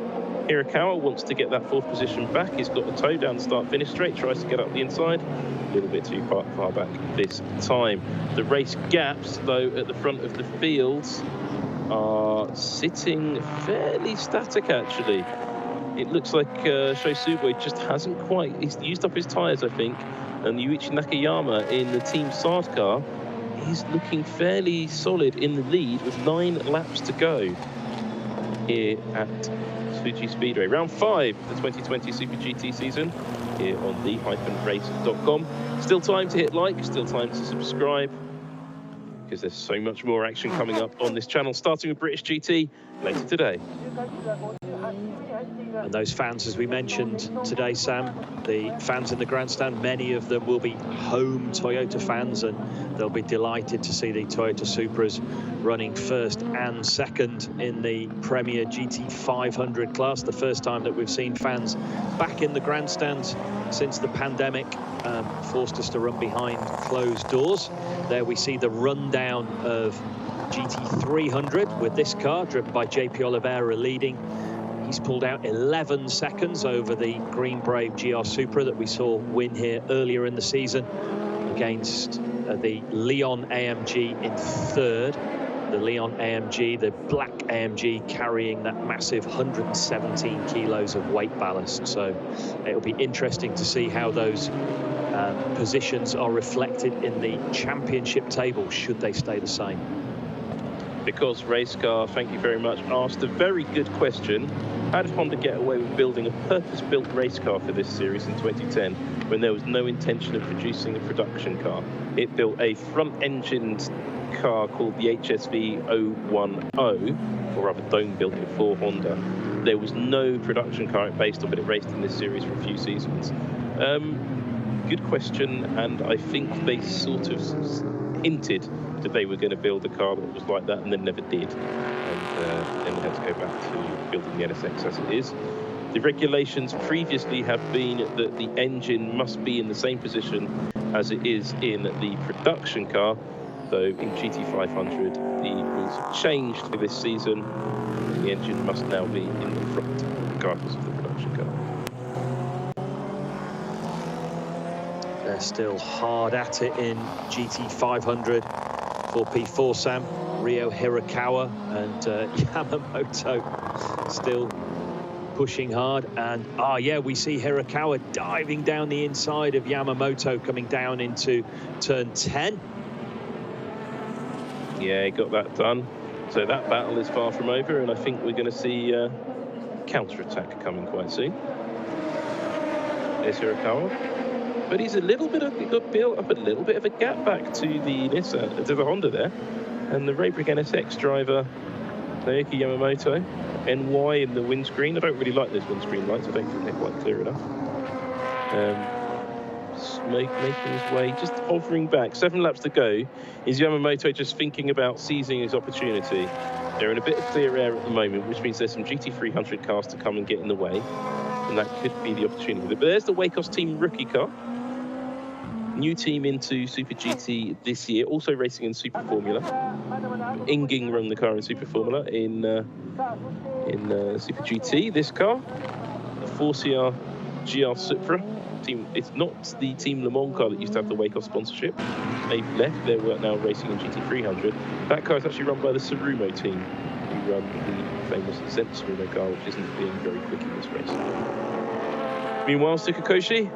[SPEAKER 7] Hirakawa wants to get that 4th position back. He's got the toe down the start-finish straight, tries to get up the inside. A little bit too far back this time. The race gaps, though, at the front of the fields are sitting fairly static, actually. It looks like Shosuboy just hasn't quite, he's used up his tyres, I think, and Yuichi Nakayama in the Team Sard car, he's looking fairly solid in the lead with 9 laps to go here at Fuji Speedway. Round 5 of the 2020 Super GT season here on the-race.com. Still time to hit like, still time to subscribe, because there's so much more action coming up on this channel, starting with British GT later today.
[SPEAKER 3] And those fans, as we mentioned today, Sam, the fans in the grandstand, many of them will be home Toyota fans, and they'll be delighted to see the Toyota Supras running 1st and 2nd in the Premier GT500 class. The first time that we've seen fans back in the grandstands since the pandemic forced us to run behind closed doors. There we see the rundown of GT300 with this car, driven by JP Oliveira leading. He's pulled out 11 seconds over the Green Brave GR Supra that we saw win here earlier in the season against the Leon AMG in 3rd. The Leon AMG, the black AMG, carrying that massive 117 kilos of weight ballast. So it'll be interesting to see how those positions are reflected in the championship table, should they stay the same.
[SPEAKER 7] Because Race Car, thank you very much, asked a very good question. How did Honda get away with building a purpose-built race car for this series in 2010 when there was no intention of producing a production car? It built a front-engined car called the HSV 010, or rather dome-built it for Honda. There was no production car based on it, but it raced in this series for a few seasons. Good question, and I think they sort of hinted that they were going to build a car that was like that, and then never did. And then they had to go back to building the NSX as it is. The regulations previously have been that the engine must be in the same position as it is in the production car. So in GT500, the rules have changed for this season. The engine must now be in the front, regardless of the production car.
[SPEAKER 3] They're still hard at it in GT500. 4P4 Sam, Ryo Hirakawa and Yamamoto still pushing hard. And yeah, we see Hirakawa diving down the inside of Yamamoto coming down into turn 10.
[SPEAKER 7] Yeah, he got that done. So that battle is far from over, and I think we're going to see counter-attack coming quite soon. There's Hirakawa. But he's a little bit of, got built up a little bit of a gap back to the Nissan, to the Honda there. And the Raybrick NSX driver, Naoki Yamamoto, NY in the windscreen. I don't really like those windscreen lights. I don't think they're quite clear enough. Making his way, just hovering back. 7 laps to go. Is Yamamoto just thinking about seizing his opportunity? They're in a bit of clear air at the moment, which means there's some GT300 cars to come and get in the way. And that could be the opportunity. But there's the Wacos team rookie car. New team into Super GT this year, also racing in Super Formula. Inging run the car in Super Formula in Super GT. This car, the 4CR GR Supra team. It's not the Team Le Mans car that used to have the Wacos sponsorship. They've left. They're now racing in GT300. That car is actually run by the Subaru team, who run the famous Zent Subaru car, which isn't being very quick in this race. Meanwhile, Tsukakoshi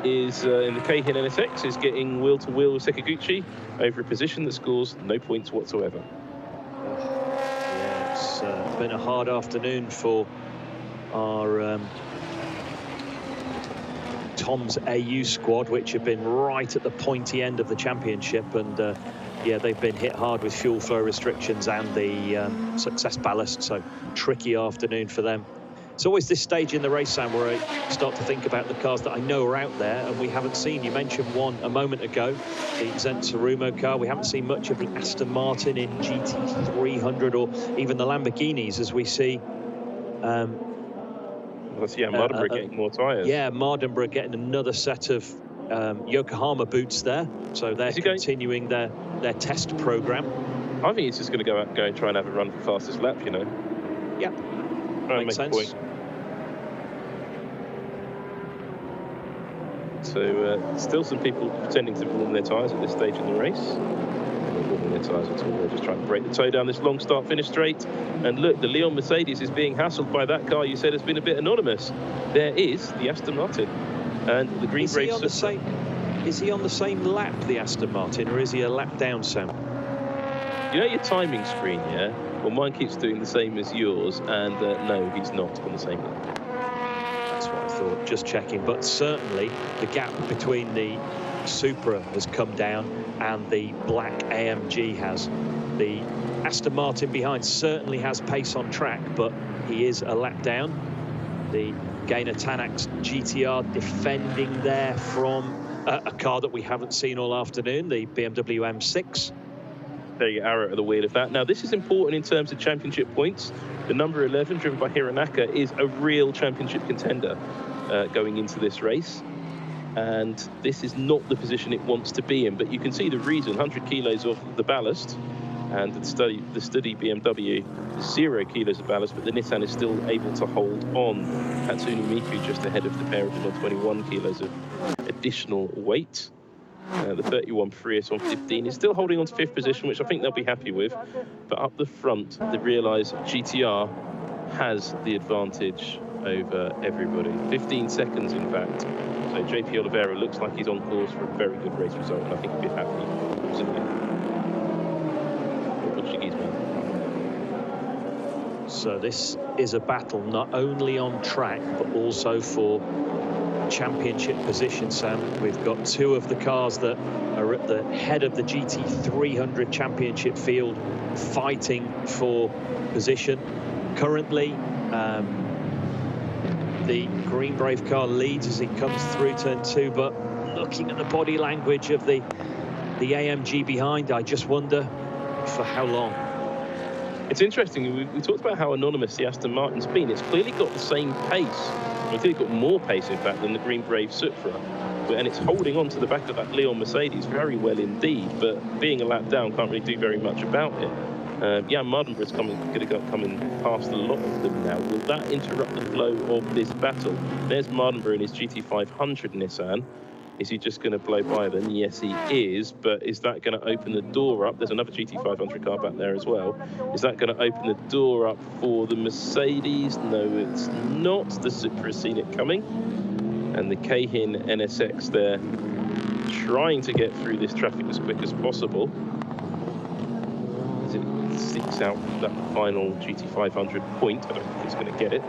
[SPEAKER 7] is in the Keihin NSX, is getting wheel-to-wheel with Sekiguchi over a position that scores no points whatsoever.
[SPEAKER 3] Yeah, it's been a hard afternoon for our Tom's AU squad, which have been right at the pointy end of the championship, and yeah, they've been hit hard with fuel flow restrictions and the success ballast, so tricky afternoon for them. It's always this stage in the race, Sam, where I start to think about the cars that I know are out there and we haven't seen. You mentioned one a moment ago, the Zent Tsurumo car. We haven't seen much of the Aston Martin in GT300 or even the Lamborghinis, as we see.
[SPEAKER 7] Let's see, Mardenborough getting more tyres.
[SPEAKER 3] Yeah, Mardenborough getting another set of Yokohama boots there. So they're continuing their test program.
[SPEAKER 7] I think he's just going to go out and try and have a run for fastest lap, you know.
[SPEAKER 3] Yeah. Makes sense. Point.
[SPEAKER 7] So still some people pretending to warm their tyres at this stage in the race. They're not warming their tyres at all. They're just trying to break the toe down this long start-finish straight. And look, the Leon Mercedes is being hassled by that car you said has been a bit anonymous. There is the Aston Martin. And the Green Brake System.
[SPEAKER 3] Is he on the same lap, the Aston Martin, or is he a lap down, Sam?
[SPEAKER 7] You know your timing screen, yeah? Well, mine keeps doing the same as yours, and no, he's not on the same lap.
[SPEAKER 3] That's what I thought, just checking. But certainly the gap between the Supra has come down and the black AMG has. The Aston Martin behind certainly has pace on track, but he is a lap down. The Gaynor Tanax GTR defending there from a car that we haven't seen all afternoon, the BMW M6.
[SPEAKER 7] There you go, arrow at the wheel of that. Now, this is important in terms of championship points. The number 11, driven by Hironaka, is a real championship contender going into this race. And this is not the position it wants to be in. But you can see the reason, 100 kilos off the ballast. And the steady BMW, 0 kilos of ballast, but the Nissan is still able to hold on. Hatsune Miku just ahead of the pair of them on 21 kilos of additional weight. The 31 Prius on 15 is still holding on to 5th position, which I think they'll be happy with. But up the front, they realise GTR has the advantage over everybody. 15 seconds, in fact. So JP Oliveira looks like he's on course for a very good race result, and I think he'll be happy. Portuguese man.
[SPEAKER 3] So this is a battle not only on track, but also for championship position, Sam. We've got two of the cars that are at the head of the GT300 championship field fighting for position. Currently, the Green Brave car leads as it comes through turn 2, but looking at the body language of the AMG behind, I just wonder for how long.
[SPEAKER 7] It's interesting, we talked about how anonymous the Aston Martin's been. It's clearly got the same pace. It's clearly got more pace, in fact, than the Green Brave Supra. And it's holding on to the back of that Leon Mercedes very well indeed, but being a lap down can't really do very much about it. Yeah, Mardenborough's coming past a lot of them now. Will that interrupt the flow of this battle? There's Mardenborough in his GT500 Nissan. Is he just going to blow by them? Yes, he is. But is that going to open the door up? There's another GT500 car back there as well. Is that going to open the door up for the Mercedes? No, it's not. The Supra has seen it coming. And the Cayenne NSX there trying to get through this traffic as quick as possible. As it seeks out that final GT500 point. I don't think it's going to get it.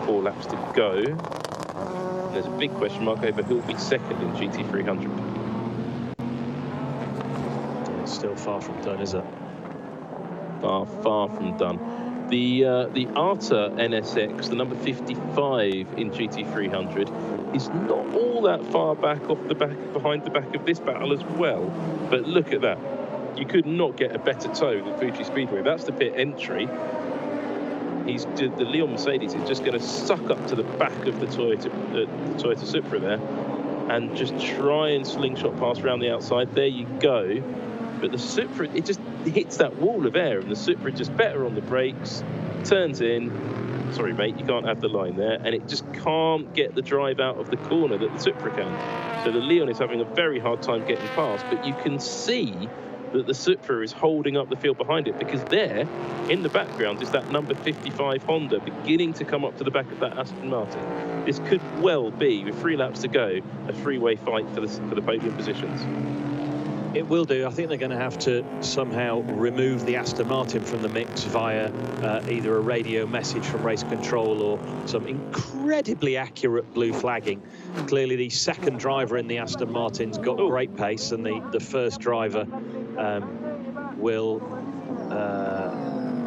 [SPEAKER 7] 4 laps to go. There's a big question mark over who will be second in GT300.
[SPEAKER 3] It's still far from done, is it?
[SPEAKER 7] Far from done. The ARTA NSX, the number 55 in GT300, is not all that far back behind the back of this battle as well. But look at that. You could not get a better tow than Fuji Speedway. That's the pit entry. The Leon Mercedes is just going to suck up to the back of the Toyota Supra there and just try and slingshot past around the outside. There you go. But the Supra, it just hits that wall of air, and the Supra just better on the brakes, turns in. Sorry, mate, you can't have the line there. And it just can't get the drive out of the corner that the Supra can. So the Leon is having a very hard time getting past, but you can see that the Supra is holding up the field behind it, because there, in the background, is that number 55 Honda beginning to come up to the back of that Aston Martin. This could well be, with 3 laps to go, a three-way fight for the podium positions.
[SPEAKER 3] It will do. I think they're going to have to somehow remove the Aston Martin from the mix via either a radio message from race control or some incredibly accurate blue flagging. Clearly, the second driver in the Aston Martin's got great pace, and the first driver will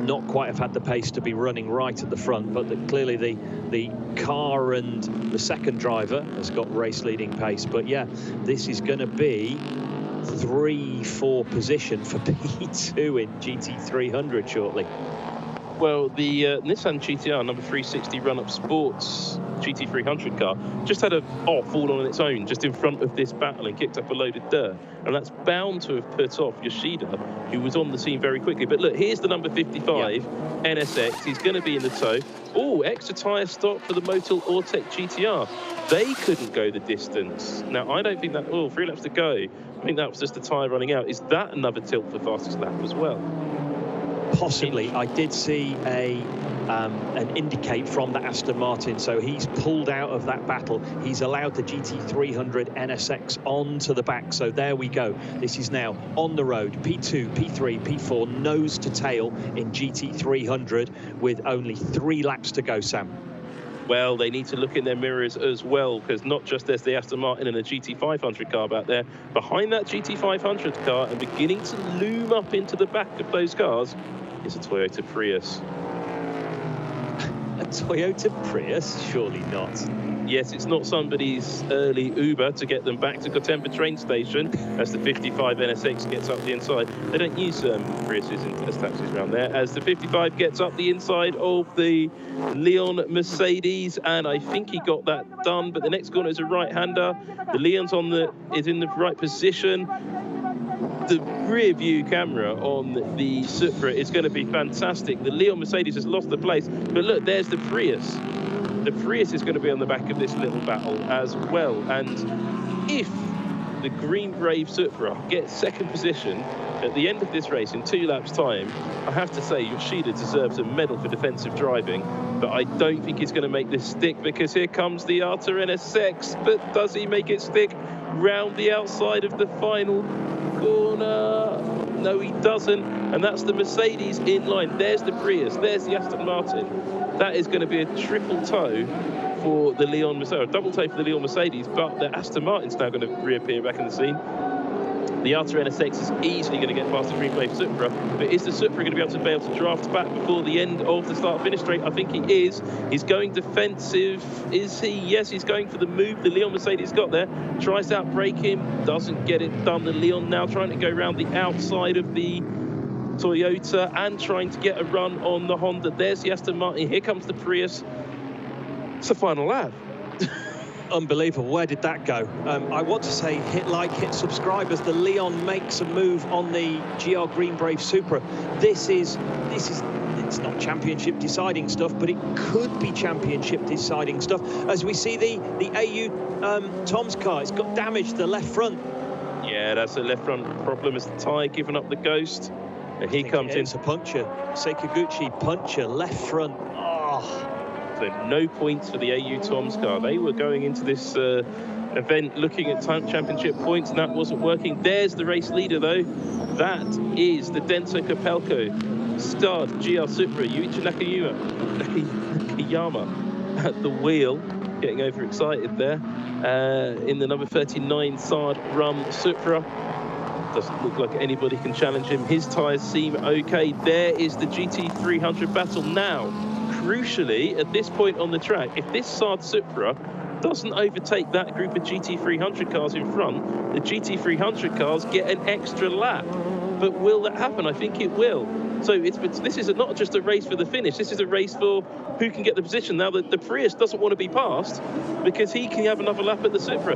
[SPEAKER 3] not quite have had the pace to be running right at the front, but clearly the car and the second driver has got race-leading pace. But yeah, this is going to be 3-4 position for P2 in GT300 shortly.
[SPEAKER 7] Well, the Nissan GTR number 360 run-up sports GT300 car just had a fall on its own just in front of this battle and kicked up a load of dirt, and that's bound to have put off Yoshida, who was on the scene very quickly. But look, here's the number 55 NSX. He's going to be in the tow. Oh, extra tyre stop for the MOTUL AUTECH GTR. They couldn't go the distance. Now, I don't think that... 3 laps to go. I think that was just the tyre running out. Is that another tilt for fastest lap as well?
[SPEAKER 3] Possibly. I did see an indicate from the Aston Martin, so he's pulled out of that battle. He's allowed the GT300 NSX onto the back, so there we go. This is now on the road. P2, P3, P4, nose to tail in GT300 with only 3 laps to go, Sam.
[SPEAKER 7] Well, they need to look in their mirrors as well, because not just there's the Aston Martin and a GT500 car back there. Behind that GT500 car and beginning to loom up into the back of those cars is a Toyota Prius.
[SPEAKER 3] A Toyota Prius? Surely not.
[SPEAKER 7] Yes, it's not somebody's early Uber to get them back to Gotemba train station as the 55 NSX gets up the inside. They don't use Priuses as taxis around there. As the 55 gets up the inside of the Leon Mercedes, and I think he got that done, but the next corner is a right-hander. The Leon's is in the right position. The rear view camera on the Supra is going to be fantastic. The Leon Mercedes has lost the place, but look, there's the Prius. The Prius is going to be on the back of this little battle as well. And if the Green Brave Supra gets second position at the end of this race in 2 laps' time, I have to say Yoshida deserves a medal for defensive driving. But I don't think he's going to make this stick, because here comes the ARTA NSX. But does he make it stick round the outside of the final corner? No, he doesn't. And that's the Mercedes in line. There's the Prius. There's the Aston Martin. That is going to be a triple toe for the Leon Mercedes, a double toe for the Leon Mercedes, but the Aston Martin's now going to reappear back in the scene. The Arta NSX is easily going to get past the Green Wave Supra, but is the Supra going to be able to draft back before the end of the start-finish straight? I think he is. He's going defensive, is he? Yes, he's going for the move the Leon Mercedes got there. Tries to outbrake him, doesn't get it done. The Leon now trying to go around the outside of the Toyota and trying to get a run on the Honda. There's the Aston Martin. Here comes the Prius. It's the final lap.
[SPEAKER 3] Unbelievable. Where did that go? I want to say hit like, hit subscribe as the Leon makes a move on the GR Green Brave Supra. This is it's not championship deciding stuff, but it could be championship deciding stuff. As we see the AU Tom's car, it's got damaged the left front.
[SPEAKER 7] Yeah, that's a left front problem. It's the tyre giving up the ghost. And he comes in.
[SPEAKER 3] It's a puncture. Sakaguchi puncture, left front. Oh.
[SPEAKER 7] So no points for the AU Tom's car. They were going into this event looking at championship points, and that wasn't working. There's the race leader, though. That is the Denso Capelco starred GR Supra, Yuichi Nakayama at the wheel, getting overexcited there. In the number 39 Sard Rum Supra. Doesn't look like anybody can challenge him. His tyres seem okay. There is the GT300 battle now. Crucially, at this point on the track, if this Sard Supra doesn't overtake that group of GT300 cars in front, the GT300 cars get an extra lap. But will that happen? I think it will. So this is not just a race for the finish. This is a race for who can get the position. Now, the Prius doesn't want to be passed because he can have another lap at the Supra.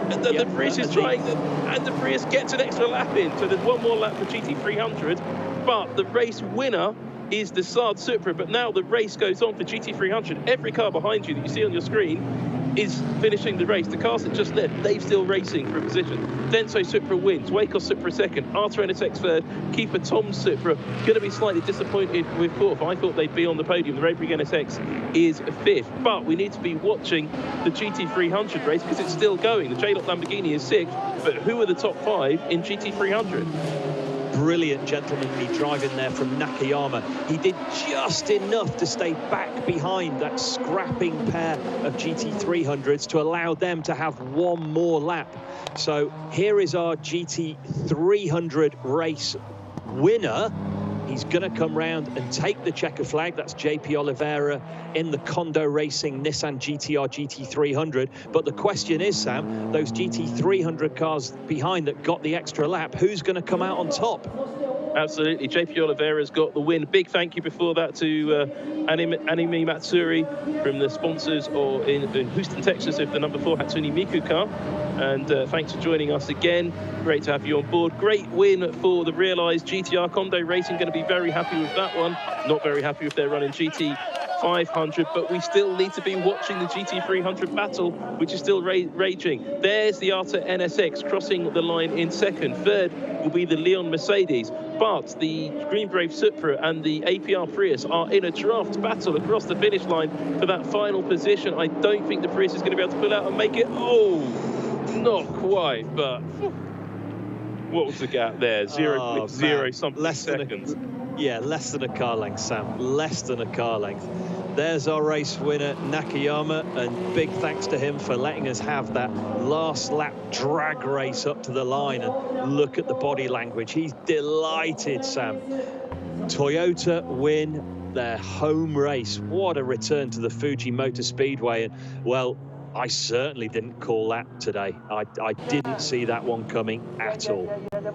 [SPEAKER 7] The Prius is trying, and the Prius gets an extra lap in. So there's one more lap for GT300, but the race winner is the Sard Supra. But now the race goes on for GT300. Every car behind you that you see on your screen is finishing the race. The cars that just left, they're still racing for a position. Denso Supra wins, Wacos Supra second, Arta NSX third, Keeper Tom Supra going to be slightly disappointed with fourth. I thought they'd be on the podium. The Roadbrig NSX is fifth, but we need to be watching the GT300 race because it's still going. The J-Lock Lamborghini is sixth, but who are the top five in GT300?
[SPEAKER 3] Brilliant gentlemanly driving there from Nakayama. He did just enough to stay back behind that scrapping pair of GT300s to allow them to have one more lap. So here is our GT300 race winner. He's going to come round and take the checker flag. That's JP Oliveira in the Kondo Racing Nissan GTR GT300. But the question is, Sam, those GT300 cars behind that got the extra lap, who's going to come out on top?
[SPEAKER 7] Absolutely. JP Oliveira's got the win. Big thank you before that to Anime Matsuri from the sponsors in Houston, Texas of the number 4 Hatsune Miku car. And thanks for joining us again. Great to have you on board. Great win for the Realised GTR. Kondo Racing going to be very happy with that one. Not very happy if they're running GT500, but we still need to be watching the GT300 battle, which is still raging. There's the Arta NSX crossing the line in second. Third will be the Leon Mercedes, but the Green Brave Supra and the APR Prius are in a draft battle across the finish line for that final position. I don't think the Prius is going to be able to pull out and make it. Oh, not quite, but what was the gap there? 0.0 something
[SPEAKER 3] less
[SPEAKER 7] seconds.
[SPEAKER 3] Less than a car length, Sam. Less than a car length. There's our race winner, Nakayama, and big thanks to him for letting us have that last lap drag race up to the line. And look at the body language. He's delighted, Sam. Toyota win their home race. What a return to the Fuji Motor Speedway. And, well, I certainly didn't call that today. I didn't see that one coming at all.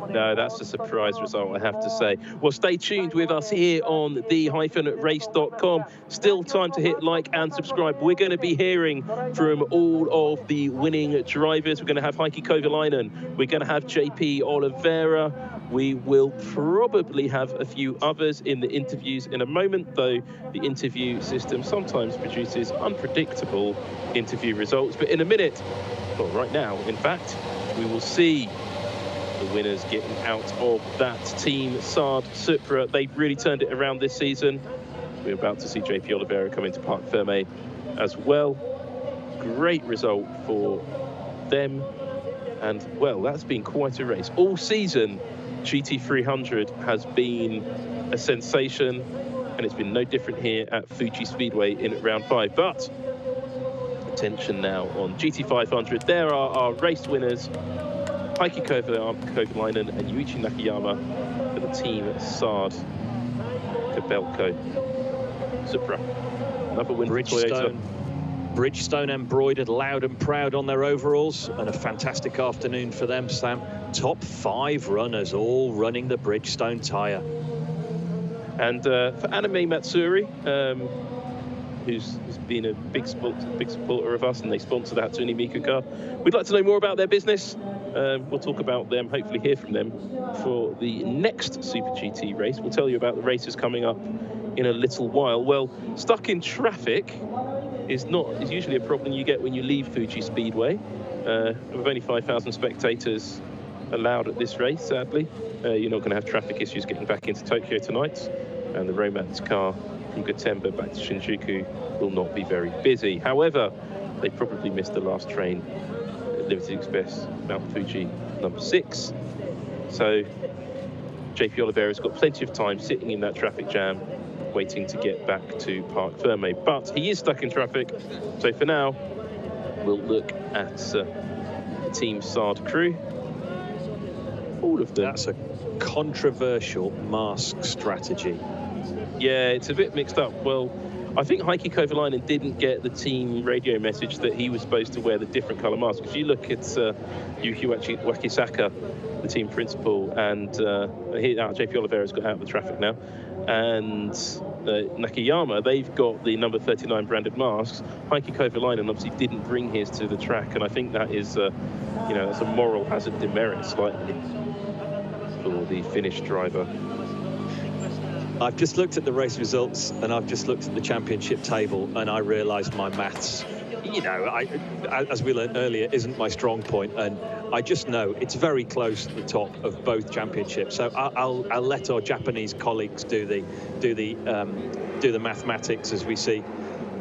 [SPEAKER 7] No, that's a surprise result, I have to say. Well, stay tuned with us here on the-race.com. Still time to hit like and subscribe. We're going to be hearing from all of the winning drivers. We're going to have Heikki Kovalainen. We're going to have JP Oliveira. We will probably have a few others in the interviews in a moment, though the interview system sometimes produces unpredictable interview results. But in a minute, well, right now, in fact, we will see the winners getting out of that team Sard Supra. They've really turned it around this season. We're about to see JP Oliveira come into Parc Fermé as well. Great result for them. And, well, that's been quite a race. All season, GT300 has been a sensation, and it's been no different here at Fuji Speedway in round 5. But attention now on GT500. There are our race winners, Heikki Kovalainen and Yuichi Nakayama for the team Saad Kabelco Supra. Another win for Toyota.
[SPEAKER 3] Bridgestone embroidered loud and proud on their overalls, and a fantastic afternoon for them, Sam. Top 5 runners all running the Bridgestone tyre.
[SPEAKER 7] And for Anime Matsuri, who's been a big supporter of us, and they sponsor that Hatsune Miku car, we'd like to know more about their business. We'll talk about them, hopefully hear from them for the next Super GT race. We'll tell you about the races coming up in a little while. Well, stuck in traffic is usually a problem you get when you leave Fuji Speedway. With only 5,000 spectators allowed at this race, sadly, you're not going to have traffic issues getting back into Tokyo tonight, and the Romance car from Gotemba back to Shinjuku will not be very busy. However, they probably missed the last train at Limited Express Mount Fuji number 6, so JP Oliveira's got plenty of time sitting in that traffic jam waiting to get back to Parc Ferme, but he is stuck in traffic. So for now, we'll look at the Team Saad crew. All of them.
[SPEAKER 3] That's a controversial mask strategy.
[SPEAKER 7] Yeah, it's a bit mixed up. Well, I think Heikki Kovalainen didn't get the team radio message that he was supposed to wear the different colour mask. If you look at Yuki Wakisaka, the team principal, and JP Oliveira's got out of the traffic now, and Nakayama, they've got the number 39 branded masks. Heikki Kovalainen obviously didn't bring his to the track, and I think that is, that's a moral hazard demerit slightly for the Finnish driver.
[SPEAKER 3] I've just looked at the race results, and I've just looked at the championship table, and I realised my maths, as we learned earlier, isn't my strong point, and I just know it's very close to the top of both championships. So I'll let our Japanese colleagues do the mathematics as we see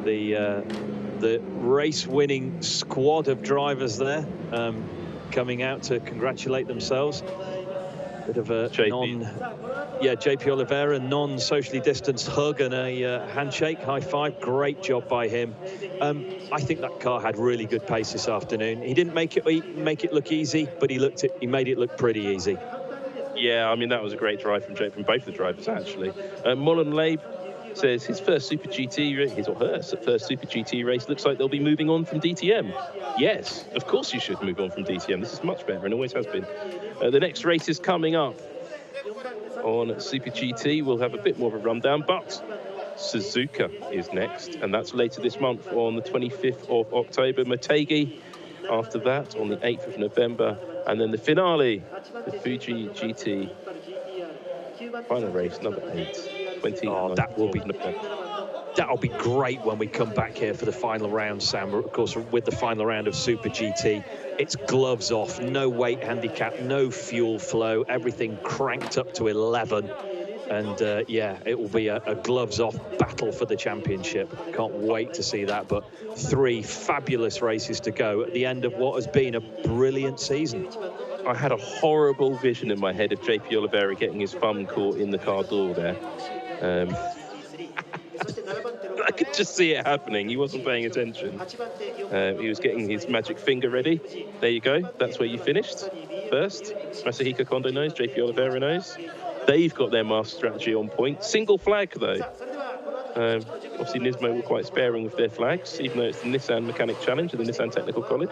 [SPEAKER 3] the race-winning squad of drivers there coming out to congratulate themselves. Bit of a JP Oliveira, non-socially distanced hug and a handshake, high five. Great job by him. I think that car had really good pace this afternoon. He didn't make it look easy, but he made it look pretty easy.
[SPEAKER 7] Yeah, I mean, that was a great drive from both the drivers, actually. Mullen Labe says his first Super GT, his or her first Super GT race, looks like they'll be moving on from DTM. Yes, of course you should move on from DTM. This is much better and always has been. The next race is coming up on Super GT. We'll have a bit more of a rundown, but Suzuka is next, and that's later this month on the 25th of October. Motegi after that on the 8th of November, and then the finale, the Fuji GT final race, number 8.
[SPEAKER 3] That'll be great when we come back here for the final round, Sam. Of course, with the final round of Super GT, it's gloves off, no weight handicap, no fuel flow, everything cranked up to 11. And yeah, it will be a gloves off battle for the championship. Can't wait to see that. But 3 fabulous races to go at the end of what has been a brilliant season.
[SPEAKER 7] I had a horrible vision in my head of JP Oliveira getting his thumb caught in the car door there. I could just see it happening. He wasn't paying attention. He was getting his magic finger ready. There you go. That's where you finished first. Masahiko Kondo knows. JP Oliveira knows. They've got their mask strategy on point. Single flag, though. Obviously, Nismo were quite sparing with their flags, even though it's the Nissan Mechanic Challenge and the Nissan Technical College.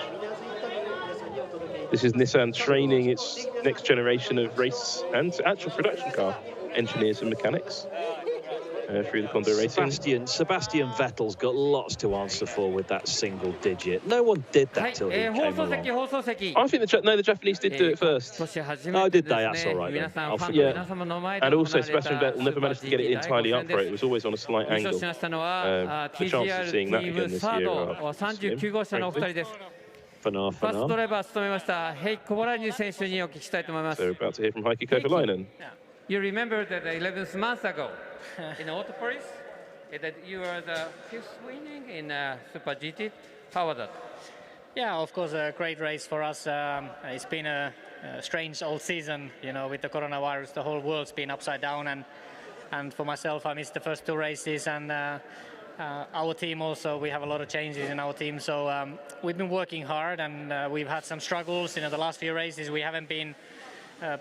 [SPEAKER 7] This is Nissan training its next generation of race and actual production car engineers and mechanics through the Kondo Racing.
[SPEAKER 3] Sebastian Vettel's got lots to answer for with that single digit. No one did that till he came along.
[SPEAKER 7] I think the Japanese did do it first.
[SPEAKER 3] Oh, did they? That's all right then. I'll forget.
[SPEAKER 7] Yeah. And also Sebastian Vettel never managed to get it entirely upright. It was always on a slight angle. The chances of seeing that again this year are slim, frankly. So we're about to hear from Heikki Kovalainen.
[SPEAKER 10] You remember that 11 months ago in Autopolis that you were the 5th winning in Super GT? How was that?
[SPEAKER 11] Yeah, of course, a great race for us. It's been a strange old season, you know, with the coronavirus. The whole world's been upside down, and for myself, I missed the first 2 races, and our team also, we have a lot of changes in our team. So we've been working hard, and we've had some struggles. You know, the last few races we haven't been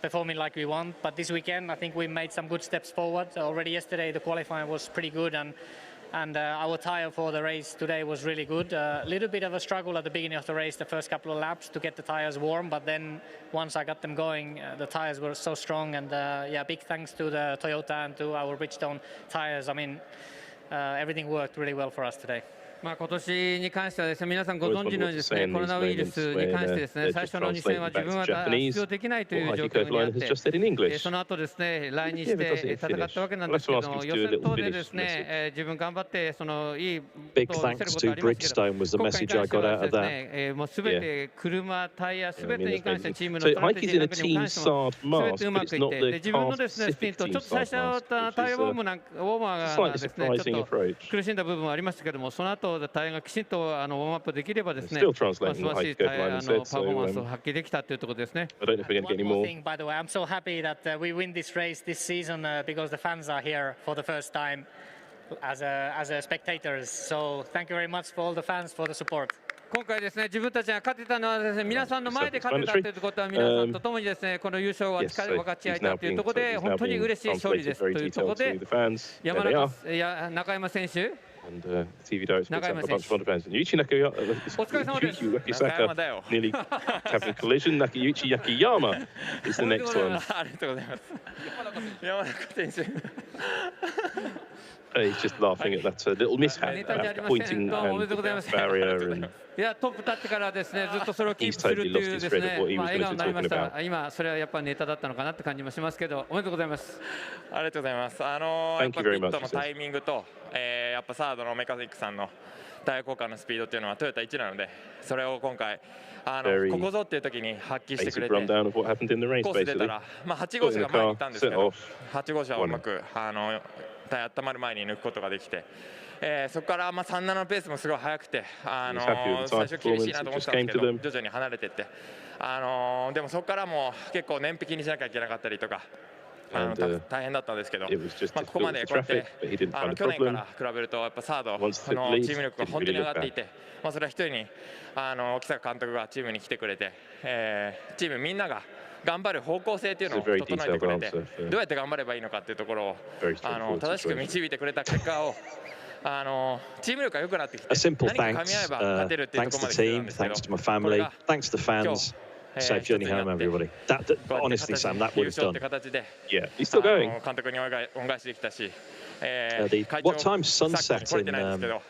[SPEAKER 11] performing like we want, but this weekend I think we made some good steps forward. Already yesterday the qualifying was pretty good, and our tire for the race today was really good. A little bit of a struggle at the beginning of the race, the first couple of laps, to get the tires warm, but then once I got them going, the tires were so strong, and yeah, big thanks to the Toyota and to our Bridgestone tires. I mean, everything worked really well for us today.
[SPEAKER 7] まあ今年に関してはですね、皆さんご存知のようにですね、コロナウイルスに関してですね、最初の2戦は自分は出場できないという状況にあって、その後ですね、来日して戦ったわけなんですけども、予選等でですね、自分頑張ってそのいいことを見せることはありますけど、今回に関してはですね、もうすべて車、タイヤすべてに関してチームのストラテジーなんかに関してもすべてうまくいって、で自分のですねスピンとちょっと最初タイヤウォーマーがですね、ちょっと苦しんだ部分はありましたけども、その後タイヤがきちんとウォームアップできればですね、素晴らしいタイヤのパフォーマンスを発揮できたというところですね。
[SPEAKER 11] One more thing, by the way, I'm so happy that we win this race this season because the fans are here for the first time as spectators. So thank you very much for all the fans for the support.
[SPEAKER 7] 今回ですね、自分たちが勝てたのはですね、皆さんの前で勝てたということは皆さんと共にですね、この優勝は分かち合えたというところで本当に嬉しい勝利ですというところで、中山選手。
[SPEAKER 12] And TV director picks up a bunch of other fans. Yuichi Wakisaka nearly having a collision. Yuichi Yakiyama is the next one. He's just laughing at that little mishap, pointing barrier and.
[SPEAKER 7] いやトップ立ってからですね、ずっとそれをキープするというですね、笑顔になりました。今それはやっぱネタだったのかなって感じもしますけど、おめでとうございます。
[SPEAKER 13] ありがとうございます。やっぱピットのタイミングと、やっぱサードのメカニックさんのタイヤ交換のスピードっていうのはトヨタ1なので、それを今回ここぞっていう時に発揮してくれて、コース出たら、まあ8号車が前にいたんですけど、8号車をうまくタイヤ温まる前に抜くことができて。そこから37のペースもすごい速くて、最初厳しいなと思ったんですけど、徐々に離れていって、でもそこからも結構燃費にしなきゃいけなかったりとか、大変だったんですけど、ここまでこうやって去年から比べるとやっぱサードのチーム力が本当に上がっていて、それは一人に木坂監督がチームに来てくれて、チームみんなが頑張る方向性というのを整えてくれて、どうやって頑張ればいいのかというところを正しく導いてくれた結果を。チーム力が良くなってきて、何か噛み合えば勝てるっていうところまで来てるんですけど、
[SPEAKER 3] thanks to my family, thanks to the fans, safe journey home, everybody. That honestly, Sam, that would have done.
[SPEAKER 12] Yeah, he's still going.
[SPEAKER 13] 監督に恩返しできたし、
[SPEAKER 3] what time's sunset in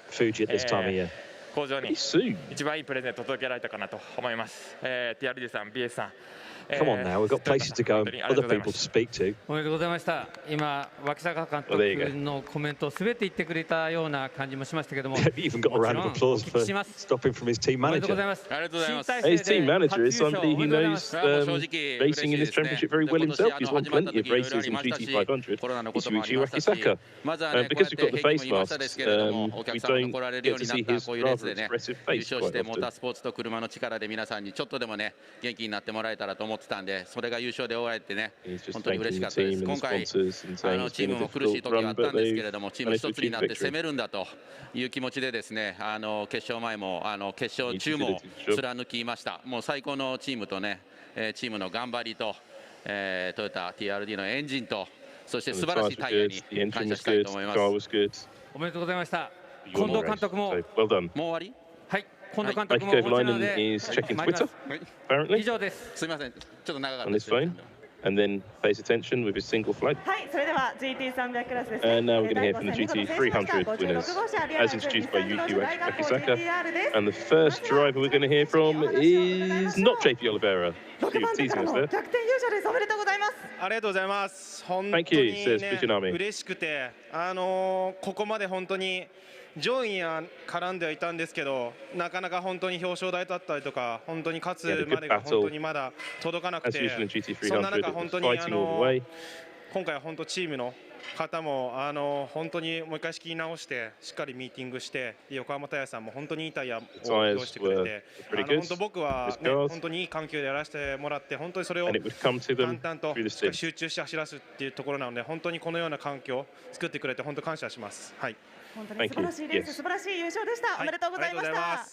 [SPEAKER 3] Fuji at this time of year?
[SPEAKER 13] 工場に一番いいプレゼントを届けられたかなと思います。TRD さん、BS さん。
[SPEAKER 3] Come on now, we've got places to go and other people to speak to.
[SPEAKER 7] おめでとうございました。今、脇坂監督のコメントをすべて言ってくれたような感じもしましたけども。
[SPEAKER 3] Even got a round of applause for stopping from his team manager.
[SPEAKER 7] おめでとうございます。
[SPEAKER 12] ありがとうございます。His team manager is somebody who knows racing in this championship very well himself. He's won plenty of races in GT500. It's Yuichi Wakisaka. Because we've got the face masks, we don't get to see his rather expressive face quite often.
[SPEAKER 14] モータースポーツと車の力で皆さんにちょっとでもね元気になってもらえたらと思ってたんで、それが優勝で終われてね、本当に嬉しかったです。今回チームも苦しい時があったんですけれども、チーム一つになって攻めるんだという気持ちでですね、決勝前も決勝中も貫きました。もう最高のチームとね、チームの頑張りと、トヨタ TRD のエンジンと、そして素晴らしいタイヤに感謝したいと思います。
[SPEAKER 7] おめでとうございました。近藤監督ももう
[SPEAKER 14] 終わり？
[SPEAKER 7] はい。近藤監督ももちろんで以上です。
[SPEAKER 14] すみません。ちょっと長かった
[SPEAKER 12] です。And then pays attention with his single flag.
[SPEAKER 15] はい、それでは GT300 クラスです。
[SPEAKER 12] And now we're going to hear from the GT300 winners, as introduced by Yuki Wakisaka. And the first driver we're going to hear from is not JP Oliveira. He was teasing us there.
[SPEAKER 15] 逆転優勝です。おめでとうございます。
[SPEAKER 4] ありがとうございます。本当にね、嬉しくて、ここまで本当に上位には絡んではいたんですけど、なかなか本当に表彰台だったりとか、本当に勝つまでが本当にまだ届かなくて、そんな中本当に今回は本当チームの方も本当にもう一回仕切り直してしっかりミーティングして横浜タイヤさんも本当にいいタイヤを用意してくれて本当僕は、ね、本当にいい環境でやらせてもらって本当にそれを淡々と集中して走らすっていうところなので本当にこのような環境を作ってくれて本当感謝します。はい。
[SPEAKER 15] 本当に素晴らしいレース、素晴らしい優勝でした。おめでとうございました。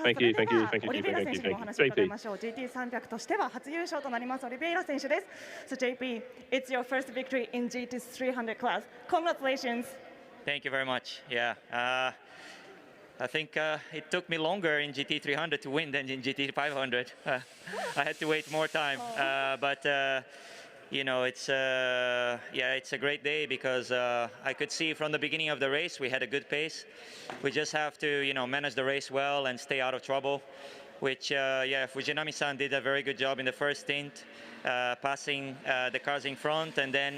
[SPEAKER 7] Thank you, thank you, thank you,
[SPEAKER 15] オリベイラ選手にもお話を伺いましょう。GT300 としては初優勝となりますオリベイラ選手です。So JP, it's your first victory in GT300 class. Congratulations.
[SPEAKER 16] Thank you very much. Yeah, I think it took me longer in GT300 to win than in GT500. I had to wait more time, but you know, it's it's a great day because I could see from the beginning of the race we had a good pace. We just have to, manage the race well and stay out of trouble. Which, Fujinami-san did a very good job in the first stint, passing the cars in front, and then,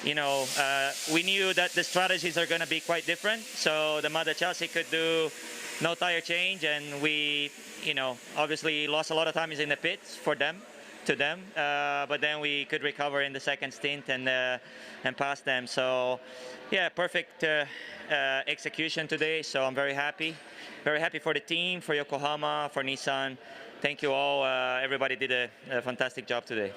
[SPEAKER 16] we knew that the strategies are going to be quite different. So the Mother chassis could do no tire change, and we, obviously lost a lot of time in the pits for them. But then we could recover in the second stint and pass them. So yeah, perfect execution today. So I'm very happy for the team, for Yokohama, for Nissan. Thank you all. Everybody did a fantastic job today.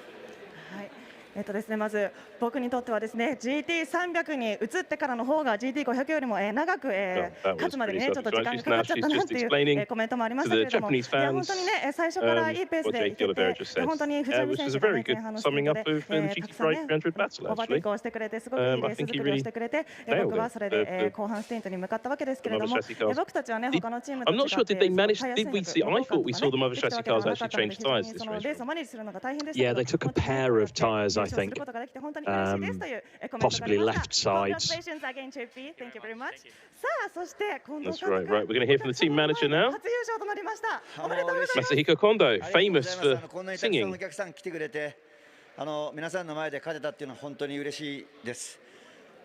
[SPEAKER 15] ですね、まず僕にとってはですね GT300 に移ってからの方が GT500 よりも長く勝つまでにねちょっと時間がかかっちゃったなっていうコメントもありましたけれども、いや本当にね最初からいいペースでいけて本当に藤波選手がね前半のスピードでたくさんねオーバーテイクをしてくれてすごくいいレース作りをしてくれて僕はそれで後半スティントに向かったわけですけれども僕たちはね他のチームと違って
[SPEAKER 7] I thought we saw the other chassis cars actually change tyres this race.
[SPEAKER 3] Yeah, they took a pair of tyres, I think. Possibly left sides.
[SPEAKER 7] That's right. Right, we're going to hear from the team manager now. Masahiko Kondo, famous for singing.
[SPEAKER 17] 皆さんの前で勝てたっていうのは本当に嬉しいです。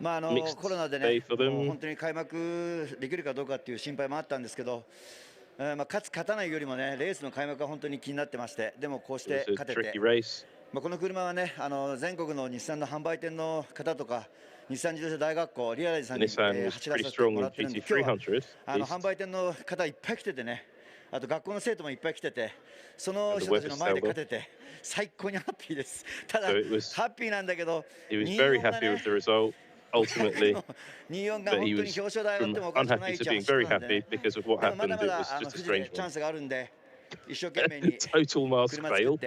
[SPEAKER 17] コロナでね、本当に開幕できるかどうかっていう心配もあったんですけど、勝つ勝たないよりもね、レースの開幕が本当に気になってまして、でもこうして勝てて。この車はね、全国の日産の販売店の方とか、日産自動車大学校、リアライズさんに走らせてもらってるんで、今日は販売店の方いっぱい来ててね、あと学校の生徒もいっぱい来てて、その人たちの前で勝てて、最高にハッピーです。ただ、ハッピーなんだけど、
[SPEAKER 7] Ultimately, but
[SPEAKER 17] he was
[SPEAKER 7] unhappy to being very happy because of what happened. It was just a strange one. Total mask fail.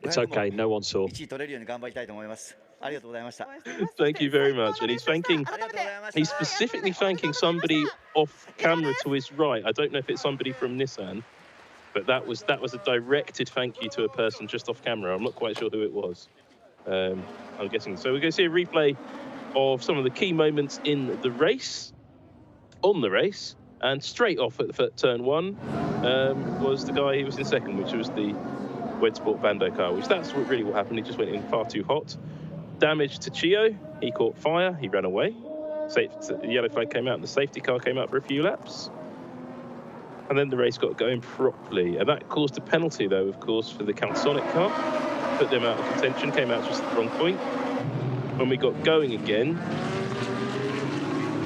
[SPEAKER 3] It's okay, no one saw.
[SPEAKER 7] Thank you very much. And he's specifically thanking somebody off camera to his right. I don't know if it's somebody from Nissan, but that was a directed thank you to a person just off camera. I'm not quite sure who it was. I'm guessing. So we're going to see a replay of some of the key moments in the race, on the race, and straight off at turn one was the guy who was in second, which was the Wedsport Bando car, which that's really what happened. He just went in far too hot. Damage to Chio, he caught fire, he ran away. The yellow flag came out and the safety car came out for a few laps. And then the race got going properly. And that caused a penalty, though, of course, for the Calsonic car. Put them out of contention, came out just at the wrong point. When we got going again,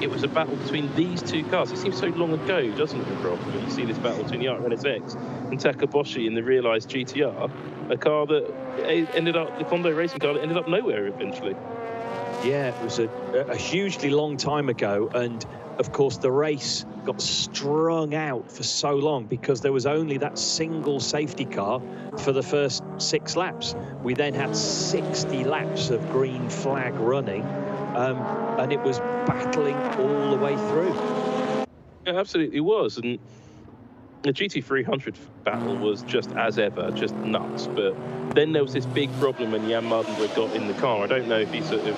[SPEAKER 7] it was a battle between these two cars. It seems so long ago, doesn't it, Rob? When you see this battle between the NSX and Takaboshi in the realised GTR, a car that ended up, the Kondo racing car that ended up nowhere eventually.
[SPEAKER 3] Yeah, it was a hugely long time ago, and of course the race got strung out for so long because there was only that single safety car for the first 6 laps. We then had 60 laps of green flag running, and it was battling all the way through.
[SPEAKER 7] It absolutely was, and the GT300 battle was just as ever, just nuts. But then there was this big problem when Jan Mardenberg got in the car. I don't know if he sort of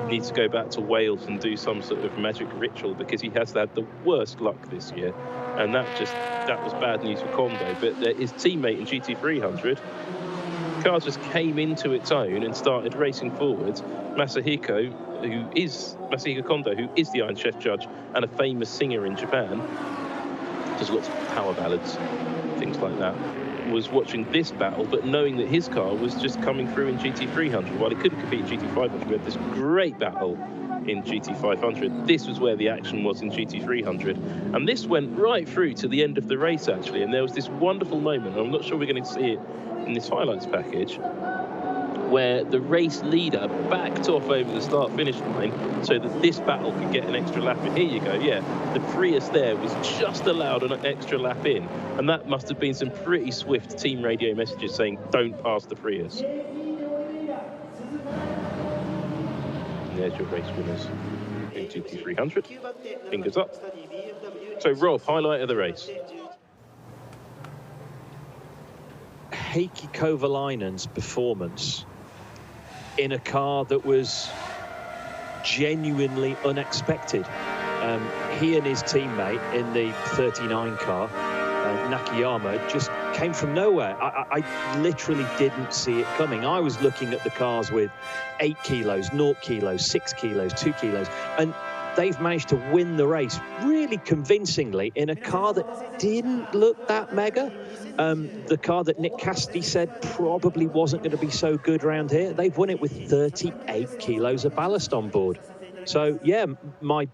[SPEAKER 7] needs to go back to Wales and do some sort of magic ritual, because he has had the worst luck this year, and that was bad news for Kondo. But his teammate in GT300, car just came into its own and started racing forwards. Masahiko Kondo, who is the Iron Chef judge and a famous singer in Japan, just lots of power ballads, things things like that, was watching this battle, but knowing that his car was just coming through in GT300. While he couldn't compete in GT500, we had this great battle in GT500. This was where the action was in GT300. And this went right through to the end of the race, actually. And there was this wonderful moment, and I'm not sure we're going to see it in this highlights package, where the race leader backed off over the start-finish line so that this battle could get an extra lap in. Here you go, yeah. The Prius there was just allowed an extra lap in, and that must have been some pretty swift team radio messages saying, don't pass the Prius. And there's your race winners in GT300. Fingers up. So, Rob, highlight of the race.
[SPEAKER 3] Heikki Kovalainen's performance in a car that was genuinely unexpected. He and his teammate in the 39 car, Nakayama, just came from nowhere. I literally didn't see it coming. I was looking at the cars with 8 kilos, 0 kilos, 6 kilos, 2 kilos, and they've managed to win the race really convincingly in a car that didn't look that mega. The car that Nick Cassidy said probably wasn't going to be so good around here, they've won it with 38 kilos of ballast on board. So, yeah, my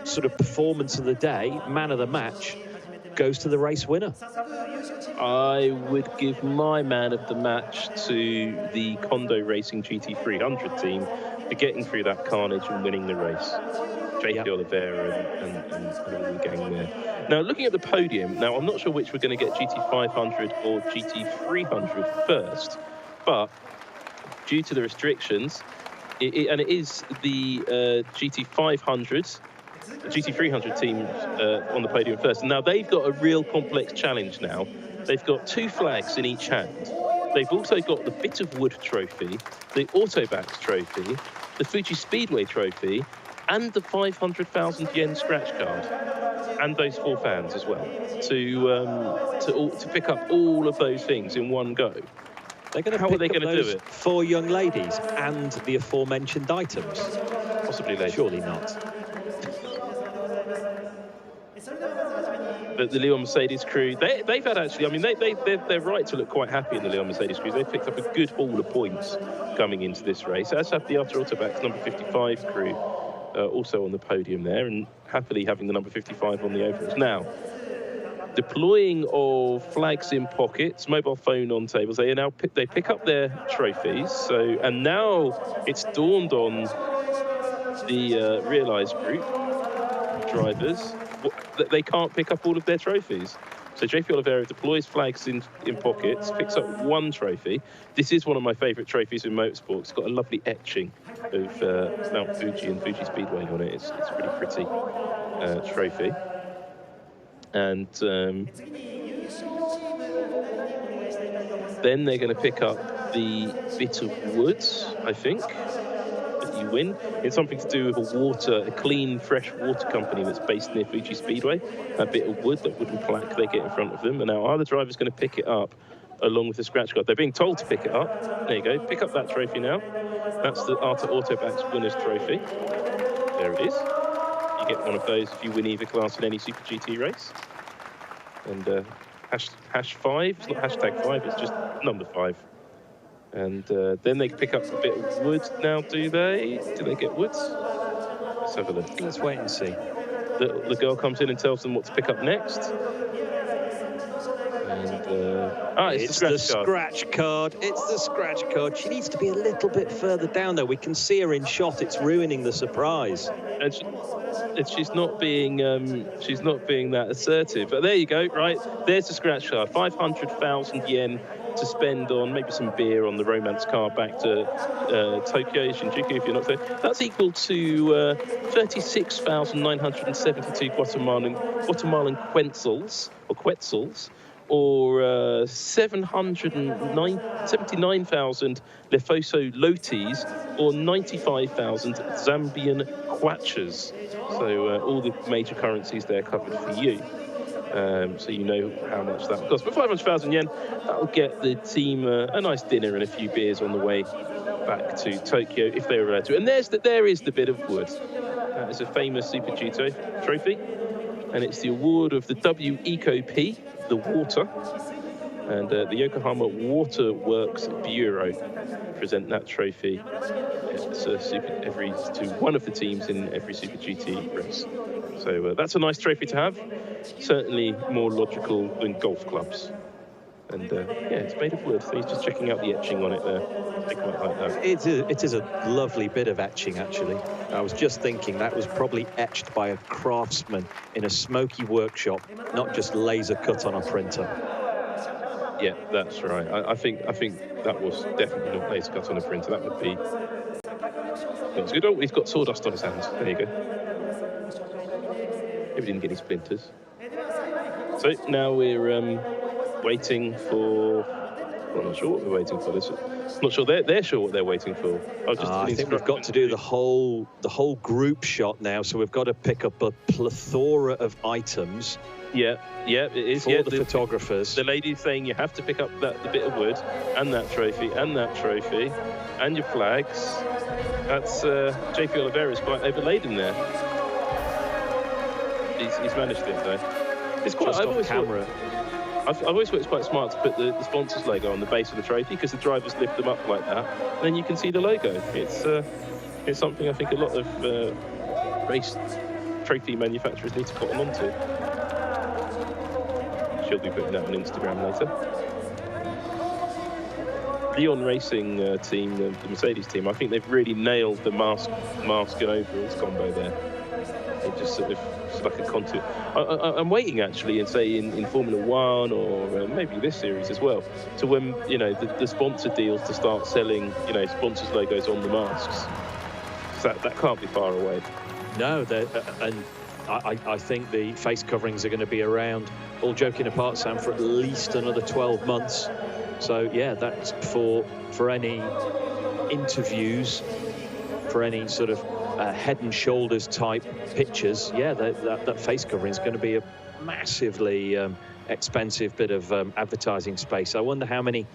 [SPEAKER 3] sort of performance of the day, man of the match, goes to the race winner.
[SPEAKER 7] I would give my man of the match to the Kondo Racing GT300 team for getting through that carnage and winning the race. JP Oliveira and all the gang there. Now, looking at the podium, now I'm not sure which we're going to get, GT500 or GT300 first, but due to the restrictions, and it is the GT300 team on the podium first. Now, they've got a real complex challenge now. They've got 2 flags in each hand. They've also got the Bit of Wood trophy, the AUTECH trophy, the Fuji Speedway trophy, and the 500,000 yen scratch card, and those 4 fans as well, to pick up all of those things in one go.
[SPEAKER 3] They're going to
[SPEAKER 7] How are they going to do it?
[SPEAKER 3] 4 young ladies and the aforementioned items.
[SPEAKER 7] Possibly later.
[SPEAKER 3] Surely not.
[SPEAKER 7] But the Leon Mercedes crew, they've had actually, I mean, they're right to look quite happy in the Leon Mercedes crew. They've picked up a good haul of points coming into this race, as have the After Autobacks number 55 crew, also on the podium there, and happily having the number 55 on the overalls. Now, deploying of flags in pockets, mobile phone on tables, they pick up their trophies. So, and now it's dawned on the Realise group drivers that they can't pick up all of their trophies. So JP Oliveira deploys flags in pockets, picks up 1 trophy. This is one of my favourite trophies in motorsport. It's got a lovely etching of Mount Fuji and Fuji Speedway on it. It's a really pretty trophy. And then they're going to pick up the Bit of Wood, I think, that you win. It's something to do with a clean, fresh water company that's based near Fuji Speedway. A bit of wood, that wooden plaque they get in front of them. And now, are the drivers going to pick it up along with the scratch card? They're being told to pick it up. There you go, pick up that trophy now. That's the Arta Autobacks Winners Trophy. There it is. You get one of those if you win either class in any Super GT race. And hash 5, it's not hashtag 5, it's just number 5. And then they pick up a bit of wood now, do they? Do they get wood? Let's have a look.
[SPEAKER 3] Let's wait and see.
[SPEAKER 7] The girl comes in and tells them what to pick up next. And it's the scratch card.
[SPEAKER 3] It's the scratch card. She needs to be a little bit further down there. We can see her in shot. It's ruining the surprise.
[SPEAKER 7] And she's not being that assertive. But there you go. Right, there's the scratch card. 500,000 yen to spend on maybe some beer on the romance car back to Tokyo Shinjuku, if you're not there. That's equal to 36,972 Guatemalan quetzals, or 79,000 Lefoso Lotis, or 95,000 Zambian kwachas. So all the major currencies there covered for you. So you know how much that costs. But 500,000 yen, that'll get the team a nice dinner and a few beers on the way back to Tokyo, if they were allowed to. And there is the Bit of Wood. That is a famous Super GT trophy. And it's the award of the W Eco P, the water. And the Yokohama Waterworks Bureau present that trophy to one of the teams in every Super GT race. So that's a nice trophy to have. Certainly more logical than golf clubs. And yeah, it's made of wood. So he's just checking out the etching on it there. I quite like that.
[SPEAKER 3] It is a lovely bit of etching, actually. I was just thinking that was probably etched by a craftsman in a smoky workshop, not just laser cut on a printer.
[SPEAKER 7] Yeah, that's right. I think that was definitely not laser cut on a printer. That would be. That's good. Oh, he's got sawdust on his hands. There you go. Maybe he didn't get any splinters. So now we're waiting for. I'm not sure what we're waiting for. I'm not sure they're sure what they're waiting for.
[SPEAKER 3] I think we've got to do the whole group shot now. So we've got to pick up a plethora of items.
[SPEAKER 7] Yeah, it is.
[SPEAKER 3] For the photographers.
[SPEAKER 7] The lady's saying you have to pick up the bit of wood and that trophy and your flags. That's JP Oliveira's quite overladen there. He's managed it though. It's quite. I've always thought it's quite smart to put the sponsors logo on the base of the trophy because the drivers lift them up like that, and then you can see the logo. It's something I think a lot of race trophy manufacturers need to put on onto. She'll be putting that on Instagram later. Leon Racing team, the Mercedes team, I think they've really nailed the mask and overalls combo there. It just sort of, it's like a contour. I'm waiting actually, and say in Formula One or maybe this series as well, to when the sponsor deals to start selling sponsors logos on the masks. So that can't be far away.
[SPEAKER 3] No, and I think the face coverings are going to be around, all joking apart, Sam, for at least another 12 months. So yeah, that's for any interviews, for any sort of head and shoulders type pictures. Yeah, that face covering is going to be a massively expensive bit of advertising space. I wonder how many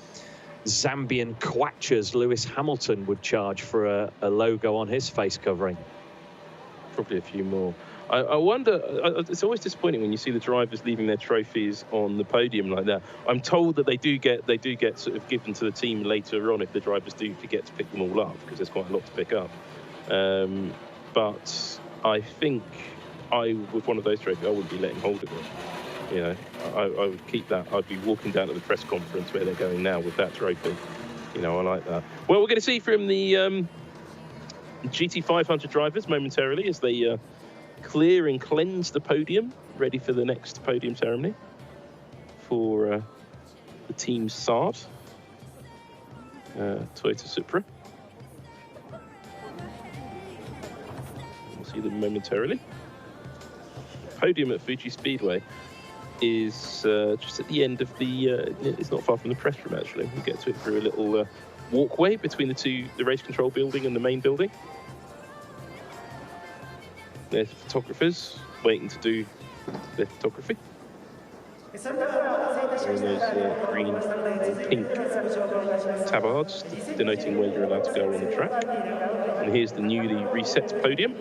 [SPEAKER 3] Zambian kwachas Lewis Hamilton would charge for a logo on his face covering.
[SPEAKER 7] Probably a few more. I wonder, it's always disappointing when you see the drivers leaving their trophies on the podium like that. I'm told that they do get sort of given to the team later on if the drivers do forget to pick them all up, because there's quite a lot to pick up. But I think with one of those trophies, I wouldn't be letting hold of it. I would keep that. I'd be walking down to the press conference where they're going now with that trophy. I like that. Well, we're going to see from the GT500 drivers momentarily as they clear and cleanse the podium, ready for the next podium ceremony for the team Saab, Toyota Supra. We'll see them momentarily. Podium at Fuji Speedway is just at the end of the, it's not far from the press room actually. We get to it through a little walkway between the race control building and the main building. There's photographers waiting to do their photography. And those green and pink tabards denoting where you're allowed to go on the track. And here's the newly reset podium.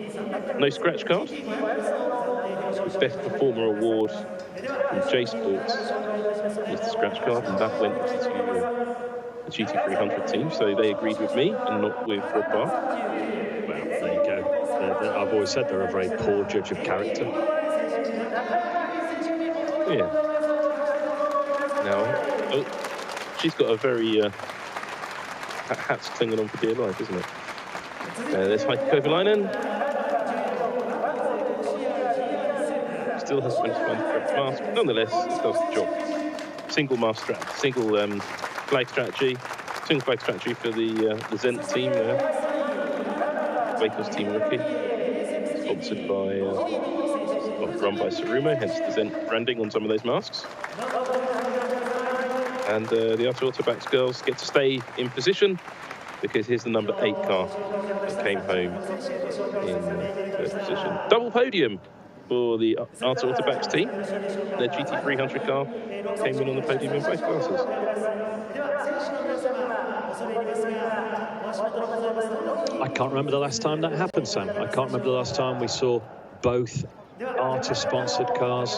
[SPEAKER 7] No scratch card. The Best Performer Award from J Sports is the scratch card, and that went to the GT300 team. So they agreed with me and not with Rob Barff.
[SPEAKER 3] Well, there you go. I've always said they're a very poor judge of character.
[SPEAKER 7] Yeah. Now, she's got a very hat's clinging on for dear life, isn't it? There's Heikki Kovalainen. Still has to find the correct mask, but nonetheless, it does the job. Single flag strategy for the Zendt team there. Waco's team rookie, sponsored by, run by Sarumo, hence the Zendt branding on some of those masks. And the AUTECH girls get to stay in position because here's the number 8 car that came home in first position. Double podium for the AUTECH team. Their GT300 car came in on the podium in both classes.
[SPEAKER 3] I can't remember the last time that happened, Sam. I can't remember the last time we saw both ARTA-sponsored cars,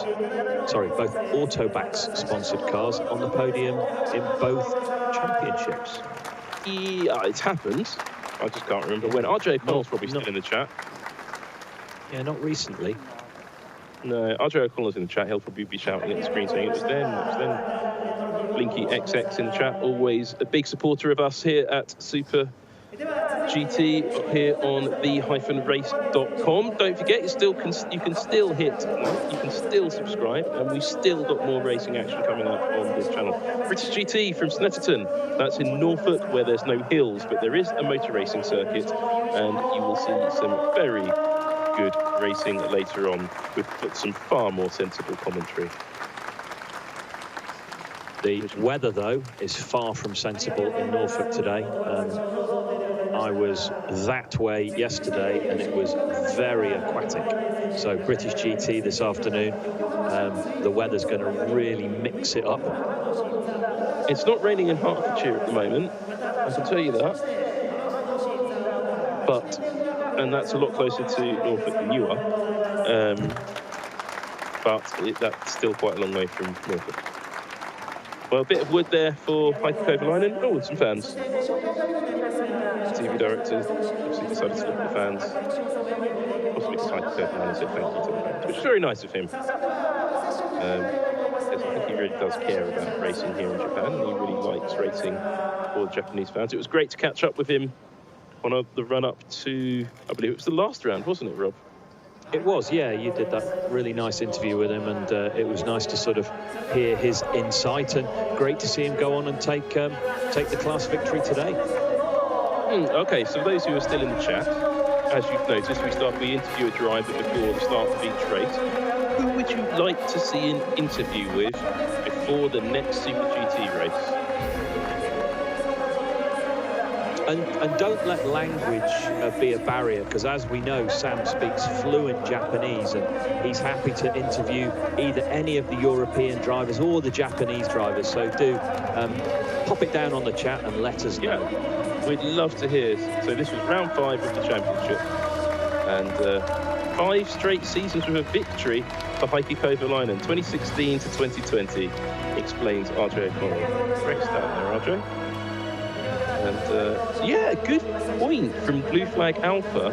[SPEAKER 3] sorry, both Autobacks-sponsored cars on the podium in both championships.
[SPEAKER 7] Yeah, it's happened. I just can't remember when. RJ O'Connell's probably still in the chat.
[SPEAKER 3] Yeah, not recently.
[SPEAKER 7] No, RJ O'Connell's in the chat. He'll probably be shouting at the screen saying it was then, it was then. Blinky XX in the chat, always a big supporter of us here at Super GT here on the-race.com. Don't forget, you can still hit like, you can still subscribe, and we've still got more racing action coming up on this channel. British GT from Snetterton, that's in Norfolk, where there's no hills, but there is a motor racing circuit, and you will see some very good racing later on with some far more sensible commentary.
[SPEAKER 3] The weather, though, is far from sensible in Norfolk today. I was that way yesterday, and it was very aquatic. So British GT this afternoon, the weather's going to really mix it up.
[SPEAKER 7] It's not raining in Hertfordshire at the moment, I can tell you that. But, and that's a lot closer to Norfolk than you are. But that's still quite a long way from Norfolk. Well, a bit of wood there for Heikki Kovalainen. Oh, some fans. TV director obviously decided to look at the fans. Possibly because Heikki Kovalainen said thank you to the fans, which is very nice of him. I think he really does care about racing here in Japan, and he really likes racing for the Japanese fans. It was great to catch up with him on the run-up to, I believe it was the last round, wasn't it, Rob?
[SPEAKER 3] It was, yeah. You did that really nice interview with him, and it was nice to sort of hear his insight, and great to see him go on and take the class victory today.
[SPEAKER 7] Okay, so those who are still in the chat, as you've noticed, we interview a driver before the start of each race. Who would you like to see an interview with before the next Super GT race?
[SPEAKER 3] And don't let language be a barrier, because as we know, Sam speaks fluent Japanese, and he's happy to interview either any of the European drivers or the Japanese drivers. So do pop it down on the chat and let us know.
[SPEAKER 7] Yeah, we'd love to hear. So this was round 5 of the championship, and 5 straight seasons with a victory for Heikki Kovalainen, 2016 to 2020, explains RJ O'Connell. Rex down there, RJ. And yeah, good point from Blue Flag Alpha.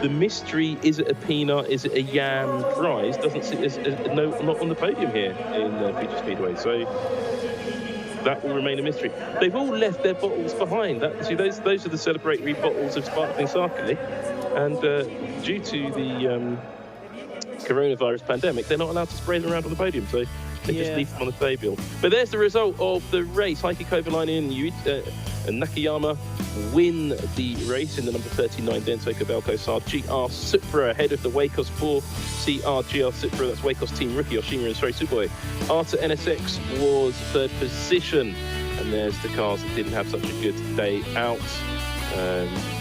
[SPEAKER 7] The mystery, is it a Peanut, is it a Jan prize, doesn't sit not on the podium here in Fuji Speedway. So that will remain a mystery. They've all left their bottles behind. See, those are the celebratory bottles of sparkling sake. And due to the coronavirus pandemic, they're not allowed to spray them around on the podium. So they just leave them on the table. But there's the result of the race. Heikki Kovalainen and Nakayama win the race in the number 39 Denso Kobelco SAR GR Supra ahead of the Wacos 4 CR GR Supra. That's Wacos team rookie Oshima and Sorry Suboi. Arta NSX was 3rd position. And there's the cars that didn't have such a good day out.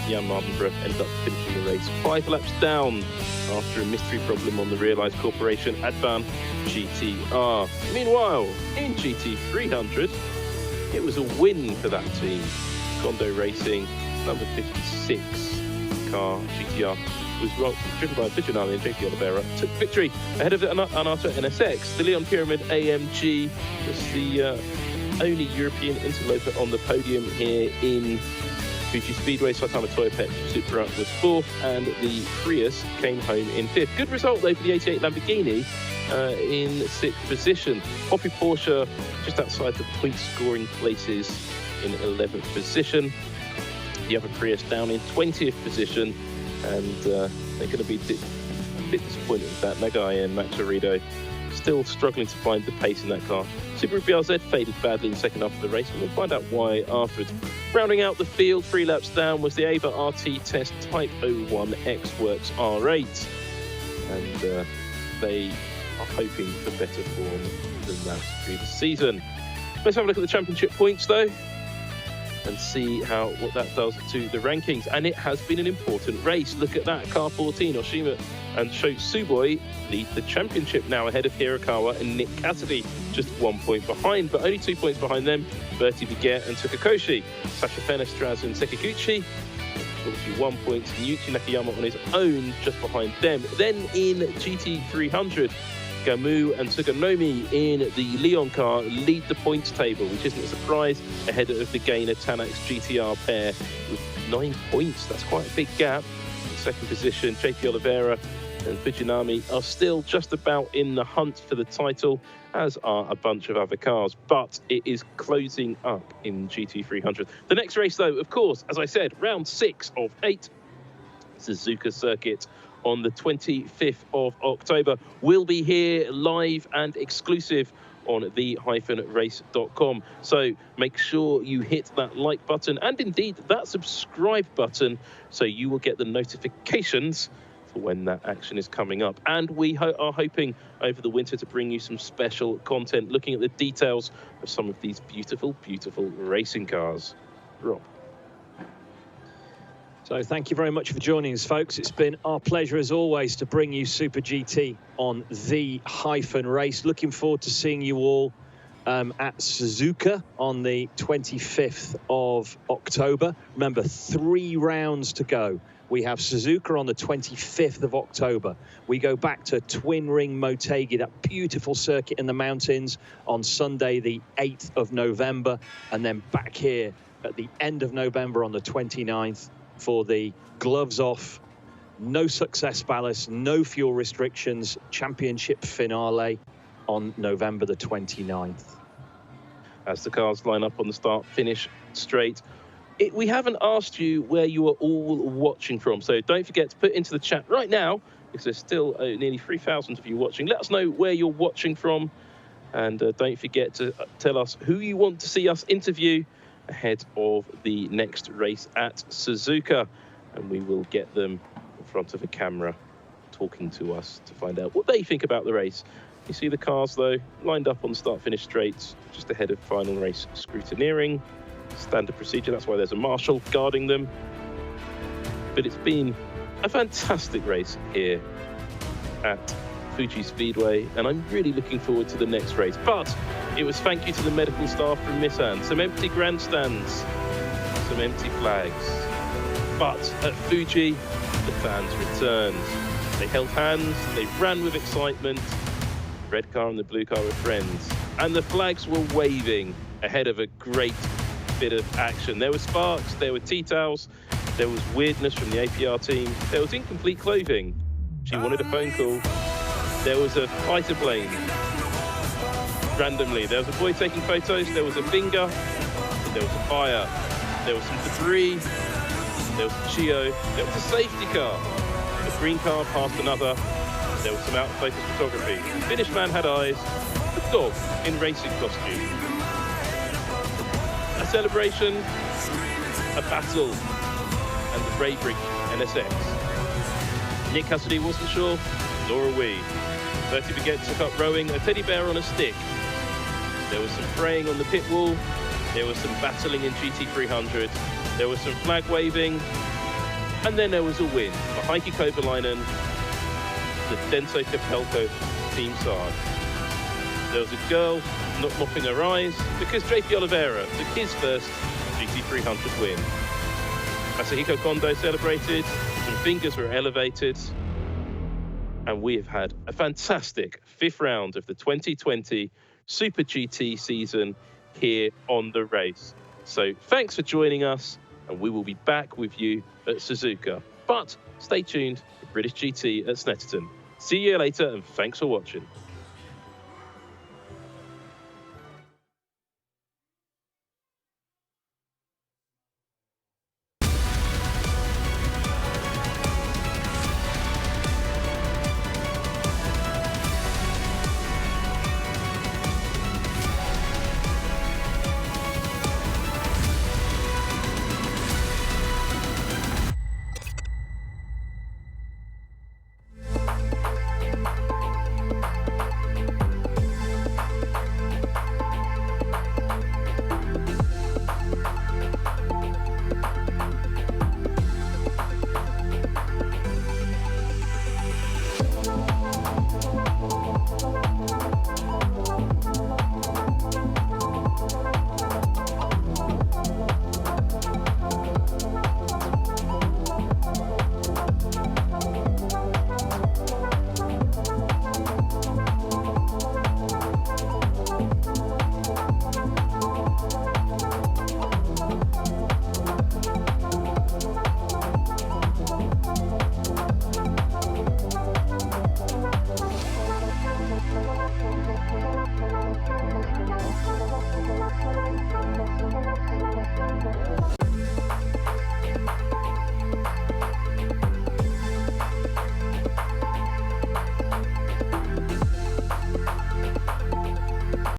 [SPEAKER 7] Jan Mardenborough ended up finishing the race 5 laps down after a mystery problem on the Realised Corporation Advan GTR. Meanwhile, in GT 300, it was a win for that team. Kondo Racing, number 56 car, GTR, was driven by Fujinami and JP Oliveira, took victory ahead of the Anata NSX. The Leon Pyramid AMG was the only European interloper on the podium here in Fuji Speedway. Saitama Toyopet Supra was 4th, and the Prius came home in 5th. Good result though for the 88 Lamborghini in 6th position. HOPPY Porsche just outside the point scoring places in 11th position. The other Prius down in 20th position, and they're going to be a bit disappointed with that. Nagai and Max Arrido still struggling to find the pace in that car. Subaru BRZ faded badly in the second half of the race, and we'll find out why afterwards. Rounding out the field, 3 laps down, was the Ava RT Test Type 01 X-Works R8. And they are hoping for better form than that through the season. Let's have a look at the championship points, though, and see what that does to the rankings. And it has been an important race. Look at that, car 14, Oshima and Sho Suboi lead the championship now ahead of Hirakawa and Nick Cassidy, just 1 point behind, but only 2 points behind them, Bertie Viguet and Tsukakoshi. Sasha Fenestraz and Sekiguchi 41 points. Yuki Nakayama on his own, just behind them. Then in GT300, Gamu and Tsugunomi in the Leon car lead the points table, which isn't a surprise, ahead of the Gainer Tanax GTR pair with 9 points. That's quite a big gap. In second position, JP Oliveira and Fujinami are still just about in the hunt for the title, as are a bunch of other cars, but it is closing up in GT300. The next race, though, of course, as I said, round 6 of 8, Suzuka circuit on the 25th of October. We'll be here live and exclusive on the-race.com. So make sure you hit that like button and indeed that subscribe button so you will get the notifications for when that action is coming up. And we are hoping over the winter to bring you some special content looking at the details of some of these beautiful, beautiful racing cars. Rob.
[SPEAKER 3] So thank you very much for joining us, folks. It's been our pleasure, as always, to bring you Super GT on the-race. Looking forward to seeing you all at Suzuka on the 25th of October. Remember, 3 rounds to go. We have Suzuka on the 25th of October. We go back to Twin Ring Motegi, that beautiful circuit in the mountains, on Sunday, the 8th of November, and then back here at the end of November on the 29th. For the gloves off, no success ballast, no fuel restrictions, championship finale on November the 29th.
[SPEAKER 7] As the cars line up on the start-finish straight, we haven't asked you where you are all watching from, so don't forget to put into the chat right now, because there's still nearly 3,000 of you watching. Let us know where you're watching from, and don't forget to tell us who you want to see us interview ahead of the next race at Suzuka, and we will get them in front of a camera talking to us to find out what they think about the race. You see the cars, though, lined up on the start-finish straights, just ahead of final race scrutineering. Standard procedure, that's why there's a marshal guarding them. But it's been a fantastic race here at Fuji Speedway, and I'm really looking forward to the next race. But it was thank you to the medical staff from Nissan. Some empty grandstands, some empty flags. But at Fuji, the fans returned. They held hands, they ran with excitement. The red car and the blue car were friends. And the flags were waving ahead of a great bit of action. There were sparks, there were tea towels, there was weirdness from the APR team, there was incomplete clothing. She wanted a phone call. There was a fighter plane. Randomly, there was a boy taking photos, there was a finger, there was a fire, there was some debris, there was a GEO, there was a safety car. A green car passed another, there was some out-of-focus photography. The Finnish man had eyes, a dog in racing costume. A celebration, a battle, and the bravery NSX. Nick Cassidy wasn't sure, nor are we. 30 Baguette took up rowing, a teddy bear on a stick. There was some praying on the pit wall. There was some battling in GT300. There was some flag waving. And then there was a win for Heikki Kovalainen, the Denso Capelco Team Sarge. There was a girl not mopping her eyes because JP Oliveira took his first GT300 win. Masahiko Kondo celebrated, some fingers were elevated, and we have had a fantastic 5th round of the 2020 Super GT season here on the race. So thanks for joining us, and we will be back with you at Suzuka. But stay tuned for British GT at Snetterton. See you later, and thanks for watching.